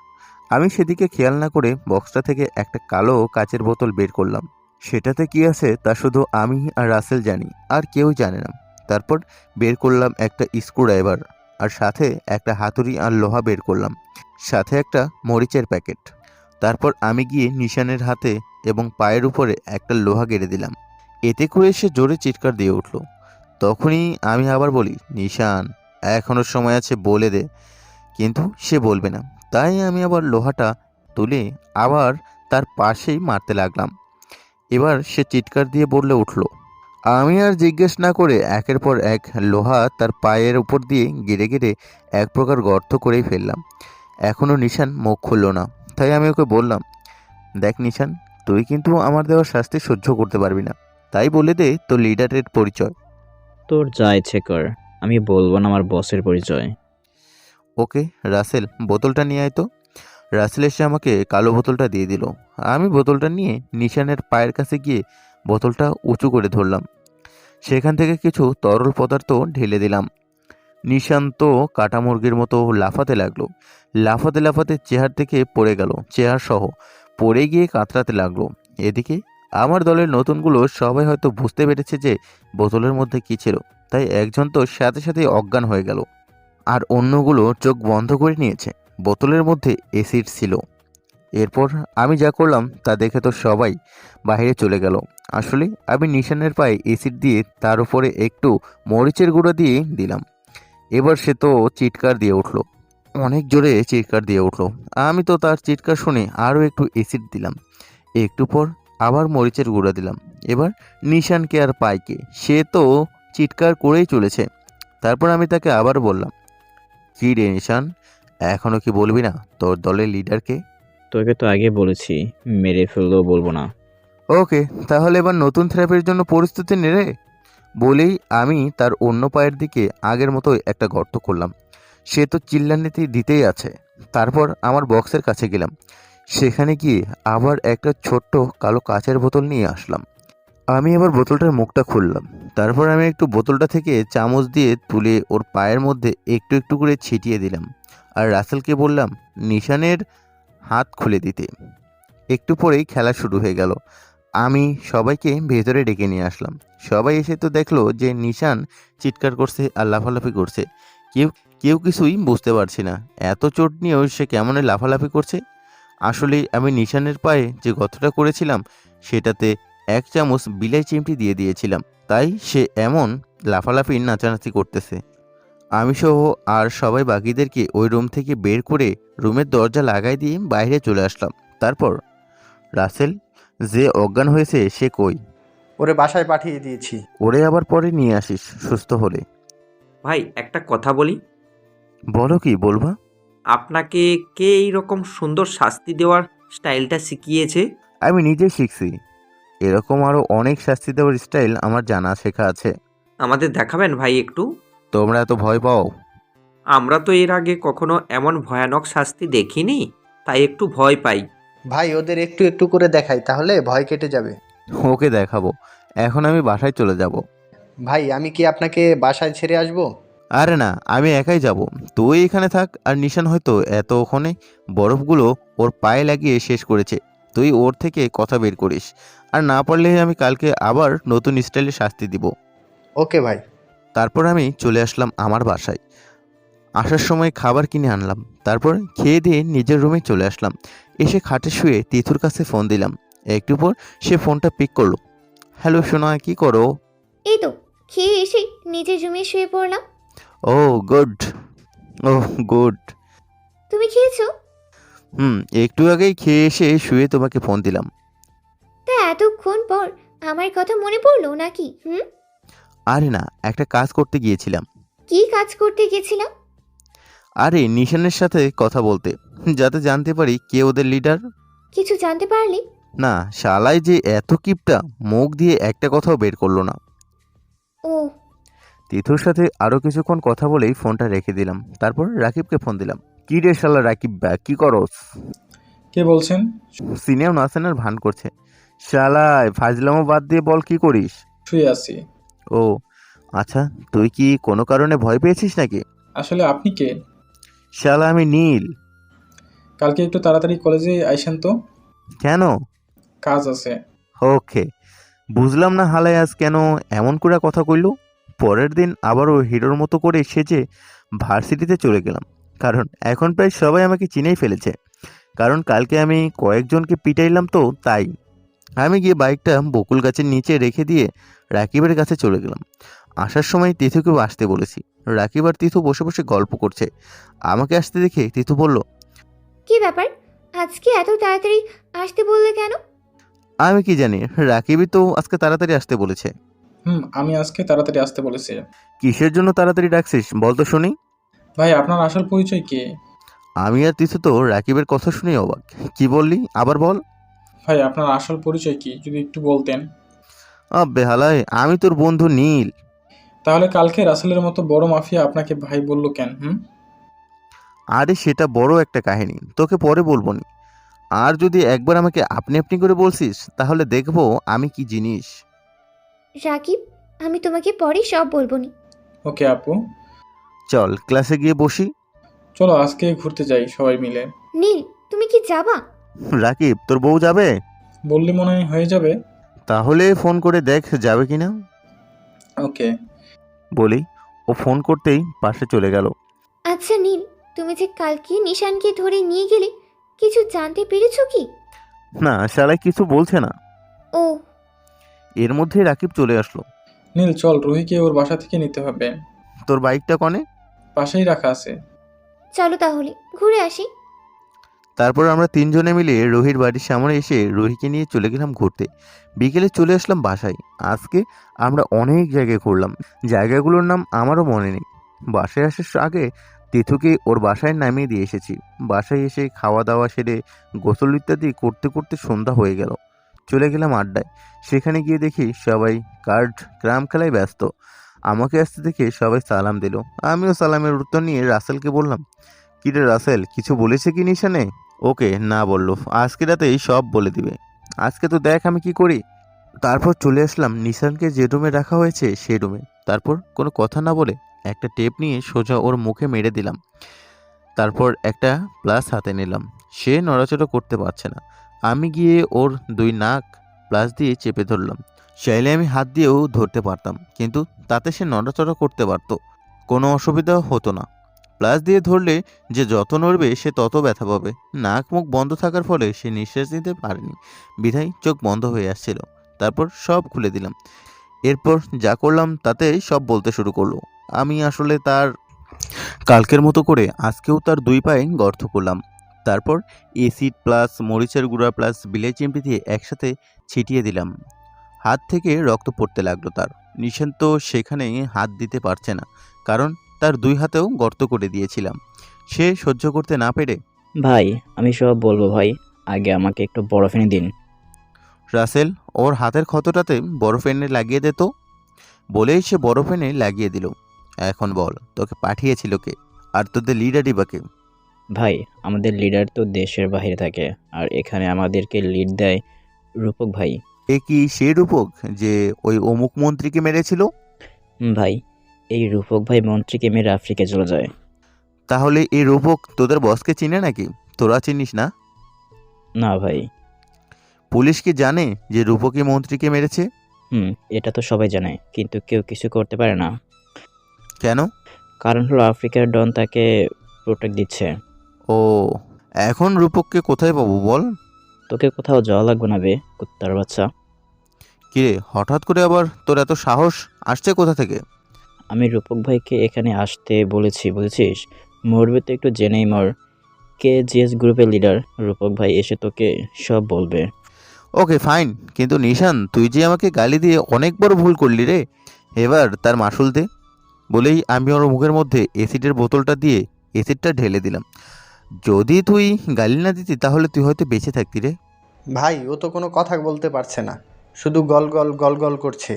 আমি সেদিকে খেয়াল না করে বক্সটা থেকে একটা কালো কাচের বোতল বের করলাম। সেটাতে কি আছে তা শুধু আমি আর রাসেল জানি, আর কেউ জানে না। তারপর বের করলাম একটা স্ক্রুড্রাইভার, আর সাথে একটা হাতুড়ি আর লোহা বের করলাম, সাথে একটা মরিচের প্যাকেট। তারপর আমি গিয়ে নিশানের হাতে এবং পায়ের উপরে একটা লোহা গেড়ে দিলাম। এতে করে সে জোরে চিৎকার দিয়ে উঠল। তখনই আমি আবার বলি, নিশান, এখনো সময় আছে, বলে দে। কিন্তু সে বলবে না। তাই আমি আবার লোহাটা তুলে আবার তার পাশেই মারতে লাগলাম। এবার সে চিৎকার দিয়ে বললে উঠল। আমি আর জিজ্ঞেস না করে একের পর এক লোহা তার পায়ের উপর দিয়ে গেড়ে গেড়ে এক প্রকার গর্ত করেই ফেললাম। এখনও নিশান মুখ খুলল না। তাই আমি ওকে বললাম, দেখ নিশান, তুই কিন্তু আমার দেওয়ার শাস্তি সহ্য করতে পারবি না। তাই বলে দে তোর লিডারের পরিচয়। তোর যা ইচ্ছে কর, আমি বলবো না আমার বসের পরিচয়। ওকে রাসেল, বোতলটা নিয়ে আয় তো। রাসেল এসে আমাকে কালো বোতলটা দিয়ে দিল। আমি বোতলটা নিয়ে নিশানের পায়ের কাছে গিয়ে বোতলটা উঁচু করে ধরলাম। সেখান থেকে কিছু তরল পদার্থ ঢেলে দিলাম। নিশান তো কাটা মুরগির মতো লাফাতে লাগলো। লাফাতে লাফাতে চেয়ার থেকে পড়ে গেল, চেয়ার সহ পড়ে গিয়ে কাতরাতে লাগলো। এদিকে আমার দলের নতুনগুলো সবাই হয়তো বুঝতে পেরেছে যে বোতলের মধ্যে কী ছিল। তাই একজন তো সাথে সাথে অজ্ঞান হয়ে গেল, আর অন্যগুলো চোখ বন্ধ করে নিয়েছে। বোতলের মধ্যে অ্যাসিড ছিল। এরপর আমি যা করলাম তা দেখে তো সবাই বাইরে চলে গেল। আসলে আমি নিশানের পায়ে অ্যাসিড দিয়ে তার উপরে একটু মরিচের গুঁড়ো দিয়ে দিলাম। এবার সে তো চিৎকার দিয়ে উঠল, অনেক জোরে চিৎকার দিয়ে উঠল। আমি তো তার চিৎকার শুনে আরও একটু অ্যাসিড দিলাম। একটু পর আবার মরিচের গুঁড়ো দিলাম। এবার নিশানকে আর পাইকে, সে তো চিৎকার করেই চলেছে। তারপর আমি তাকে আবার বললাম, কী রে নিশান, এখনও কি বলবি না তোর দলের লিডারকে? তোকে তো আগে বলেছি, মেরে ফেললেও বলবো না। ওকে, তাহলে এবার নতুন থেরাপির জন্য প্রস্তুতি নে রে। বলেই আমি তার অন্য পায়ের দিকে আগের মতো একটা গর্ত করলাম। সে তো চিল্লানিতে দিতেই আছে। তারপর আমার বক্সের কাছে গেলাম। সেখানে গিয়ে আবার একটা ছোট্ট কালো কাচের বোতল নিয়ে আসলাম। আমি এবার বোতলটার মুখটা খুললাম। তারপর আমি একটু বোতলটা থেকে চামচ দিয়ে তুলে ওর পায়ের মধ্যে একটু একটু করে ছিটিয়ে দিলাম। আর রাসেলকে বললাম নিশানের হাত খুলে দিতে। একটু পরেই খেলা শুরু হয়ে গেল। আমি সবাইকে ভেতরে ডেকে নিয়ে আসলাম। সবাই এসে তো দেখলো যে নিশান চিৎকার করছে আর লাফালাফি করছে। কেউ কেউ কিছুই বুঝতে পারছি না, এত চোট নিয়েও সে কেমন লাফালাফি করছে। আসলে আমি নিশানের পায়ে যে গর্তটা করেছিলাম সেটাতে এক চামচ বিলাই চিমটি দিয়ে দিয়েছিলাম, তাই সে এমন লাফালাফি নাচানাচি করতেছে। আমি সহ আর সবাই বাকিদেরকে ওই রুম থেকে বের করে রুমের দরজা লাগাই দিয়ে বাইরে চলে আসলাম। তারপর রাসেল, যে অজ্ঞান হয়েছে সে কই? ওরে বাসায় পাঠিয়ে দিয়েছি। ওরে আবার পরে নিয়ে আসিস সুস্থ হলে। ভাই একটা কথা বলি, বলো, কি বলবা? আপনাকে কে এই রকম সুন্দর শাস্তি দেওয়ার স্টাইলটা শিখিয়েছে? আমি নিজে শিখছি। এরকম আরও অনেক শাস্তি দেওয়ার স্টাইল আমার জানা শেখা আছে। আমাদের দেখাবেন ভাই একটু? তোমরা এত ভয় পাও? আমরা তো এর আগে কখনো এমন ভয়ানক শাস্তি দেখিনি, তাই একটু ভয় পাই। ভাই ওদের একটু একটু করে দেখাই, তাহলে ভয় কেটে যাবে। ওকে দেখাবো। এখন আমি বাসায় চলে যাব। ভাই আমি কি আপনাকে বাসায় ছেড়ে আসবো? আরে না, আমি একাই যাব। তুই এখানে থাক। আর নিশান হয়তো এতক্ষণে বরফগুলো ওর পায়ে লাগিয়ে শেষ করেছে। তুই ওর থেকে কথা বের করিস। আর না পারলে আমি কালকে আবার নতুন স্টাইলে শাস্তি দিব। ওকে ভাই। তারপর আমি চলে আসলাম আমার বাসায়। আসার সময় খাবার কিনে আনলাম। তারপর খেয়ে দিয়ে নিজের রুমে চলে আসলাম। এসে খাটে শুয়ে তিথুর কাছে ফোন দিলাম। একটু পর সে ফোনটা পিক করলো। হ্যালো সোনা, কি করো? এই তো খেয়ে এসে নিজের রুমে শুয়ে পড়লাম। ও গুড, ও গুড। তুমি খেয়েছো? একটু আগেই খেয়ে এসে শুয়ে তোমাকে ফোন দিলাম। তা এতক্ষণ পর আমার কথা মনে পড়লো নাকি? আরে না, একটা কাজ করতে গিয়েছিলাম। কি কাজ করতে গেছিলাম? আরে নিশানের সাথে কথা বলতে, যাতে জানতে পারি কে ওদের লিডার। কিছু জানতে পারলি? না, শালাই যে এত কিপটা, মুখ দিয়ে একটা কথাও বের করলো না। ও, তিথুর সাথে আরও কিছুক্ষণ কথা বলেই ফোনটা রেখে দিলাম। তারপর রাকিবকে ফোন দিলাম। কি রে শালা রাকিব ব্যা, কি করস? কে বলছেন? সিনিয়র নাসেনার ভান করছে। শালায় ফাজলামো বাদ দিয়ে বল, কি করিস? শুয়ে আছি। ও আচ্ছা, তুই কি কোনো কারণে ভয় পেয়েছিস নাকি? আসলে আপনি কে? শালা আমি নীল। কালকে একটু তাড়াতাড়ি কলেজে আইসেন তো, কেন? কাজ আছে। ওকে, বুঝলাম না হালাই আজ কেন এমন করে কথা কইল। পরের দিন আবারও হিরোর মতো করে সেজে ভার্সিটিতে চলে গেলাম, কারণ এখন প্রায় সবাই আমাকে চিনেই ফেলেছে। কারণ কালকে আমি কয়েকজনকে পিটাইলাম তো তাই। আমি গিয়ে বাইকটা বকুল গাছের নিচে রেখে দিয়ে রাকিবের কাছে চলে গেলাম। আসার সময় তিথুকেও আসতে বলেছি। রাকিব আর তিথু বসে বসে গল্প করছে। আমাকে আসতে দেখে তিথু বলল, কি ব্যাপার, আজকে এত তাড়াতাড়ি আসতে বললে কেন? আমি কি জানি, রাকিবই তো আজকে তাড়াতাড়ি আসতে বলেছে। আমি আজকে তাড়াতাড়ি আসতে বলেছি। কিসের জন্য তাড়াতাড়ি ডাকছিস বল তো শুনি। ভাই আপনার আসল পরিচয় কি? আমি আর তিথু তো রাকিবের কথা শুনেই অবাক। কি বললি, আবার বল। ভাই আপনার আসল পরিচয় কি যদি একটু বলতেন। বেহালায়, আমি তোর বন্ধু নীল। তাহলে কালকে রাসেলের মতো বড় মাফিয়া আপনাকে ভাই বললো কেন? আরে সেটা বড় একটা কাহিনী, তোকে পরে বলবো নি। আর যদি একবার আমাকে আপনি আপনি করে বলছিস তাহলে দেখবো আমি কি জিনিস। রাকিব, আমি তোমাকে পরেই সব বলবো নি। ওকে আপু, চল ক্লাসে গিয়ে বসি। চলো আজকে ঘুরতে যাই সবাই মিলে। নীল, তুমি কি যাবা? রাকিব, তোর বউ যাবে? বললে মনে হয় হয়ে যাবে। তাহলে ফোন করে দেখ যাবে কিনা। ওকে। বলি ও ফোন করতেই পাশে চলে গেল। আচ্ছা নীল, তুমি যে কালকে নিশানকে ধরে নিয়ে গেলে, কিছু জানতে পেরেছো কি? না, শালায় কিছু বলছে না। ও, এর মধ্যে রাকিব চলে আসলো। নীল চল, রুহিকে ওর বাসা থেকে নিতে হবে। তোর বাইকটা কনে? পাশেই রাখা আছে। চলো তাহলে ঘুরে আসি। তারপর আমরা তিনজনে মিলে রুহির বাড়ির সামনে এসে রুহিকে নিয়ে চলে গেলাম ঘুরতে। বিকেলে চলে আসলাম বাসায়। আজকে আমরা অনেক জায়গায় ঘুরলাম, জায়গাগুলোর নাম আমারও মনে নেই। বাসায় আসার আগে তিথুকে ওর বাসায় নামিয়ে দিয়ে এসেছি। বাসায় এসে খাওয়া দাওয়া সেরে গোসল ইত্যাদি করতে করতে সন্ধ্যা হয়ে গেল। চলে গেলাম আড্ডায়। সেখানে গিয়ে দেখি সবাই কার্ড গ্রাম খেলায় ব্যস্ত। আমাকে আসতে দেখে সবাই সালাম দিল। আমিও সালামের উত্তর নিয়ে রাসেলকে বললাম, কিরে রাসেল, কিছু বলেছে কি নিশানে? ওকে না বললো, আজকে রাতেই সব বলে দিবে। আজকে তো দেখ আমি কি করি। তারপর চলে আসলাম নিশানকে যে রুমে রাখা হয়েছে সেই রুমে। তারপর কোনো কথা না বলে একটা টেপ নিয়ে সোজা ওর মুখে মেরে দিলাম। তারপর একটা প্লাস হাতে নিলাম। সে নড়াচড়া করতে পারছে না। আমি গিয়ে ওর দুই নাক প্লাস দিয়ে চেপে ধরলাম। চাইলে আমি হাত দিয়েও ধরতে পারতাম, কিন্তু তাতে সে নড়াচড়া করতে পারত, কোনো অসুবিধা হতো না। প্লাস দিয়ে ধরলে যে যত নড়বে সে তত ব্যথা পাবে। নাক মুখ বন্ধ থাকার ফলে সে নিঃশ্বাস নিতে পারেনি, বিধায় চোখ বন্ধ হয়ে আসছিল। তারপর সব খুলে দিলাম। এরপর যা করলাম তাতে সব বলতে শুরু করলো। আমি আসলে তার কালকের মতো করে আজকেও তার দুই পায়ে গর্ত করলাম। তারপর এসিড প্লাস মরিচের গুঁড়া প্লাস বিলাই চিমটি দিয়ে একসাথে ছিটিয়ে দিলাম। হাত থেকে রক্ত পড়তে লাগলো তার। নিশান তো সেখানে হাত দিতে পারছে না, কারণ তার দুই হাতেও গর্ত করে দিয়েছিলাম। সে সহ্য করতে না পেরে, ভাই আমি সব বলবো ভাই, আগে আমাকে একটু বরফ এনে দিন। রাসেল ওর হাতের ক্ষতটাতে বরফ এনে লাগিয়ে দে তো। বলেই সে বরফ এনে লাগিয়ে দিল। এখন বল, তোকে পাঠিয়েছিল কে, আর তোদের লিডারই বা কে? ভাই আমাদের লিডার তো দেশের বাইরে থাকে, আর এখানে আমাদেরকে লিড দেয় রূপক ভাই। এ কি সে রূপক যে ওই অমুক মন্ত্রীকে মেরেছিল? ভাই এই রূপক ভাই মন্ত্রীকে মেরে আফ্রিকা চলে যায়। তাহলে এই রূপক তোদের বসকে চিনে নাকি? তোরা চিনিস না? না ভাই। পুলিশ কি জানে যে রূপকই মন্ত্রীকে মেরেছে? এটা তো সবাই জানে, কিন্তু কেউ কিছু করতে পারে না। কেন? কারণ হলো আফ্রিকার ডন তাকে প্রোটেক্ট দিচ্ছে। ও, এখন রূপককে কোথায় পাবো বল? তোকে কোথাও যাওয়া লাগবে না বে, কুত্তার বাচ্চা। কিরে, হঠাৎ করে আবার তোর এত সাহস আসছে কোথা থেকে? আমি রূপক ভাইকে এখানে আসতে বলেছি, বুঝেছিস? মরবে তো একটু জেনেই মর। কে জিএস গ্রুপের লিডার, রূপক ভাই এসে তোকে সব বলবে। ওকে ফাইন, কিন্তু নিশান তুই যে আমাকে গালি দিয়ে অনেক বড় ভুল করলি রে, এবার তার মাসুল দে। বলেই আমি ওর মুখের মধ্যে অ্যাসিডের বোতলটা দিয়ে অ্যাসিডটা ঢেলে দিলাম। যদি তুই গালি না দিতি তাহলে তুই হয়তো বেঁচে থাকতি রে। ভাই ও তো কোনো কথা বলতে পারছে না, শুধু গল গল গল গল করছে।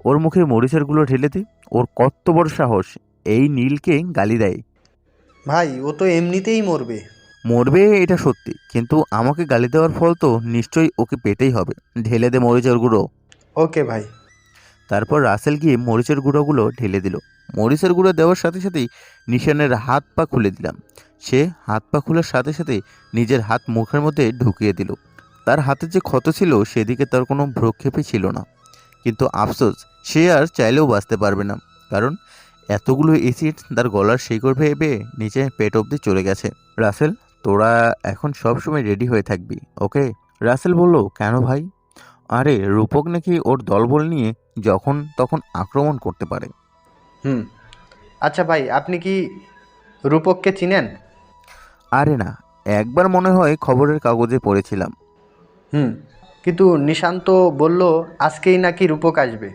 ওর মুখে মরিচের গুলো ঢেলে দি। ওর কত বড় সাহস এই নীলকে গালি দেয়। ভাই ও তো এমনিতেই মরবে। মরবে এটা সত্যি, কিন্তু আমাকে গালি দেওয়ার ফল তো নিশ্চয়ই ওকে পেতেই হবে। ঢেলে দে মরিচের গুঁড়ো। ওকে ভাই। তারপর রাসেল গিয়ে মরিচের গুঁড়োগুলো ঢেলে দিল। মরিচের গুঁড়ো দেওয়ার সাথে সাথেই নিশানের হাত পা খুলে দিলাম। সে হাত পা খোলার সাথে সাথে নিজের হাত মুখের মধ্যে ঢুকিয়ে দিল। তার হাতে যে ক্ষত ছিল সেদিকে তার কোনো ভ্রুক্ষেপই ছিল না, কিন্তু আফসোস সে আর চাইলেও বাঁচতে পারবে না, কারণ এতগুলো অ্যাসিড তার গলার শিকড় ভেবে নিচে পেট অবধি চলে গেছে। রাসেল তোরা এখন সব সময় রেডি হয়ে থাকবি, ওকে? রাসেল বলল, কেন ভাই? আরে রূপক নাকি ওর দলবল নিয়ে যখন তখন আক্রমণ করতে পারে। হুম। আচ্ছা ভাই, আপনি কি রূপককে চিনেন? আরে না, একবার মনে হয় খবরের কাগজে পড়েছিলাম। হুম। কিন্তু নিশান্ত বলল আজকেই নাকি রূপক আসবে।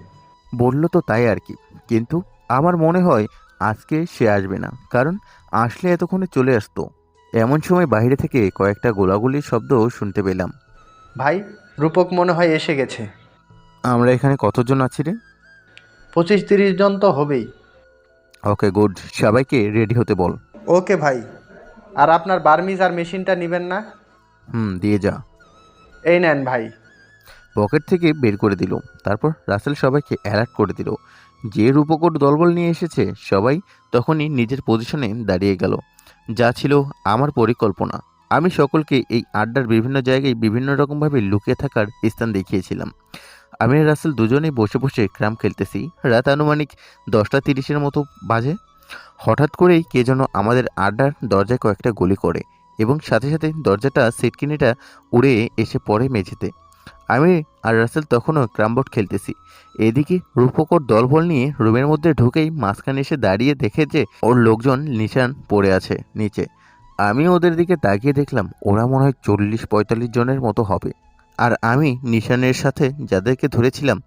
বলল তো তাই আর কি, কিন্তু আমার মনে হয় আজকে সে আসবে না, কারণ আসলে এতক্ষণে চলে আসতো। এমন সময় বাইরে থেকে কয়েকটা গোলাগুলির শব্দ শুনতে পেলাম। ভাই, রূপক মনে হয় এসে গেছে। আমরা এখানে কতজন আছি রে? 25-30 জন তো হবেই। ওকে গুড, সবাইকে রেডি হতে বল। ওকে ভাই। আর আপনার বার্মিজ আর মেশিনটা নেবেন না? দিয়ে যা। এই নেন ভাই। পকেট থেকে বের করে দিল। তারপর রাসেল সবাইকে অ্যালার্ট করে দিল যে রূপকোট দলবল নিয়ে এসেছে। সবাই তখনই নিজের পজিশনে দাঁড়িয়ে গেল। যা ছিল আমার পরিকল্পনা। আমি সকলকে এই আড্ডার বিভিন্ন জায়গায় বিভিন্ন রকমভাবে লুকিয়ে থাকার স্থান দেখিয়েছিলাম। আমি আর রাসেল দুজনেই বসে বসে ক্রাম খেলতেছি। রাত আনুমানিক 10টা 30-এর মতো বাজে। হঠাৎ করেই কে যেন আমাদের আড্ডার দরজায় কয়েকটা গুলি করে এবং সাথে সাথে দরজাটা সিটকিনিটা উড়ে এসে পড়ে মেঝেতে। আমি আর রাসেল তখনও ক্রামবোর্ড খেলতেছি। এদিকে রূপকর দলবল নিয়ে রুমের মধ্যে ঢুকেই মাঝখানে এসে দাঁড়িয়ে দেখে যে ওর লোকজন নিশান পড়ে আছে নিচে। আমি ওদের দিকে তাকিয়ে দেখলাম ওরা মনে হয় 40-45 জনের মতো হবে। আর আমি নিশানের সাথে যাদেরকে ধরেছিলাম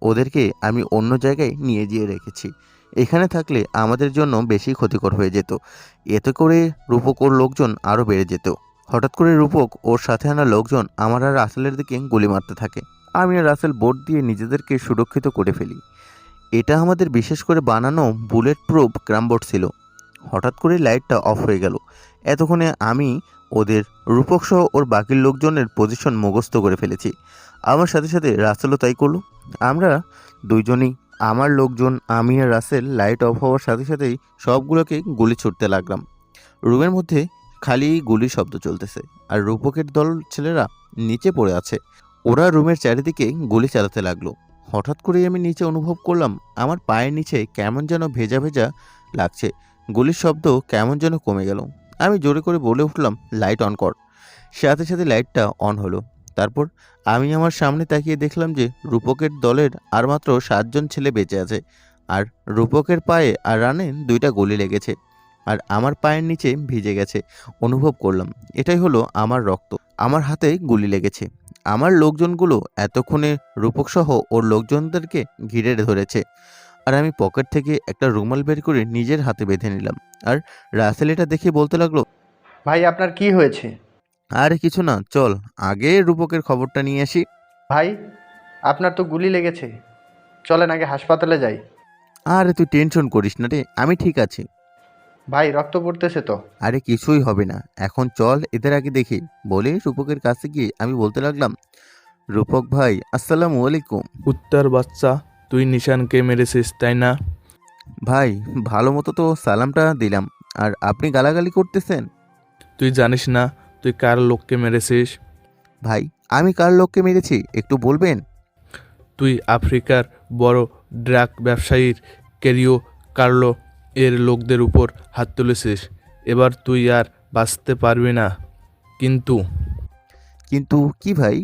ওদেরকে আমি অন্য জায়গায় নিয়ে গিয়ে রেখেছি। এখানে থাকলে আমাদের জন্য বেশি ক্ষতিকর হয়ে যেত। এতে করে রূপক ওর লোকজন আরও বেড়ে যেত। হঠাৎ করে রূপক ওর সাথে আনা লোকজন আমার আর রাসেলের দিকে গুলি মারতে থাকে। আমি আর রাসেল বোর্ড দিয়ে নিজেদেরকে সুরক্ষিত করে ফেলি। এটা আমাদের বিশেষ করে বানানো বুলেট প্রুফ ক্রামবোর্ড ছিল। হঠাৎ করে লাইটটা অফ হয়ে গেল। এতক্ষণে আমি ওদের রূপক সহ ওর বাকি লোকজনের পজিশন মুখস্থ করে ফেলেছি। আমার সাথে সাথে রাসেলও তাই করলো। আমরা দুইজনই, আমার লোকজন, আমি আর রাসেল লাইট অফ হওয়ার সাথে সাথেই সবগুলোকে গুলি ছুটতে লাগলাম। রুমের মধ্যে খালি গুলির শব্দ চলতেছে আর রূপকের দল ছেলেরা নিচে পড়ে আছে। ওরা রুমের চারিদিকে গুলি চালাতে লাগলো। হঠাৎ করেই আমি নিচে অনুভব করলাম আমার পায়ের নিচে কেমন যেন ভেজা ভেজা লাগছে। গুলির শব্দ কেমন যেন কমে গেল। আমি জোরে করে বলে উঠলাম, লাইট অন কর। সাথে সাথে লাইটটা অন হলো। তারপর আমি আমার সামনে তাকিয়ে দেখলাম যে রূপকের দলের আর মাত্র 7 জন ছেলে বেঁচে আছে। আর রূপকের পায়ে আর রানে 2টা গুলি লেগেছে আর আমার পায়ের নিচে ভিজে গেছে। অনুভব করলাম এটাই হলো আমার রক্ত। আমার হাতে গুলি লেগেছে। আমার লোকজনগুলো এতক্ষণে রূপক সহ ওর লোকজনদেরকে ঘিরে ধরেছে। আর আমি পকেট থেকে একটা রুমাল বের করে নিজের হাতে বেঁধে নিলাম। আর রাসেল এটা দেখে বলতে লাগলো, ভাই, আপনার কি হয়েছে? আরে কিছু না, চল আগে রূপকের খবরটা নিয়ে আসি। ভাই, আপনার তো গুলি লেগেছে, চলেন আগে হাসপাতালে যাই। আরে তুই টেনশন করিস না রে, আমি ঠিক আছি। ভাই, রক্ত পড়তেছে তো। আরে কিছুই হবে না, এখন চল এদের আগে দেখি। বলে রূপকের কাছে গিয়ে আমি বলতে লাগলাম, রূপক ভাই আসসালামু আলাইকুম। কুত্তার বাচ্চা, তুই নিশানকে মেরেছিস তাই না? ভাই ভালো মতো তো সালামটা দিলাম, আর আপনি গালাগালি করতেছেন। তুই জানিস না তুই কার লোককে মেরেছিস? ভাই আমি কার লোককে মেরেছি একটু বলবেন? তুই আফ্রিকার বড় ড্রাগ ব্যবসায়ীর ক্যারিও কার্লো এর লোকদের উপর হাত তুলেছিস। এবার তুই আর বাঁচতে পারবি না। কিন্তু কিন্তু কি ভাই?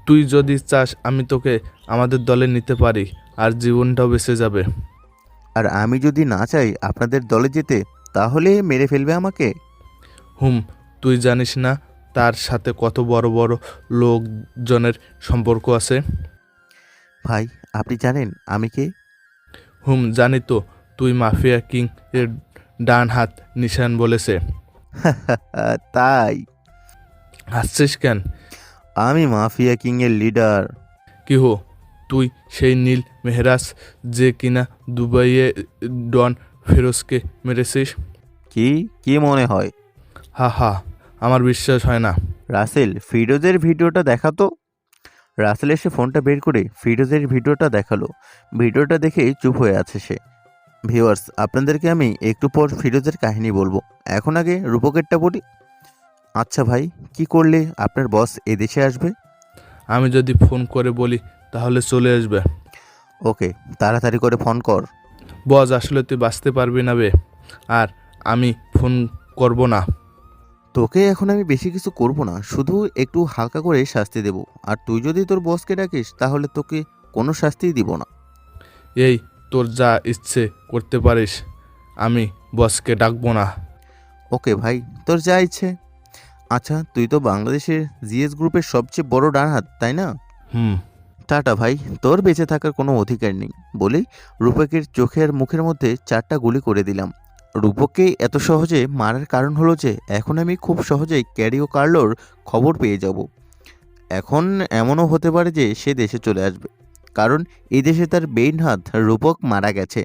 তুই যদি চাস আমি তোকে আমাদের দলে নিতে পারি, আর জীবনটাও বেঁচে যাবে। আর আমি যদি না চাই আপনাদের দলে যেতে, তাহলে মেরে ফেলবে আমাকে? তুই জানিস না তার সাথে কত বড় বড় লোকজনের সম্পর্ক আছে? ভাই আপনি জানেন আমি কে? জানি তো, তুই মাফিয়া কিং এর ডান হাত নিশান বলেছে। তাই? হাসছিস কেন? আমি মাফিয়া কিং এর লিডার। কি হো, তুই সেই নীল মেহরাজ যে কিনা দুবাইয়ে ডন ফিরোজকে মেরেছিস? কি মনে হয়? হা, আমার বিশ্বাস হয় না। রাসেল ফিরোজের ভিডিওটা দেখাতো। রাসেল এসে ফোনটা বের করে ফিরোজের ভিডিওটা দেখালো। ভিডিওটা দেখে চুপ হয়ে আছে সে। ভিউয়ার্স, আপনাদেরকে আমি একটু পর ফিরোজের কাহিনী বলবো, এখন আগে রূপকেরটা বলি। আচ্ছা ভাই, কি করলে আপনার বস এদেশে আসবে? আমি যদি ফোন করে বলি তাহলে চলে আসবে। ওকে, তাড়াতাড়ি করে ফোন কর। বস আসলে তুই বাঁচতে পারবি না বে, আর আমি ফোন করব না। তোকে এখন আমি বেশি কিছু করব না, শুধু একটু হালকা করে শাস্তি দেব। আর তুই যদি তোর বসকে ডাকিস তাহলে তোকে কোনো শাস্তিই দিব না। এই, তোর যা ইচ্ছে করতে পারিস, আমি বসকে ডাকবো না। ওকে ভাই, তোর যা ইচ্ছে। আচ্ছা, তুই তো বাংলাদেশের জিএস গ্রুপের সবচেয়ে বড় ডানহাত, তাই না? হুম। টাটা ভাই, তোর বেঁচে থাকার কোনো অধিকার নেই। বলেই রূপকের চোখের মুখের মধ্যে 4টা গুলি করে দিলাম। রূপককে এত সহজে মারার কারণ হলো যে এখন আমি খুব সহজেই ক্যারিও কার্লোর খবর পেয়ে যাব। এখন এমনও হতে পারে যে সে দেশে চলে আসবে, কারণ এই দেশে তার বেইন হাত রূপক মারা গেছে।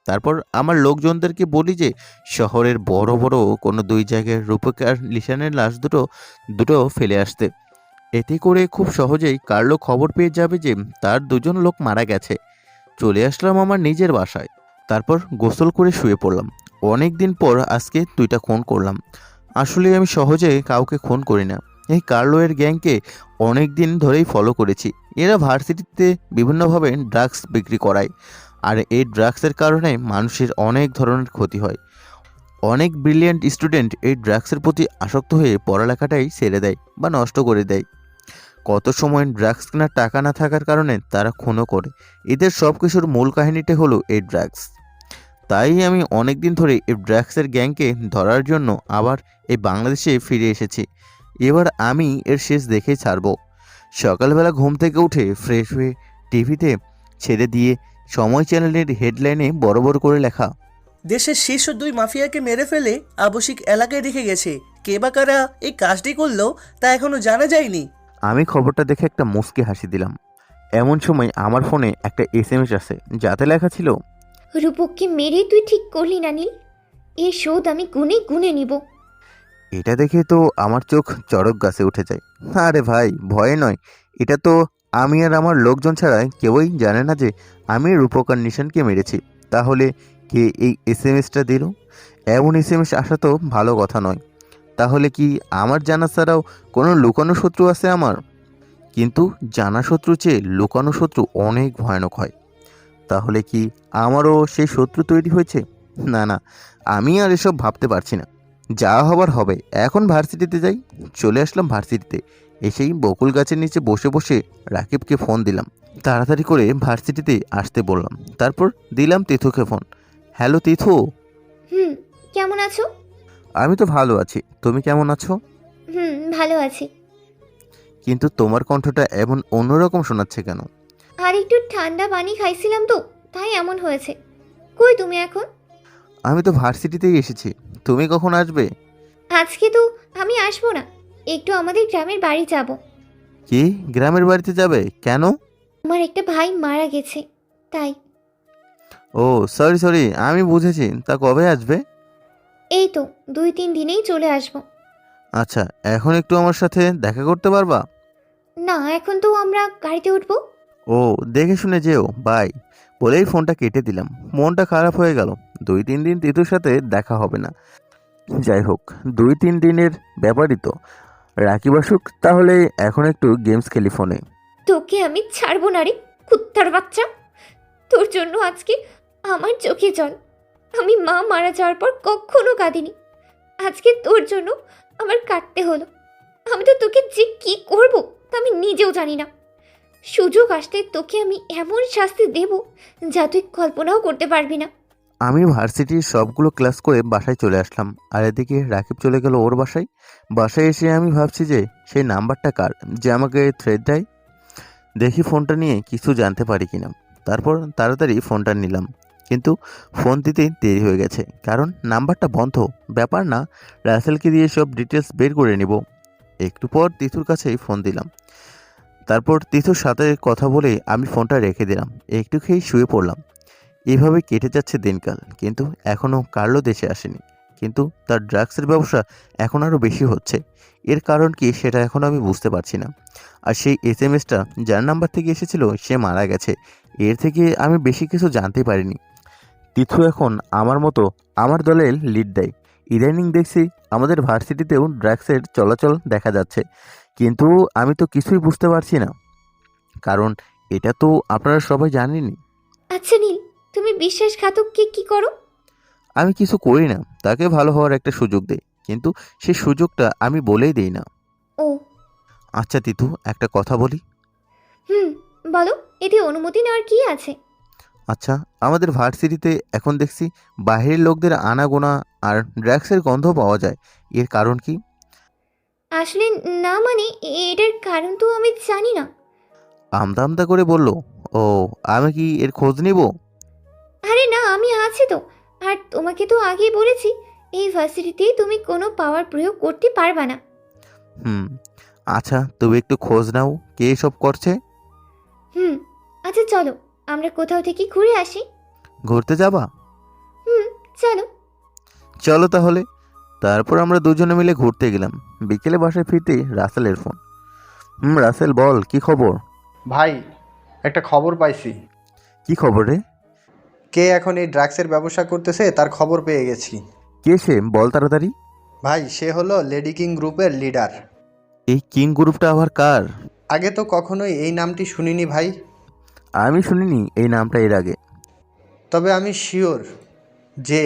তারপর আমার লোকজনদেরকে বলি যে শহরের বড় বড় কোনো 2 জায়গায় রূপক আর লিসানের লাশ দুটো ফেলে আসতে। এতে করে খুব সহজেই কার্লো খবর পেয়ে যাবে যে তার 2জন লোক মারা গেছে। চলে আসলাম আমার নিজের বাসায়। তারপর গোসল করে শুয়ে পড়লাম। অনেক দিন পর আজকে 2টা খুন করলাম। আসলে আমি সহজে কাউকে খুন করি না। এই কার্লো এর গ্যাংকে অনেক দিন ধরেই ফলো করেছি। এরা ভার্সিটিতে বিভিন্নভাবে ড্রাগস বিক্রি করায়, আর এই ড্রাগসের কারণে মানুষের অনেক ধরনের ক্ষতি হয়। অনেক ব্রিলিয়ান্ট স্টুডেন্ট এই ড্রাগসের প্রতি আসক্ত হয়ে পড়ালেখাটাই ছেড়ে দেয় বা নষ্ট করে দেয়। কত সময় ড্রাগস কেনার টাকা না থাকার কারণে তারা খুনও করে। এদের সব কিছুর মূল কাহিনীটা হলো এই ড্রাগস। তাই আমি অনেক দিন ধরে এই ড্রাগসের গ্যাংকে ধরার জন্য আবার এই বাংলাদেশে ফিরে এসেছি। এবার আমি এর শেষ দেখে ছাড়ব। সকালবেলা ঘুম থেকে উঠে ফ্রেশ হয়ে টিভিতে ছেড়ে দিয়ে সময় চ্যানেলের হেডলাইনে বড় বড় করে লেখা, দেশের শীর্ষ 2 মাফিয়াকে মেরে ফেলে আবশ্যিক এলাকায় রেখে গেছে। কে বা কারা এই কাজটি করলো তা এখনো জানা যায়নি। আমি খবরটা দেখে একটা মুচকি হাসি দিলাম। এমন সময় আমার ফোনে একটা SMS আসে, যাতে লেখা ছিল, রূপককে মেরে তুই ঠিক করলি না নীল, এর শোধ আমি গুনে গুনে নিব। এটা দেখে তো আমার চোখ চড়ক গাছে উঠে যায়। আরে ভাই, ভয়ে নয়, এটা তো আমি আর আমার লোকজন ছাড়া কেউই জানে না যে আমি রূপক আর নিশানকে মেরেছি। তাহলে কে এই SMSটা দিল? এমন SMS আসা তো ভালো কথা নয়। তাহলে কি আমার জানা ছাড়াও কোনো লুকানো শত্রু আছে আমার? কিন্তু জানা শত্রু চেয়ে লুকানো শত্রু অনেক ভয়ানক হয়। তাহলে কি আমারও সেই শত্রু তৈরি হয়েছে? না না, আমি আর এসব ভাবতে পারছি না। যা হবার হবে। এখন ভার্সিটিতে যাই। চলে আসলাম ভার্সিটিতে। এসেই বকুল গাছের নিচে বসে বসে রাকিবকে ফোন দিলাম। তাড়াতাড়ি করে ভার্সিটিতে আসতে বললাম। তারপর দিলাম তিথুকে ফোন। হ্যালো তিথু। কেমন আছো? আমি তো ভালো আছি, তুমি কেমন আছো? ভালো আছি। কিন্তু তোমার কণ্ঠটা এমন অন্যরকম শোনাচ্ছে কেন? আর একটু ঠান্ডা পানি খাইছিলাম তো, তাই এমন হয়েছে। কই তুমি এখন? আমি তো ভার্সিটিতেই এসেছি। তুমি কখন আসবে? আজকে তো আমি আসবো না, একটু আমাদের গ্রামের বাড়ি যাব। কি, গ্রামের বাড়িতে যাবে কেন? আমার একটা ভাই মারা গেছে, তাই। ও সরি, আমি বুঝেছি। তা কবে আসবে? এই তো 2-3 দিনেই চলে আসবো। আচ্ছা, এখন একটু আমার সাথে দেখা করতে পারবা? না, এখন তো আমরা গাড়িতে উঠবো। ও, দেখে শুনে যেও, বাই। বলেই ফোনটা কেটে দিলাম। মনটা খারাপ হয়ে গেল। 2-3 দিন তিতুর সাথে দেখা হবে না। যাই হোক, 2-3 দিনের ব্যাপারই তো। রাকিব আসুক তাহলে। এখন একটু গেমস খেলি ফোনে। তোকে আমি ছাড়বো না রে কুত্তার বাচ্চা। তোর জন্য আজকে আমার চোখে জল। আমি মা মারা যাওয়ার পর কখনো কাঁদিনি, আজকে তোর জন্য আমার কাটতে হলো। আমি তো তোকে যে কি করব তা আমি নিজেও জানি না। সুযোগ আসলে তোকে আমি এমন শাস্তি দেব যা তুই কল্পনাও করতে পারবি না। আমি ভার্সিটির সবগুলো ক্লাস করে বাসায় চলে আসলাম। আর এদিকে রাকিব চলে গেল ওর বাসায়। বাসায় এসে আমি ভাবছি যে সেই নাম্বারটা কার যে আমাকে থ্রেড দেয়। দেখি ফোনটা নিয়ে কিছু জানতে পারি কিনা। তারপর তাড়াতাড়ি ফোনটা নিলাম, কিন্তু ফোন দিতে দেরি হয়ে গেছে, কারণ নাম্বারটা বন্ধ। ব্যাপার না, রাসেলকে দিয়ে সব ডিটেলস বের করে নিব। একটু পর তিথুর কাছেই ফোন দিলাম। তারপর তিথুর সাথে কথা বলে আমি ফোনটা রেখে দিলাম। একটু খেয়েই শুয়ে পড়লাম। এভাবে কেটে যাচ্ছে দিনকাল, কিন্তু এখনও কার্লো দেশে আসেনি। কিন্তু তার ড্রাগসের ব্যবসা এখন আরও বেশি হচ্ছে। এর কারণ কি সেটা এখন আমি বুঝতে পারছি না। আর সেই SMSটা যার নাম্বার থেকে এসেছিল সে মারা গেছে। এর থেকে আমি বেশি কিছু জানতে পারিনি। তিথু এখন আমার মতো আমার দলের লিড দেয়। ইদানিং দেখছি আমাদের ভার্সিটিতেও ড্রাগসের চলাচল দেখা যাচ্ছে, কিন্তু আমি তো কিছুই বুঝতে পারছি না, কারণ এটা তো আপনারা সবাই জানেনই। আচ্ছা নীল, তুমি বিশ্বাসঘাতককে কি করো? আমি কিছু করি না, তাকে ভালো হওয়ার একটা সুযোগ দেই, কিন্তু সেই সুযোগটা আমি বলেই দেই না। ও আচ্ছা তিথু, একটা কথা বলি। হুম, বলো। এতে অনুমতি নেওয়ার কি আছে? আচ্ছা, আমাদের ভার্সিটিতে এখন দেখছি বাইরের লোকদের আনাগোনা আর ড্রাগসের গন্ধ পাওয়া যায়। এর কারণ কি? আসলে না, মানে এটার কারণ তো আমি জানি না। আমদা আমদা করে বলল। ও, আমি কি এর খোঁজ নিব? আরে না, আমি আছি তো। আর তোমাকে তো আগেই বলেছি, এই ভার্সিটিতে তুমি কোনো পাওয়ার প্রয়োগ করতে পারবা না। হুম, আচ্ছা তুমি একটু খোঁজ নাও কে এসব করছে। হুম, আচ্ছা চলো, আমরা কোথাও থেকে ঘুরে আসি। ঘুরতে যাবা? হুম, চলো। চলো তাহলে। তারপর আমরা দুজনে মিলে ঘুরতে গেলাম। বিকেলে বাসায় ফিরতেই রাসেলের ফোন। রাসেল বল, কি খবর? ভাই, একটা খবর পাইছি। কি খবর রে? কে এখন এই ড্রাগসের ব্যবসা করতেছে তার খবর পেয়ে গেছি। কে সে, বল তাড়াতাড়ি। ভাই, সে হলো লেডি কিং গ্রুপের লিডার। এই কিং গ্রুপটা আবার কার? আগে তো কখনোই এই নামটি শুনিনি ভাই, আমি শুনিনি এই নামটা এর আগে। তবে আমি শিওর যে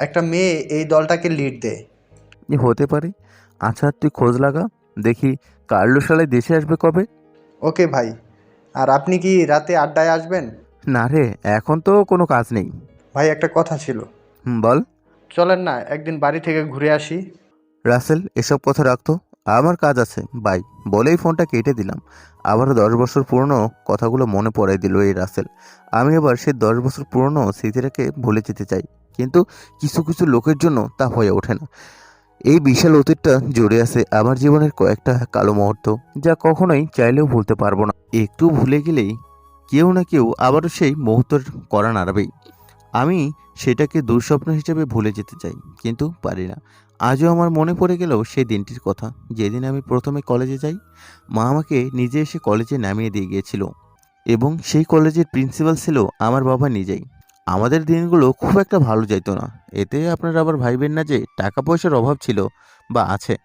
একটা মেয়ে এই দলটাকে লিড দেয়। হতে পারে। আচ্ছা তুই খোঁজ লাগা, দেখি কার্লো সালে দেশে আসবে কবে। ওকে ভাই, আর আপনি কি রাতে আড্ডায় আসবেন? না রে, এখন তো কোনো কাজ নেই। ভাই, একটা কথা ছিল। বল। চলেন না একদিন বাড়ি থেকে ঘুরে আসি। রাসেল, এসব কথা রাখতো, আমার কাজ আছে, বাই বলেই ফোনটা কেটে দিলাম। আবারও 10 বছর পুরনো কথাগুলো মনে পড়াই দিল এই রাসেল। আমি আবার সে 10 বছর পুরনো স্মৃতিটাকে ভুলে যেতে চাই, কিন্তু কিছু কিছু লোকের জন্য তা হয়ে ওঠে না। এই বিশাল অতীতটা জুড়ে আছে আমার জীবনের কয়েকটা কালো মুহূর্ত, যা কখনোই চাইলেও ভুলতে পারবো না। একটু ভুলে গেলেই কেউ না কেউ আবারও সেই মুহূর্তের করা নাড়াবেই। আমি সেটাকে দুঃস্বপ্ন হিসেবে ভুলে যেতে চাই, কিন্তু পারি না। আজও আমার মনে পড়ে গেল সেই দিনটির কথা, যেদিন আমি প্রথমে কলেজে যাই। মা আমাকে নিজে এসে কলেজে নামিয়ে দিয়ে গিয়েছিল, এবং সেই কলেজের প্রিন্সিপাল ছিল আমার বাবা নিজেই। আমাদের দিনগুলো খুব একটা ভালো যাইতো না। এতে আপনারা আবার ভাইবেন না যে টাকা পয়সার অভাব ছিল বা আছে।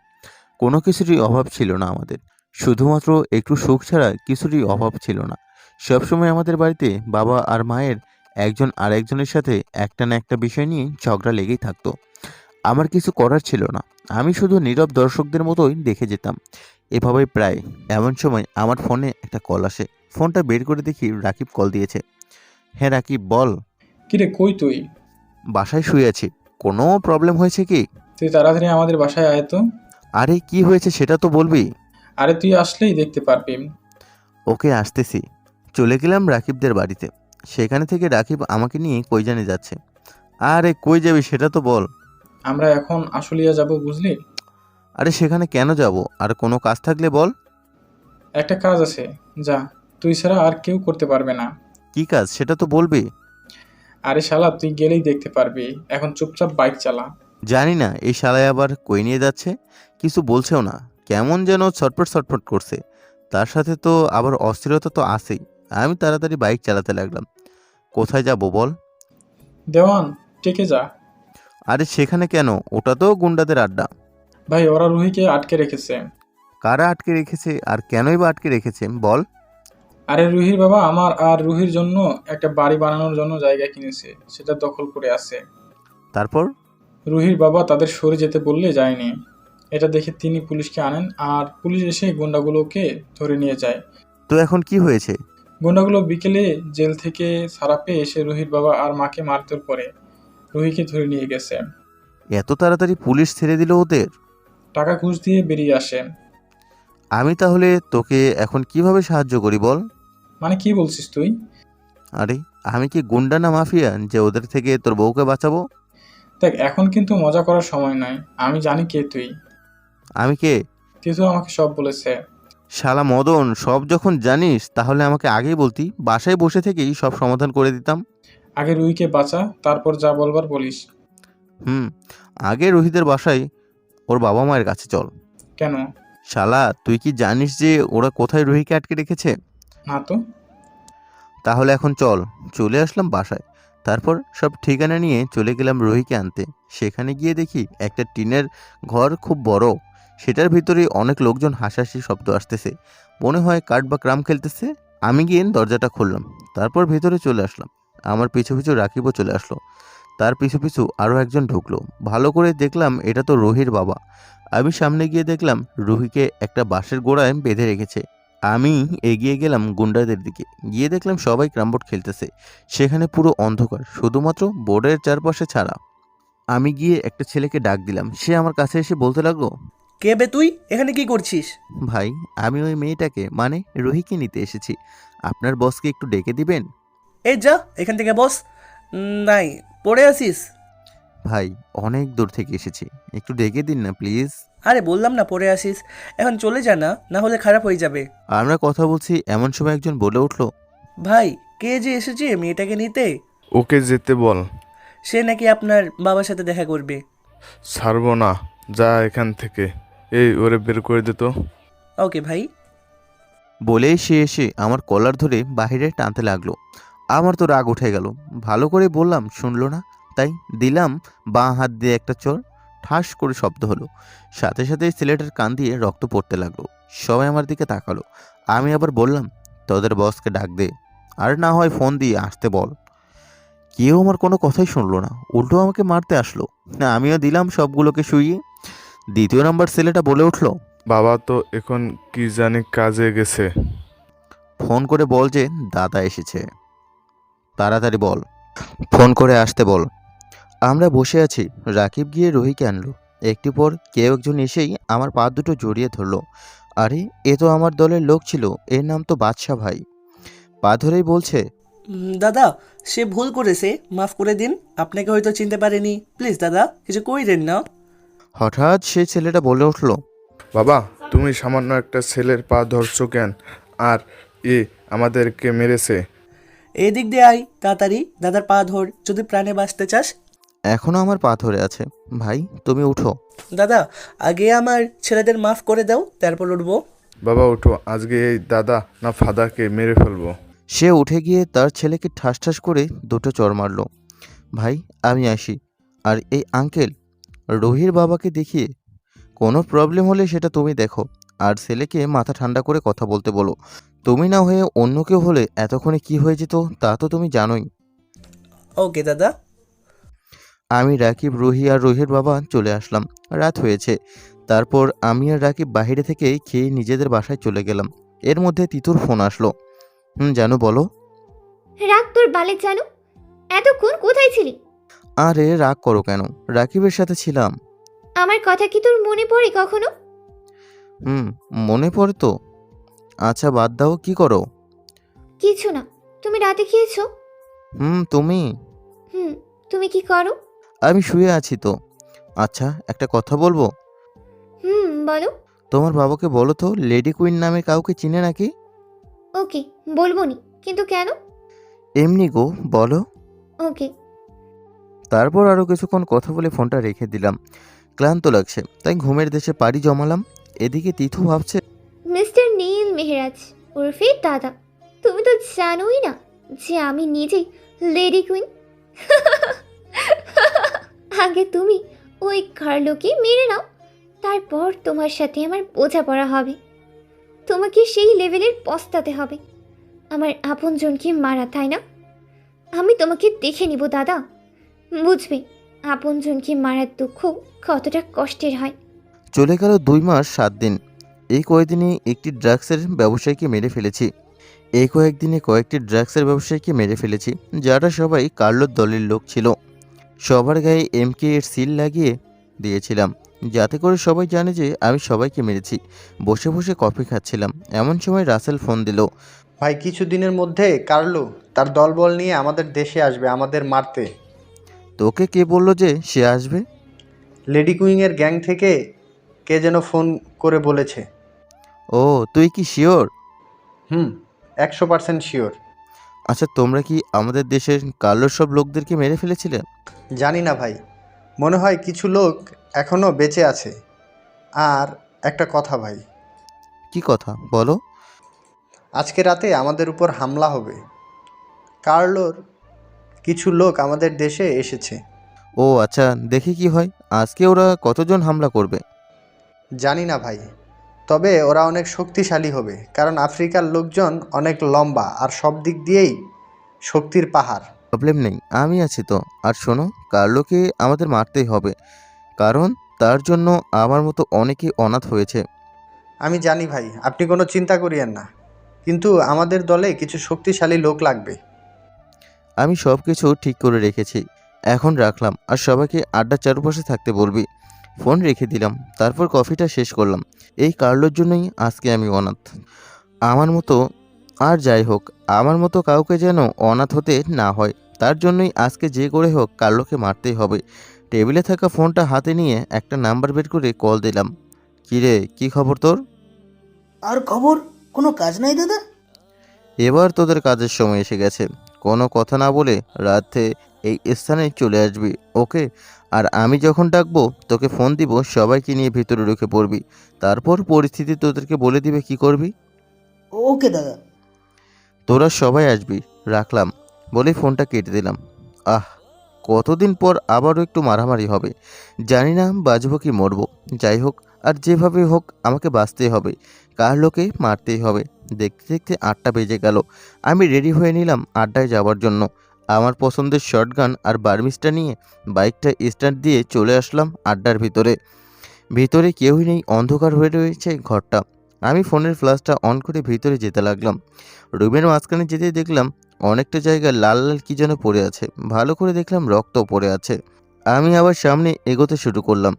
কোনো কিছুরই অভাব ছিল না আমাদের, শুধুমাত্র একটু সুখ ছাড়া কিছুরই অভাব ছিল না। সবসময় আমাদের বাড়িতে বাবা আর মায়ের একজন আর একজনের সাথে একটা না একটা বিষয় নিয়ে ঝগড়া লেগেই থাকতো। আমার কিছু করার ছিল না, আমি শুধু নীরব দর্শকদের মতোই দেখে যেতাম। এভাবেই প্রায় এমন সময় আমার ফোনে একটা কল আসে। ফোনটা বের করে দেখি রাকিব কল দিয়েছে। হ্যাঁ রাকিব, বল। কিরে, কই তুই? বাসায় শুয়ে আছি। কোনো প্রবলেম হয়েছে কি? তুই তাড়াতাড়ি আমাদের বাসায় আয় তো। আরে কি হয়েছে সেটা তো বলবি। আরে তুই আসলেই দেখতে পারবি। ওকে, আসতেছি। চলে গেলাম রাকিবদের বাড়িতে। সেখানে থেকে রাকিব আমাকে নিয়ে কই জানে যাচ্ছে। আরে কই যাবি সেটা তো বল। আমরা এখন আশুলিয়া যাব, বুঝলি? আরে সেখানে কেন যাব? আর কোনো কাজ থাকলে বল। একটা কাজ আছে, যা। তুই ছাড়া আর কেউ করতে পারবে না। কি কাজ সেটা তো বলবি। আরে শালা, তুই গেলেই দেখতে পারবি। এখন চুপচাপ বাইক চালা। জানি না এই শালায় আবার কই নিয়ে যাচ্ছে, কিছু বলছেও না, কেমন যেন ছটফট ছটফট করছে। তার সাথে তো আবার অস্থিরতা তো আছেই। আমি তাড়াতাড়ি বাইক চালাতে লাগলাম। কোথায় যাব বল। দেওয়ান, টেকে যা। আরে সেখানে কেন? ওটা তো গুন্ডাদের আড্ডা। ভাই, ওরা রুহিকে আটকে রেখেছে। কারা আটকে রেখেছে আর কেনই বা আটকে রেখেছে বল। আরে রুহির বাবা আমার আর রুহির জন্য একটা বাড়ি বানানোর জন্য জায়গা কিনেছে, সেটা দখল করে আছে। তারপর? রুহির বাবা তাদের সরে যেতে বললে যায়নি। এটা দেখে তিনি পুলিশকে আনেন, আর পুলিশ এসে গুন্ডাগুলোকে ধরে নিয়ে যায়। তো এখন কি হয়েছে? গুন্ডাগুলো বিকেলে জেল থেকে ছাড়া পেয়ে এসে রুহির বাবা আর মাকে মারধর করে রুহিকে ধরে নিয়ে গেছে। এত তাড়াতাড়ি পুলিশ ছেড়ে দিল ওদের? টাকা ঘুষ দিয়ে বেরিয়ে আসে। আমি তাহলে তোকে এখন কিভাবে সাহায্য করি বল। মানে কি বলছিস তুই? আরে আমি কি গুন্ডা না মাফিয়া যে ওদের থেকে তোর বউকে বাঁচাবো? দেখ, এখন কিন্তু মজা করার সময় নয়। আমি জানি কে তুই। আমি কে? তিতু আমাকে সব বলেছে। শালা মদন, সব যখন জানিস তাহলে আমাকে আগেই বলতি, বাসায় বসে থেকেই সব সমাধান করে দিতাম। আগে রুহিকে বাঁচা, তারপর যা বলবার বলিস। আগে রোহিতের বাসায় ওর বাবা মায়ের কাছে চল। কেন? শালা তুই কি জানিস যে ওরা কোথায় রুহিকে আটকে রেখেছে? না তো। তাহলে এখন চল। চলে আসলাম বাসায়। তারপর সব ঠিকানা নিয়ে চলে গেলাম রুহিকে আনতে। সেখানে গিয়ে দেখি একটা টিনের ঘর, খুব বড়। সেটার ভিতরে অনেক লোকজন হাসাহাসি শব্দ আসতেছে, মনে হয় কাঠ বা ক্রাম খেলতেছে। আমি গিয়ে দরজাটা খুললাম, তারপর ভেতরে চলে আসলাম। আমার পিছু পিছু রাকিবও চলে আসলো। তার পিছু পিছু আরও একজন ঢুকলো। ভালো করে দেখলাম এটা তো রুহির বাবা। আমি সামনে গিয়ে দেখলাম রুহিকে একটা বাঁশের গোড়ায় বেঁধে রেখেছে। আমি এগিয়ে গেলাম গুন্ডাদের দিকে, গিয়ে দেখলাম সবাই ক্যারমবোর্ড খেলতেছে। সেখানে পুরো অন্ধকার, শুধুমাত্র বোর্ডের চারপাশে ছাড়া। আমি গিয়ে একটা ছেলেকে ডাক দিলাম। সে আমার কাছে এসে বলতে লাগলো, কে বে তুই? এখানে কি করছিস? ভাই আমি ওই মেয়েটাকে মানে রুহিকে নিতে এসেছি, আপনার বসকে একটু ডেকে দিবেন? এই যা এখান থেকে বস। নাই, পড়ে আসিস। ভাই অনেক দূর থেকে এসেছি, একটু ডেকে দিন না প্লিজ। আরে বললাম না পড়ে আসিস, এখন চলে যা না, না হলে খারাপ হয়ে যাবে। আমরা কথা বলছি এমন সময় একজন বলে উঠলো, ভাই কে যে এসেছে মেয়েটাকে নিতে? ওকে যেতে বল। সে নাকি আপনার বাবার সাথে দেখা করবে। ছাড়বো না, যা এখান থেকে। এই ওরে বের করে দে তো। ওকে ভাই। বলেই সে এসে আমার কলার ধরে বাইরে টানতে লাগলো। আমার তো রাগ উঠে গেল। ভালো করে বললাম, শুনলো না, তাই দিলাম বাঁ হাত দিয়ে একটা চড়। ঠাস করে শব্দ হলো, সাথে সাথে ছেলেটার কান দিয়ে রক্ত পড়তে লাগলো। সবাই আমার দিকে তাকালো। আমি আবার বললাম, তোদের বসকে ডাক দে, আর না হয় ফোন দিয়ে আসতে বল। কেউ আমার কোনো কথাই শুনলো না, উল্টো আমাকে মারতে আসলো। না, আমিও দিলাম সবগুলোকে শুইয়ে। দ্বিতীয় নাম্বার ছেলেটা বলে উঠলো, বাবা তো এখন কি জানি কাজে গেছে। ফোন করে বল যে দাদা এসেছে, তাড়াতাড়ি বল, ফোন করে আসতে বল। আমরা বসে আছি, রাকিব গিয়ে রুহিকে আনলো। একটু পর কেউ একজন এসেই আমার পা দুটো জড়িয়ে ধরলো। আরে এ তো আমার দলের লোক ছিল, এর নাম তো বাদশা ভাই। পা ধরেই বলছে, দাদা সে ভুল করেছে, মাফ করে দিন, আপনাকে হয়তো চিনতে পারেনি, প্লিজ দাদা কিছু কইরেন না। হঠাৎ সেই ছেলেটা বলে উঠলো, বাবা তুমি সামান্য একটা ছেলের পা ধরছো কেন? আর এ আমাদেরকে মেরেছে। এই দিক দিয়ে আয় তাড়াতাড়ি, দাদার পা ধর যদি প্রাণে বাঁচতে চাস। এখনো আমার পা ধরে আছে। ভাই তুমি উঠো। দাদা আগে আমার ছেলেদের মাফ করে দাও, তারপর উঠবো। বাবা ওঠো, আজকে এই দাদা না ফাদাকে মেরে ফেলবো। সে উঠে গিয়ে তার ছেলেকে ঠাস ঠাস করে দুটো চড় মারলো। ভাই আমি আসি। আর এই আঙ্কেল, রুহির বাবাকে দেখিয়ে কোনো প্রবলেম হলে সেটা তুমি দেখো, আর ছেলেকে মাথা ঠান্ডা করে কথা বলতে বলো। তুমি না হয়ে অন্য কেউ হলে এতক্ষণে কি হয়ে যেত তা তো তুমি জানোই। ওকে দাদা। আমি, রাকিব, রুহি আর রুহির বাবা চলে আসলাম। রাত হয়েছে। তারপর আমি আর রাকিব বাইরে থেকে খেয়ে নিজেদের বাসায় চলে গেলাম। এর মধ্যে তিতুর ফোন আসলো। জানো বলো। রাগ তোর বালে জানো, এতক্ষণ কোথায় ছিলি? আরে রাগ করো কেন, রাকিবের সাথে ছিলাম। আমার কথা কি তোর মনে পড়ে কখনো? মনে পড়ে তো। আচ্ছা বাদ দাও, কি করো? কিছু না। তুমি রাতে খেয়েছো? তুমি? তুমি কি করো? আমি শুয়ে আছি তো। আচ্ছা একটা কথা বলবো? বলো। তোমার বাবাকে বলো তো লেডি কুইন নামে কাউকে চিনে নাকি? ওকে, বলবো নি, কিন্তু কেন? এমনি গো, বলো। ওকে। তারপর আরও কিছুক্ষণ কথা বলে ফোনটা রেখে দিলাম। ক্লান্ত লাগছে তাই ঘুমের দেশে পাড়ি জমালাম। এদিকে তিথু ভাবছে, মিস্টার নীল মেহরাজ ওরফে দাদা, তুমি তো জানোই না যে আমি নিজেই লেডি কুইন। আগে তুমি ওই কার্লোকে মেরে নাও, তারপর তোমার সাথে আমার বোঝাপড়া হবে। তোমাকে সেই লেভেলের পস্তাতে হবে আমার আপনজনকে মারা, তাই না? আমি তোমাকে দেখে নিব দাদা, বুঝবে আপনজনকে মারার দুঃখ কতটা কষ্টের হয়। চলে গেল 2 মাস 7 দিন। এই কয়েকদিনে একটি ড্রাগসের ব্যবসায়ীকে মেরে ফেলেছি। কয়েকটি ড্রাগসের ব্যবসায়ীকে মেরে ফেলেছি, যারা সবাই কার্লোর দলের লোক ছিল। সবার গায়ে MK এর সিল লাগিয়ে দিয়েছিলাম, যাতে করে সবাই জানে যে আমি সবাইকে মেরেছি। বসে বসে কফি খাচ্ছিলাম, এমন সময় রাসেল ফোন দিল। ভাই কিছু দিনের মধ্যে কার্লো তার দলবল নিয়ে আমাদের দেশে আসবে আমাদের মারতে। তোকে কে বললো যে সে আসবে? লেডি কুইংয়ের গ্যাং থেকে কে যেন ফোন করে বলেছে। ও তুই কি শিওর? 100% শিওর। আচ্ছা তোমরা কি আমাদের দেশের কার্লোর সব লোকদেরকে মেরে ফেলেছিলে? জানি না ভাই, মনে হয় কিছু লোক এখনও বেঁচে আছে। আর একটা কথা ভাই। কি কথা বলো? আজকে রাতে আমাদের উপর হামলা হবে। কার্লোর কিছু লোক আমাদের দেশে এসেছে। ও আচ্ছা, দেখি কি হয়। আজকে ওরা কতজন হামলা করবে? জানি না ভাই, তবে ওরা অনেক শক্তিশালী হবে, কারণ আফ্রিকার লোকজন অনেক লম্বা আর সব দিক দিয়েই শক্তির পাহাড়। প্রবলেম নেই, আমি আছি তো। আর শোনো, কার্লোকে আমাদের মারতেই হবে, কারণ তার জন্য আমার মতো অনেকে অনাথ হয়েছে। আমি জানি ভাই, আপনি কোনো চিন্তা করিয়েন না, কিন্তু আমাদের দলে কিছু শক্তিশালী লোক লাগবে। আমি সব কিছু ঠিক করে রেখেছি, এখন রাখলাম। আর সবাইকে আড্ডার চারপাশে থাকতে বলবি। ফোন রেখে দিলাম, তারপর কফিটা শেষ করলাম। এই কার্লোর জন্যই আজকে আমি অনাথ। আমার মতো, আর যাই হোক, আমার মতো কাউকে যেন অনাথ হতে না হয়, তার জন্যই আজকে যে করে হোক কার্লোকে মারতেই হবে। টেবিলে থাকা ফোনটা হাতে নিয়ে একটা নাম্বার বের করে কল দিলাম। কিরে, কি খবর তোর? আর খবর? কোনো কাজ নাই দাদা? এবার তোদের কাজের সময় এসে গেছে। কোনো কথা না বলে রাতে এই স্থানে চলে আসবি, ওকে? আর আমি যখন ডাকবো তোকে ফোন দিব, সবাইকে নিয়ে ভিতরে ঢুকে পড়বি। তারপর পরিস্থিতি তোদেরকে বলে দিবে কি করবি। ওকে দাদা। তোরা সবাই আসবি, রাখলাম বলেই ফোনটা কেটে দিলাম। আহ, কতদিন পর আবারও একটু মারামারি হবে। জানি না বাঁচবো কি মরবো। যাই হোক, আর যেভাবে হোক আমাকে বাঁচতেই হবে, কার্লোকে মারতেই হবে। দেখতে দেখতে 8টা বেজে গেল। আমি রেডি হয়ে নিলাম আড্ডায় যাওয়ার জন্য। আমার পছন্দের শটগান আর বার্মিসটা নিয়ে বাইকটা স্টার্ট দিয়ে চলে আসলাম আড্ডার ভিতরে। ভিতরে কেউই নেই, অন্ধকার হয়ে রয়েছে ঘরটা। আমি ফোনের ফ্ল্যাশটা অন করে ভিতরে যেতে লাগলাম। রুমের মাঝখানে যেতে দেখলাম অনেকটা জায়গা লাল লাল কি যেন পড়ে আছে। ভালো করে দেখলাম রক্ত পড়ে আছে। আমি আবার সামনে এগোতে শুরু করলাম।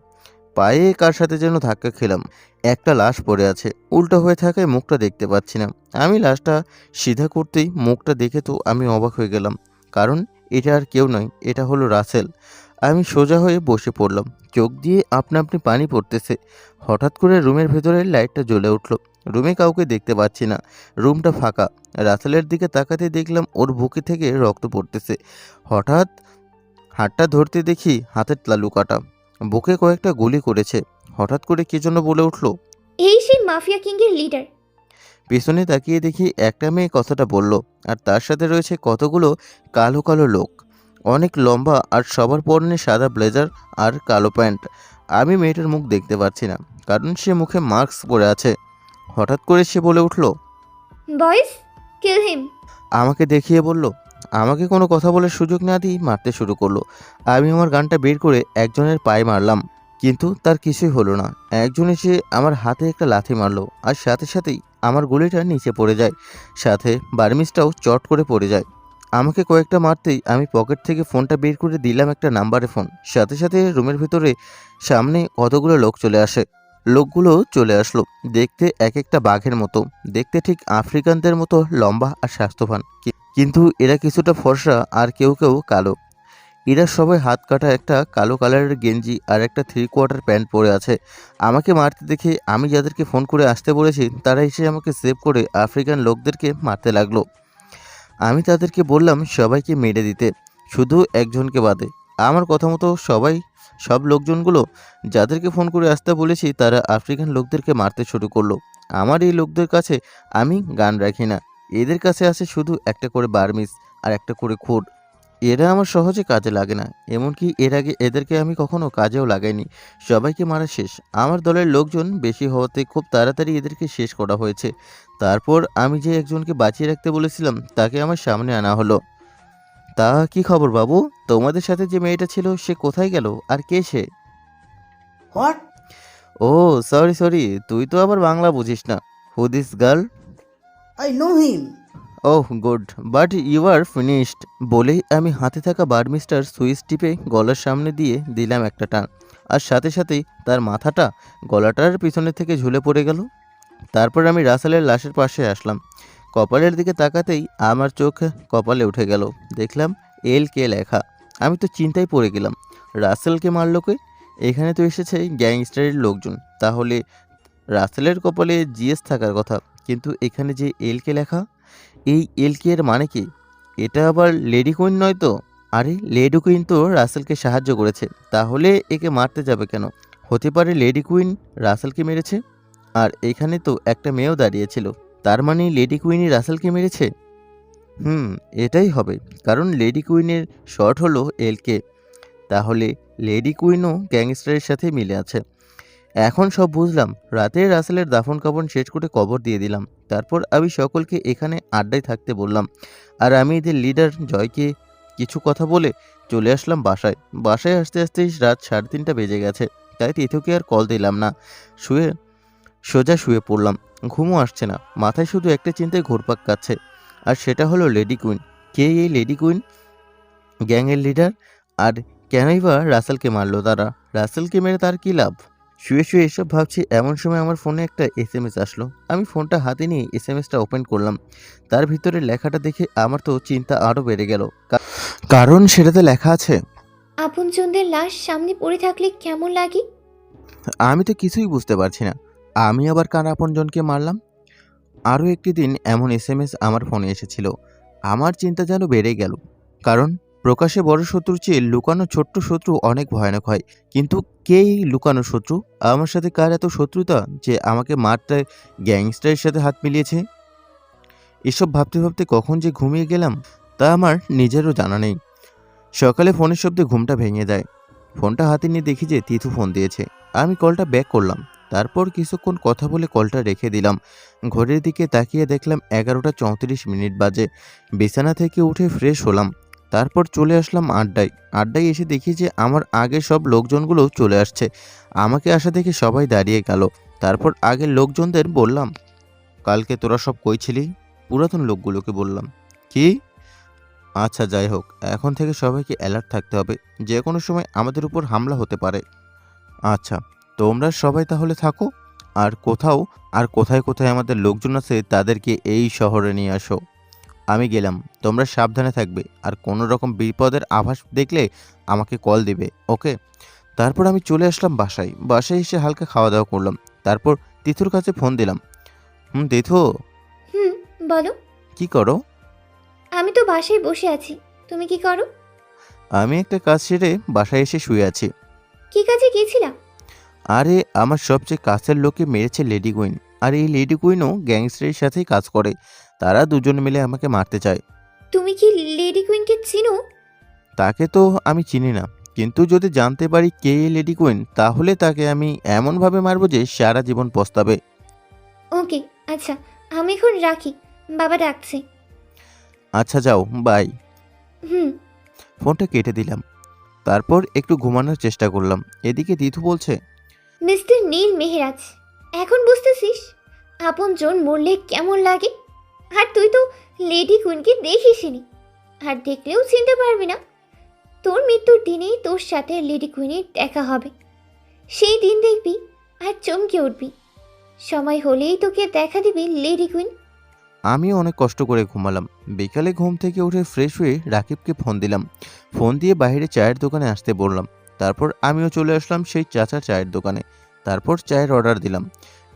পায়ে কার সাথে যেন ধাক্কা খেলাম। একটা লাশ পড়ে আছে, উল্টো হয়ে থাকায় মুখটা দেখতে পাচ্ছি না। আমি লাশটা সিধা করতেই মুখটা দেখে তো আমি অবাক হয়ে গেলাম, কারণ এটা আর কেউ নয়, এটা হলো রাসেল। আমি সোজা হয়ে বসে পড়লাম। চোখ দিয়ে আপনা আপনি পানি পড়তেছে। হঠাৎ করে রুমের ভেতরে লাইটটা জ্বলে উঠল। রুমে কাউকে দেখতে পাচ্ছি না, রুমটা ফাঁকা। রাসেলের দিকে তাকাতে দেখলাম ওর বুকে থেকে রক্ত পড়তেছে। হঠাৎ হাতটা ধরতে দেখি হাতের তালু কাটা, বুকে কয়েকটা গুলি করেছে। হঠাৎ করে কে যেন বলে উঠল, এই সেই মাফিয়া কিংয়ের লিডার। পিছনে তাকিয়ে দেখি একটা মেয়ে কথাটা বলল, আর তার সাথে রয়েছে কতগুলো কালো কালো লোক, অনেক লম্বা, আর সবার পরনে সাদা ব্লেজার আর কালো প্যান্ট। আমি মেয়েটার মুখ দেখতে পাচ্ছি না, কারণ সে মুখে মাস্ক পরে আছে। হঠাৎ করে সে বলে উঠল, বয়েস, কিল হিম। আমাকে দেখিয়ে বলল। আমাকে কোনো কথা বলার সুযোগ না দিয়ে মারতে শুরু করলো। আমি আমার গানটা বের করে একজনের পায়ে মারলাম, কিন্তু তার কিছুই হলো না। একজন এসে আমার হাতে একটা লাথি মারলো, আর সাথে সাথেই আমার গুলিটা নিচে পড়ে যায়, সাথে বার্মিসটাও চট করে পড়ে যায়। আমাকে কয়েকটা মারতেই আমি পকেট থেকে ফোনটা বের করে দিলাম একটা নাম্বারে ফোন। সাথে সাথে রুমের ভিতরে সামনে কতগুলো লোক চলে আসে। লোকগুলো চলে আসলো, দেখতে এক একটা বাঘের মতো, দেখতে ঠিক আফ্রিকানদের মতো লম্বা আর স্বাস্থ্যবান, কিন্তু এরা কিছুটা ফর্সা আর কেউ কেউ কালো। এরা সবাই হাত কাটা একটা কালো কালারের গেঞ্জি আর একটা 3/4 প্যান্ট পরে আছে। আমাকে মারতে দেখে আমি যাদেরকে ফোন করে আসতে বলেছি তারা এসে আমাকে সেভ করে আফ্রিকান লোকদেরকে মারতে লাগলো। আমি তাদেরকে বললাম সবাইকে মেরে দিতে, শুধু একজনকে বাদে। আমার কথা মতো সব লোকজনগুলো যাদেরকে ফোন করে আসতে বলেছি তারা আফ্রিকান লোকদেরকে মারতে শুরু করলো। আমার এই লোকদের কাছে আমি গান রাখি না, এদের কাছে আছে শুধু একটা করে বার্মিস আর একটা করে খুর। এরা আমার সহজে কাজে লাগে না, এমনকি এর আগে এদেরকে আমি কখনো কাজেও লাগাইনি। সবাইকে মারা শেষ। আমার দলের লোকজন বেশি হওয়াতে খুব তাড়াতাড়ি এদেরকে শেষ করা হয়েছে। তারপর আমি যে একজনকে বাঁচিয়ে রাখতে বলেছিলাম তাকে আমার সামনে আনা হলো। তা কি খবর বাবু? তোমাদের সাথে যে মেয়েটা ছিল সে কোথায় গেল, আর কে সে? হোয়াট? ও সরি, তুই তো আবার বাংলা বুঝিস না। Who this girl? I know him. Oh good, but you are finished. বলেই আমি হাতে থাকা বার্মিস্টার সুইচ টিপে গলার সামনে দিয়ে দিলাম একটা টান, আর সাথে সাথেই তার মাথাটা গলাটার পিছনে থেকে ঝুলে পড়ে গেল। তারপর আমি রাসেলের লাশের পাশে আসলাম। কপালের দিকে তাকাতেই আমার চোখ কপালে উঠে গেল। দেখলাম LK লেখা। আমি তো চিন্তায় পড়ে গেলাম, রাসেলকে মারলো কে? এখানে তো এসেছে গ্যাংস্টারের লোকজন, তাহলে রাসেলের কপালে GS থাকার কথা, কিন্তু এখানে যে LK লেখা, এই LK এর মানে কি? এটা আবার লেডি কুইন নয় তো? আরে লেডি কুইন তো রাসেলকে সাহায্য করেছে, তাহলে একে মারতে যাবে কেন? হতে পারে লেডি কুইন রাসেলকে মেরেছে। আর এখানে তো একটা মেয়েও দাঁড়িয়েছিল, তার মানে লেডি কুইনই রাসেলকে মেরেছে। এটাই হবে, কারণ লেডি কুইনের শর্ট হলো LK। তাহলে লেডি কুইনও গ্যাংস্টারের সাথে মিলে আছে। এখন সব বুঝলাম। রাতে রাসেলের দাফন কাফন শেষ করে কবর দিয়ে দিলাম। তারপর আমি সকলকে এখানে আড্ডায় থাকতে বললাম, আর আমি এদের লিডার জয়কে কিছু কথা বলে চলে আসলাম বাসায়। বাসায় আসতে আসতেই রাত 3:30 বেজে গেছে। তাই তিথুকে আর কল দিলাম না। সোজা শুয়ে পড়লাম। ঘুমও আসছে না। মাথায় শুধু একটা চিন্তায় ঘুরপাক খাচ্ছে, আর সেটা হলো লেডি কুইন। কে এই লেডি কুইন? গ্যাংয়ের লিডার? আর কেনই বা রাসেলকে মারলো তারা? রাসেলকে মেরে তার কী লাভ? শুয়ে শুয়ে এসব ভাবছি, এমন সময় আমার ফোনে একটা SMS আসলো। আমি ফোনটা হাতে নিয়ে SMSটা ওপেন করলাম। তার ভিতরে লেখাটা দেখে আমার তো চিন্তা আরও বেড়ে গেল। কারণ সেটাতে লেখা আছে, আপনজনদের লাশ সামনে পড়ে থাকলে কেমন লাগে? আমি তো কিছুই বুঝতে পারছি না। আমি আবার কার আপনজনকে মারলাম? আরও একটি দিন এমন SMS আমার ফোনে এসেছিল। আমার চিন্তা যেন বেড়ে গেল। কারণ প্রকাশে বড় শত্রুর চেয়ে লুকানো ছোট্ট শত্রু অনেক ভয়ানক হয়। কিন্তু কে এই লুকানো শত্রু? আমার সাথে কার এত শত্রুতা যে আমাকে মারতে গ্যাংস্টারের সাথে হাত মিলিয়েছে? এসব ভাবতে ভাবতে কখন যে ঘুমিয়ে গেলাম তা আমার নিজেরও জানা নেই। সকালে ফোনের শব্দে ঘুমটা ভেঙে যায়। ফোনটা হাতে নিয়ে দেখি যে তিথু ফোন দিয়েছে। আমি কলটা ব্যাক করলাম। তারপর কিছুক্ষণ কথা বলে কলটা রেখে দিলাম। ঘড়ির দিকে তাকিয়ে দেখলাম 11:34 বাজে। বিছানা থেকে উঠে ফ্রেশ হলাম। তারপর চলে আসলাম আড্ডায়। আড্ডায় এসে দেখি যে আমার আগে সব লোকজনগুলো চলে আসছে। আমাকে আসা দেখে সবাই দাঁড়িয়ে গেল। তারপর আগের লোকজনদের বললাম, কালকে তোরা সব কই ছিলি? পুরাতন লোকগুলোকে বললাম। কি? আচ্ছা, যাই হোক, এখন থেকে সবাইকে অ্যালার্ট থাকতে হবে। যে কোনো সময় আমাদের উপর হামলা হতে পারে। আচ্ছা, তোমরা সবাই তাহলে থাকো। আর কোথায় কোথায় আমাদের লোকজন আছে তাদেরকে এই শহরে নিয়ে আসো। আমি গেলাম। তোমরা সাবধানে থাকবে, আর কোনো রকম বিপদের আভাস দেখলে আমাকে কল দিবে, ওকে? তারপর আমি চলে আসলাম বাসায়। বাসায় এসে হালকা খাওয়া দাওয়া করলাম। তারপর তিথুর কাছে ফোন দিলাম। তিথু, হুম, বলো। কি করো? আমি তো বাসায় বসে আছি। তুমি কি করো? আমি একটা কাজ সেরে বাসায় এসে শুয়ে আছি। কি কাজে গিয়েছিলাম? আরে, আমার সবচেয়ে কাছের লোককে মেরেছে লেডি কুইন। আর এই লেডি কুইনও গ্যাংস্টারের সাথেই কাজ করে। তারা দুজন মিলে আমাকে মারতে চায়। তুমি কি লেডি কুইনকে চিনো? তাকে তো আমি চিনি না, কিন্তু যদি জানতে পারি কে এই লেডি কুইন, তাহলে তাকে আমি এমনভাবে মারবো যে সারা জীবন পস্তাবে। ওকে, আচ্ছা, আমি এখন রাখি, বাবা ডাকছে। আচ্ছা, যাও, বাই। হুম। ফোনটা কেটে দিলাম। তারপর একটু ঘুমানোর চেষ্টা করলাম। এদিকে তিথু বলছে, মিস্টার নীল মেহরাজ, এখন বুঝতেছিস আপনজন মরলে কেমন লাগে? আর তুই তো লেডি কুইনকে দেখিসনি, আর দেখলেও চিনতে পারবি না। তোর মৃত্যুর দিনেই তোর সাথে লেডি কুইনের দেখা হবে। সেই দিন দেখবি আর চমকে উঠবি। সময় হলেই তোকে দেখা দিবি লেডি কুইন। আমিও অনেক কষ্ট করে ঘুমালাম। বিকালে ঘুম থেকে উঠে ফ্রেশ হয়ে রাকিবকে ফোন দিলাম। ফোন দিয়ে বাইরে চায়ের দোকানে আসতে বললাম। তারপর আমিও চলে আসলাম সেই চাচার চায়ের দোকানে। তারপর চায়ের অর্ডার দিলাম।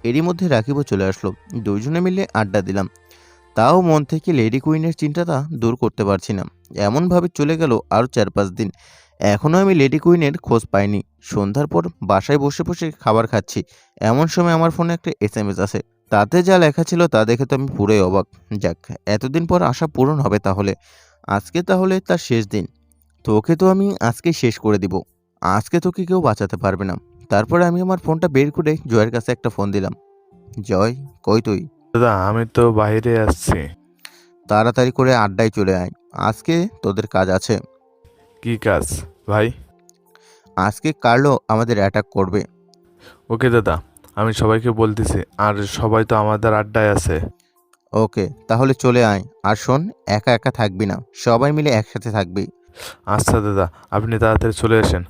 এরই মধ্যে রাকিবও চলে আসলো। দুজনে মিলে আড্ডা দিলাম। তাও মন থেকে লেডি কুইনের চিন্তাটা দূর করতে পারছি না। এমনভাবে চলে গেল আরও 4-5 দিন। এখনও আমি লেডি কুইনের খোঁজ পাইনি। সন্ধ্যার পর বাসায় বসে বসে খাবার খাচ্ছি। এমন সময় আমার ফোনে একটা SMS আসে। তাতে যা লেখা ছিল তা দেখে তো আমি পুরোই অবাক। যাক, এতদিন পর আশা পূরণ হবে তাহলে। আজকে তাহলে তার শেষ দিন। তোকে তো আমি আজকেই শেষ করে দিব। আজকে তোকে কেউ বাঁচাতে পারবে না। তারপরে আমি আমার ফোনটা বের করে জয়ের কাছে একটা ফোন দিলাম। জয়, কই তুই? দাদা, আমি তো বাইরে আসছি। তাড়াতাড়ি করে আড্ডায় চলে আয়। আজকে তোদের কাজ আছে। কি কাজ ভাই? আজকে কার্লো আমাদের অ্যাটাক করবে। ওকে দাদা, আমি সবাইকে বলতেছি, আর সবাই তো আমাদের আড্ডায় আছে। ওকে, তাহলে চলে আয়। আর শোন, একা একা থাকবি না, সবাই মিলে একসাথে থাকবি। আচ্ছা দাদা, আপনি তাড়াতাড়ি চলে আসেন।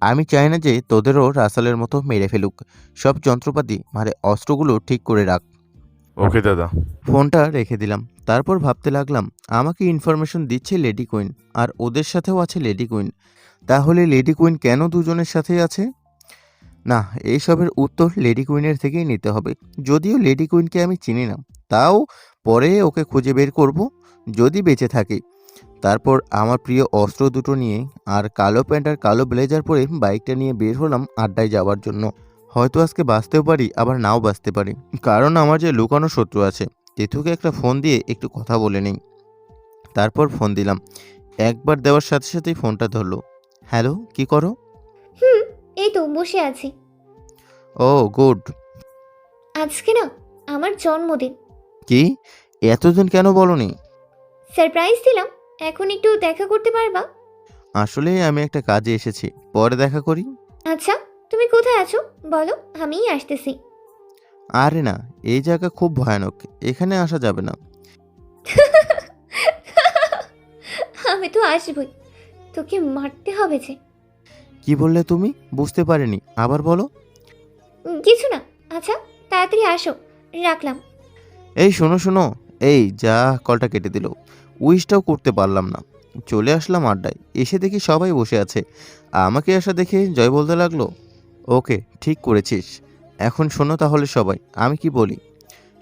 আমি চাই না যে তোদেরও রাসেলের মতো মেরে ফেলুক। সব যন্ত্রপাতি অস্ত্রগুলো ঠিক করে রাখ। ওকে দাদা। ফোনটা রেখে দিলাম। তারপর ভাবতে লাগলাম, আমাকে ইনফরমেশন দিচ্ছে লেডি কুইন, আর ওদের সাথেও আছে লেডি কুইন। তাহলে লেডি কুইন কেন দুজনের সাথেই আছে? না, এইসবের উত্তর লেডি কুইনের থেকেই নিতে হবে। যদিও লেডি কুইনকে আমি চিনি না, তাও পরে ওকে খুঁজে বের করব যদি বেঁচে থাকি। তারপর আমার প্রিয় অস্ত্র দুটো নিয়ে আর কালো প্যান্ট আর কালো ব্লেজার পরে বাইকটা নিয়ে বের হলাম আড্ডায় যাওয়ার জন্য। হয়তো আজকে বাঁচতেও পারি, আবার নাও বাঁচতে পারি, কারণ আমার যে লুকানো শত্রু আছে। তিথুকে একটা ফোন দিয়ে একটু কথা বলে নেই। তারপর ফোন দিলাম। একবার দেওয়ার সাথে সাথেই ফোনটা ধরলো। হ্যালো, কি করো? হুম, এই তো বসে আছি। ও গুড। আজকে না আমার জন্মদিন। কি? এতদিন কেন বলনি? সারপ্রাইজ দিলাম এখন একটু দেখা করতে পারবা? আসলে আমি একটা কাজে এসেছি, পরে দেখা করি। আচ্ছা, তুমি কোথায় আছো বলো, আমিই আসতেছি। আরে না, এই জায়গা খুব ভয়ানক, এখানে আসা যাবে না। আমি তো আসবই, তোকে মারতে হবে যে। কি বললে তুমি? বুঝতে পারিনি, আবার বলো। কিছু না। আচ্ছা, তাড়াতাড়ি আসো, রাখলাম। এই শোনো শোনো, এই যা, কলটা কেটে দিল। উইশটাও করতে পারলাম না। চলে আসলাম আড্ডায়, এসে দেখি সবাই বসে আছে। আমাকে আসা দেখে জয় বলতে লাগলো, ওকে ঠিক করেছিস। এখন শোনো তাহলে সবাই, আমি কি বলি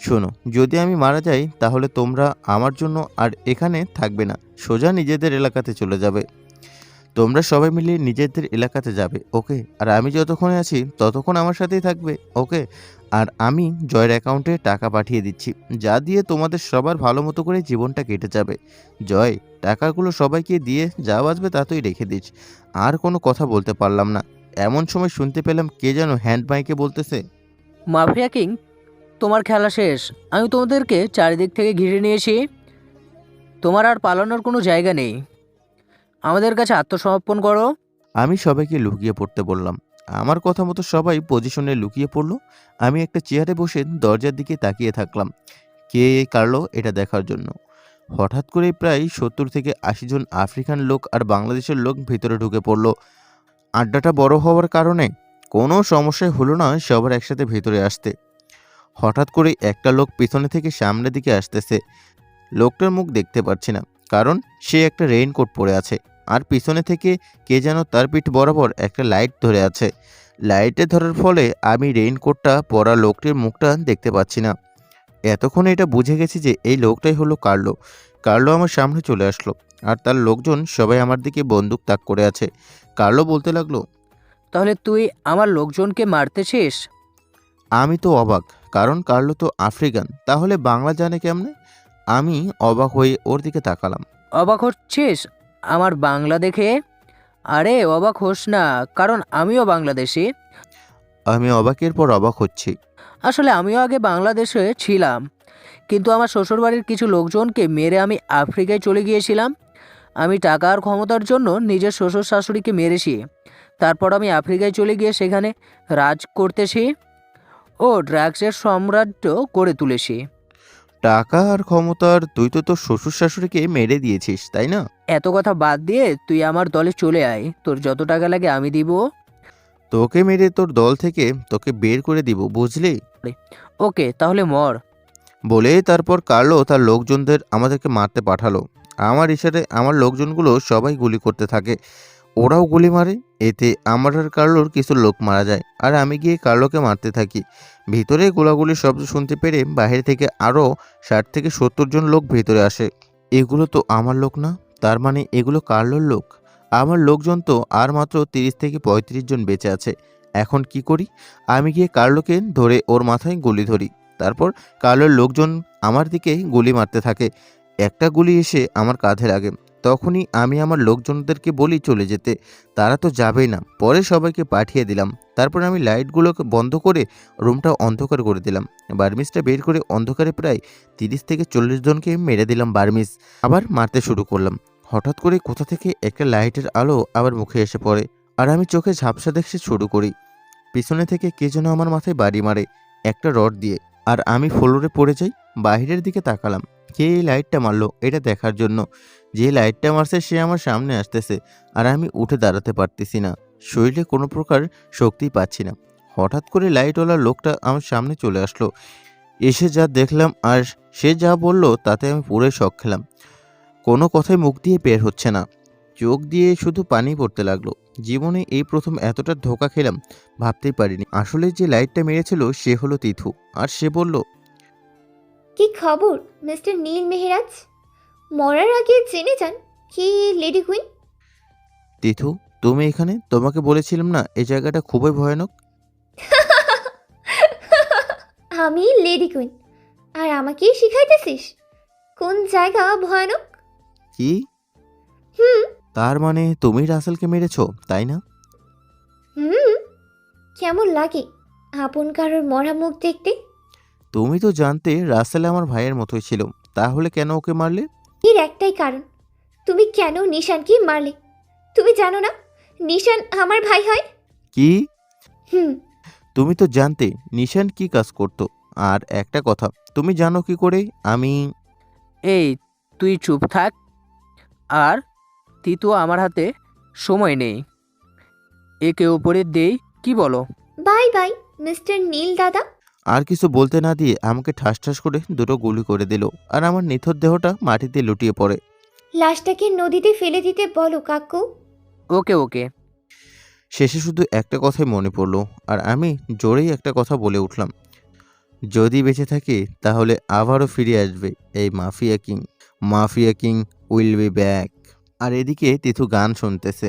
শোনো। যদি আমি মারা যাই তাহলে তোমরা আমার জন্য আর এখানে থাকবে না, সোজা নিজেদের এলাকাতে চলে যাবে। তোমরা সবাই মিলে নিজেদের এলাকাতে যাবে, ওকে? আর আমি যতক্ষণে আছি ততক্ষণ আমার সাথেই থাকবে, ওকে? আর আমি জয়ের অ্যাকাউন্টে টাকা পাঠিয়ে দিচ্ছি, যা দিয়ে তোমাদের সবার ভালো মতো করে জীবনটা কেটে যাবে। জয়, টাকাগুলো সবাইকে দিয়ে যা বাঁচবে তা তুই রেখে দিস। আর কোনো কথা বলতে পারলাম না, এমন সময় শুনতে পেলাম কে যেন হ্যান্ড মাইকে বলতেছে, মাফিয়া কিং, তোমার খেলা শেষ। আমি তোমাদেরকে চারিদিক থেকে ঘিরে নিয়েছি, তোমার আর পালানোর কোনো জায়গা নেই। আমাদের কাছে আত্মসমর্পণ করো। আমি সবাইকে লুকিয়ে পড়তে বললাম। আমার কথা মতো সবাই পজিশনে লুকিয়ে পড়লো। আমি একটা চেয়ারে বসে দরজার দিকে তাকিয়ে থাকলাম, কে কাড়লো এটা দেখার জন্য। হঠাৎ করে প্রায় 70 থেকে 80 জন আফ্রিকান লোক আর বাংলাদেশের লোক ভিতরে ঢুকে পড়লো। আড্ডাটা বড় হওয়ার কারণে কোনো সমস্যাই হলো না সবার একসাথে ভেতরে আসতে। হঠাৎ করে একটা লোক পিছনে থেকে সামনের দিকে আসতেছে। লোকটার মুখ দেখতে পাচ্ছি না, কারণ সে একটা রেইনকোট পরে আছে। আর পিছনে থেকে কে যেন তার পিঠ বরাবর একটা লাইট ধরে আছে। লাইটে ধরার ফলে আমি রেইনকোটটা পরা লোকটির মুখটা দেখতে পাচ্ছি না। এতক্ষণে এটা বুঝে গেছি যে এই লোকটাই হলো কার্লো। কার্লো আমার সামনে চলে আসলো, আর তার লোকজন সবাই আমার দিকে বন্দুক তাক করে আছে। কার্লো বলতে লাগলো, তাহলে তুই আমার লোকজনকে মারতেছিস? আমি তো অবাক, কারণ কার্লো তো আফ্রিকান, তাহলে বাংলা জানে কেমনে? আমি অবাক হয়ে ওর দিকে তাকালাম। অবাক হচ্ছিস আমার বাংলা দেখে? আরে অবাক হোস না, কারণ আমিও বাংলাদেশি। আমি অবাকের পর অবাক হচ্ছি। আসলে আমিও আগে বাংলাদেশে ছিলাম, কিন্তু আমার শ্বশুরবাড়ির কিছু লোকজনকে মেরে আমি আফ্রিকায় চলে গিয়েছিলাম। আমি টাকা আর ক্ষমতার জন্য নিজের শ্বশুর শাশুড়িকে মেরেছি। তারপর আমি আফ্রিকায় চলে গিয়ে সেখানে রাজ করতেছি ও ড্রাগসের সাম্রাজ্য করে তুলেছি। টাকা আর ক্ষমতার, তুই তো তোর শ্বশুর শাশুড়িকে মেরে দিয়েছিস, তাই না? এত কথা বাদ দিয়ে তুই আমার দলে চলে আয়, তোর যত টাকা লাগে আমি দিব। তোকে মেরে তোর দল থেকে তোকে বের করে দিব, বুঝলি? ওকে, তাহলে মর। বলে তারপর কার্লো তার লোকজনদের আমাদেরকে মারতে পাঠালো। আমার ইশারায় আমার লোকজনগুলো সবাই গুলি করতে থাকে, ওরাও গুলি মারে। এতে আমার আর কার্লোর কিছু লোক মারা যায়, আর আমি গিয়ে কার্লোকে মারতে থাকি। ভিতরে গোলাগুলির শব্দ শুনতে পেরে বাইরে থেকে আরও 60 থেকে 70 জন লোক ভেতরে আসে। এগুলো তো আমার লোক না, তার মানে এগুলো কার্লোর লোক। আমার লোকজন তো আর মাত্র 30 থেকে 35 জন বেঁচে আছে। এখন কি করি? আমি গিয়ে কার্লোকে ধরে ওর মাথায় গুলি ধরি। তারপর কার্লোর লোকজন আমার দিকে গুলি মারতে থাকে। একটা গুলি এসে আমার কাঁধে লাগে। তখনই আমি আমার লোকজনদেরকে বলি চলে যেতে, তারা তো যাবেই না। পরে সবাইকে পাঠিয়ে দিলাম। তারপর আমি লাইটগুলোকে বন্ধ করে রুমটা অন্ধকার করে দিলাম। বার্মিসটা বের করে অন্ধকারে প্রায় 30 থেকে 40 জনকে মেরে দিলাম বার্মিস। আবার মারতে শুরু করলাম। হঠাৎ করে কোথা থেকে একটা লাইটের আলো আবার মুখে এসে পড়ে, আর আমি চোখে ঝাপসা দেখতে শুরু করি। পিছনে থেকে কে যেন আমার মাথায় বাড়ি মারে একটা রড দিয়ে, আর আমি ফ্লোরে পড়ে যাই। বাইরের দিকে তাকালাম, কে এই লাইটটা মারলো এটা দেখার জন্য। যে লাইটটা মারছে সে আমার সামনে আসতেছে, আর আমি উঠে দাঁড়াতে পারতেছি না। শরীরে কোনো প্রকার শক্তি পাচ্ছি না। হঠাৎ করে লাইটওয়ালা লোকটা আমার সামনে চলে আসলো। এসে যা দেখলাম আর সে যা বলল তাতে আমি পুরোই শক খেলাম। কোনো কথাই মুখ দিয়ে বের হচ্ছে না, চোখ দিয়ে শুধু পানি পড়তে লাগলো। জীবনে এই প্রথম এতটা ধোঁকা খেলাম, ভাবতেই পারিনি। আসলে যে লাইটটা মেরেছিল সে হলো তিথু, আর সে বলল, কি খবর মিস্টার নীল মেহরাজ? মরার আগে জেনে যান কি লেডি কুইন। তিথু, তুমি এখানে? তোমাকে বলেছিলাম না এই জায়গাটা খুবই ভয়ানক? আমি লেডি কুইন, আর আমাকে শিখাইতেছিস কোন জায়গা ভয়ানক? কি? হুম তার মানে তুমি রাসেলকে মেরেছো, তাই না? হুম কেমন লাগে আপন কারোর মরা মুখ দেখতে? তুমি তো জানতে রাসেল আমার ভাইয়ের মতোই ছিল, তাহলে কেন ওকে মারলে? এর একটাই কারণ, তুমি কেন নিশানকে মারলে? তুমি জানো না নিশান আমার ভাই হয়? কি? হুম। তুমি তো জানতে নিশান কি কাজ করতো। আর একটা কথা, তুমি জানো কি করে আমি? এই তুই চুপ থাক। আর তিতু আমার হাতে সময় নেই, একে ওপরে দেই, কি বলো? বাই বাই মিস্টার নীল দাদা। আর কিছু বলতে না দিয়ে আমাকে ঠাস ঠাস করে দুটো গুলি করে দিল, আর আমার নিথর দেহটা মাটিতে লুটিয়ে পড়ে। লাশটাকে নদীতে ফেলে দিতে বলো কাকু। ওকে ওকে। শেষে শুধু একটা কথাই মনে পড়লো, আর আমি জোরেই একটা কথা বলে উঠলাম, যদি বেঁচে থাকি তাহলে আবারও ফিরে আসবে এই mafia king. Mafia king will be back. আর এদিকে তিথু গান শুনতেছে।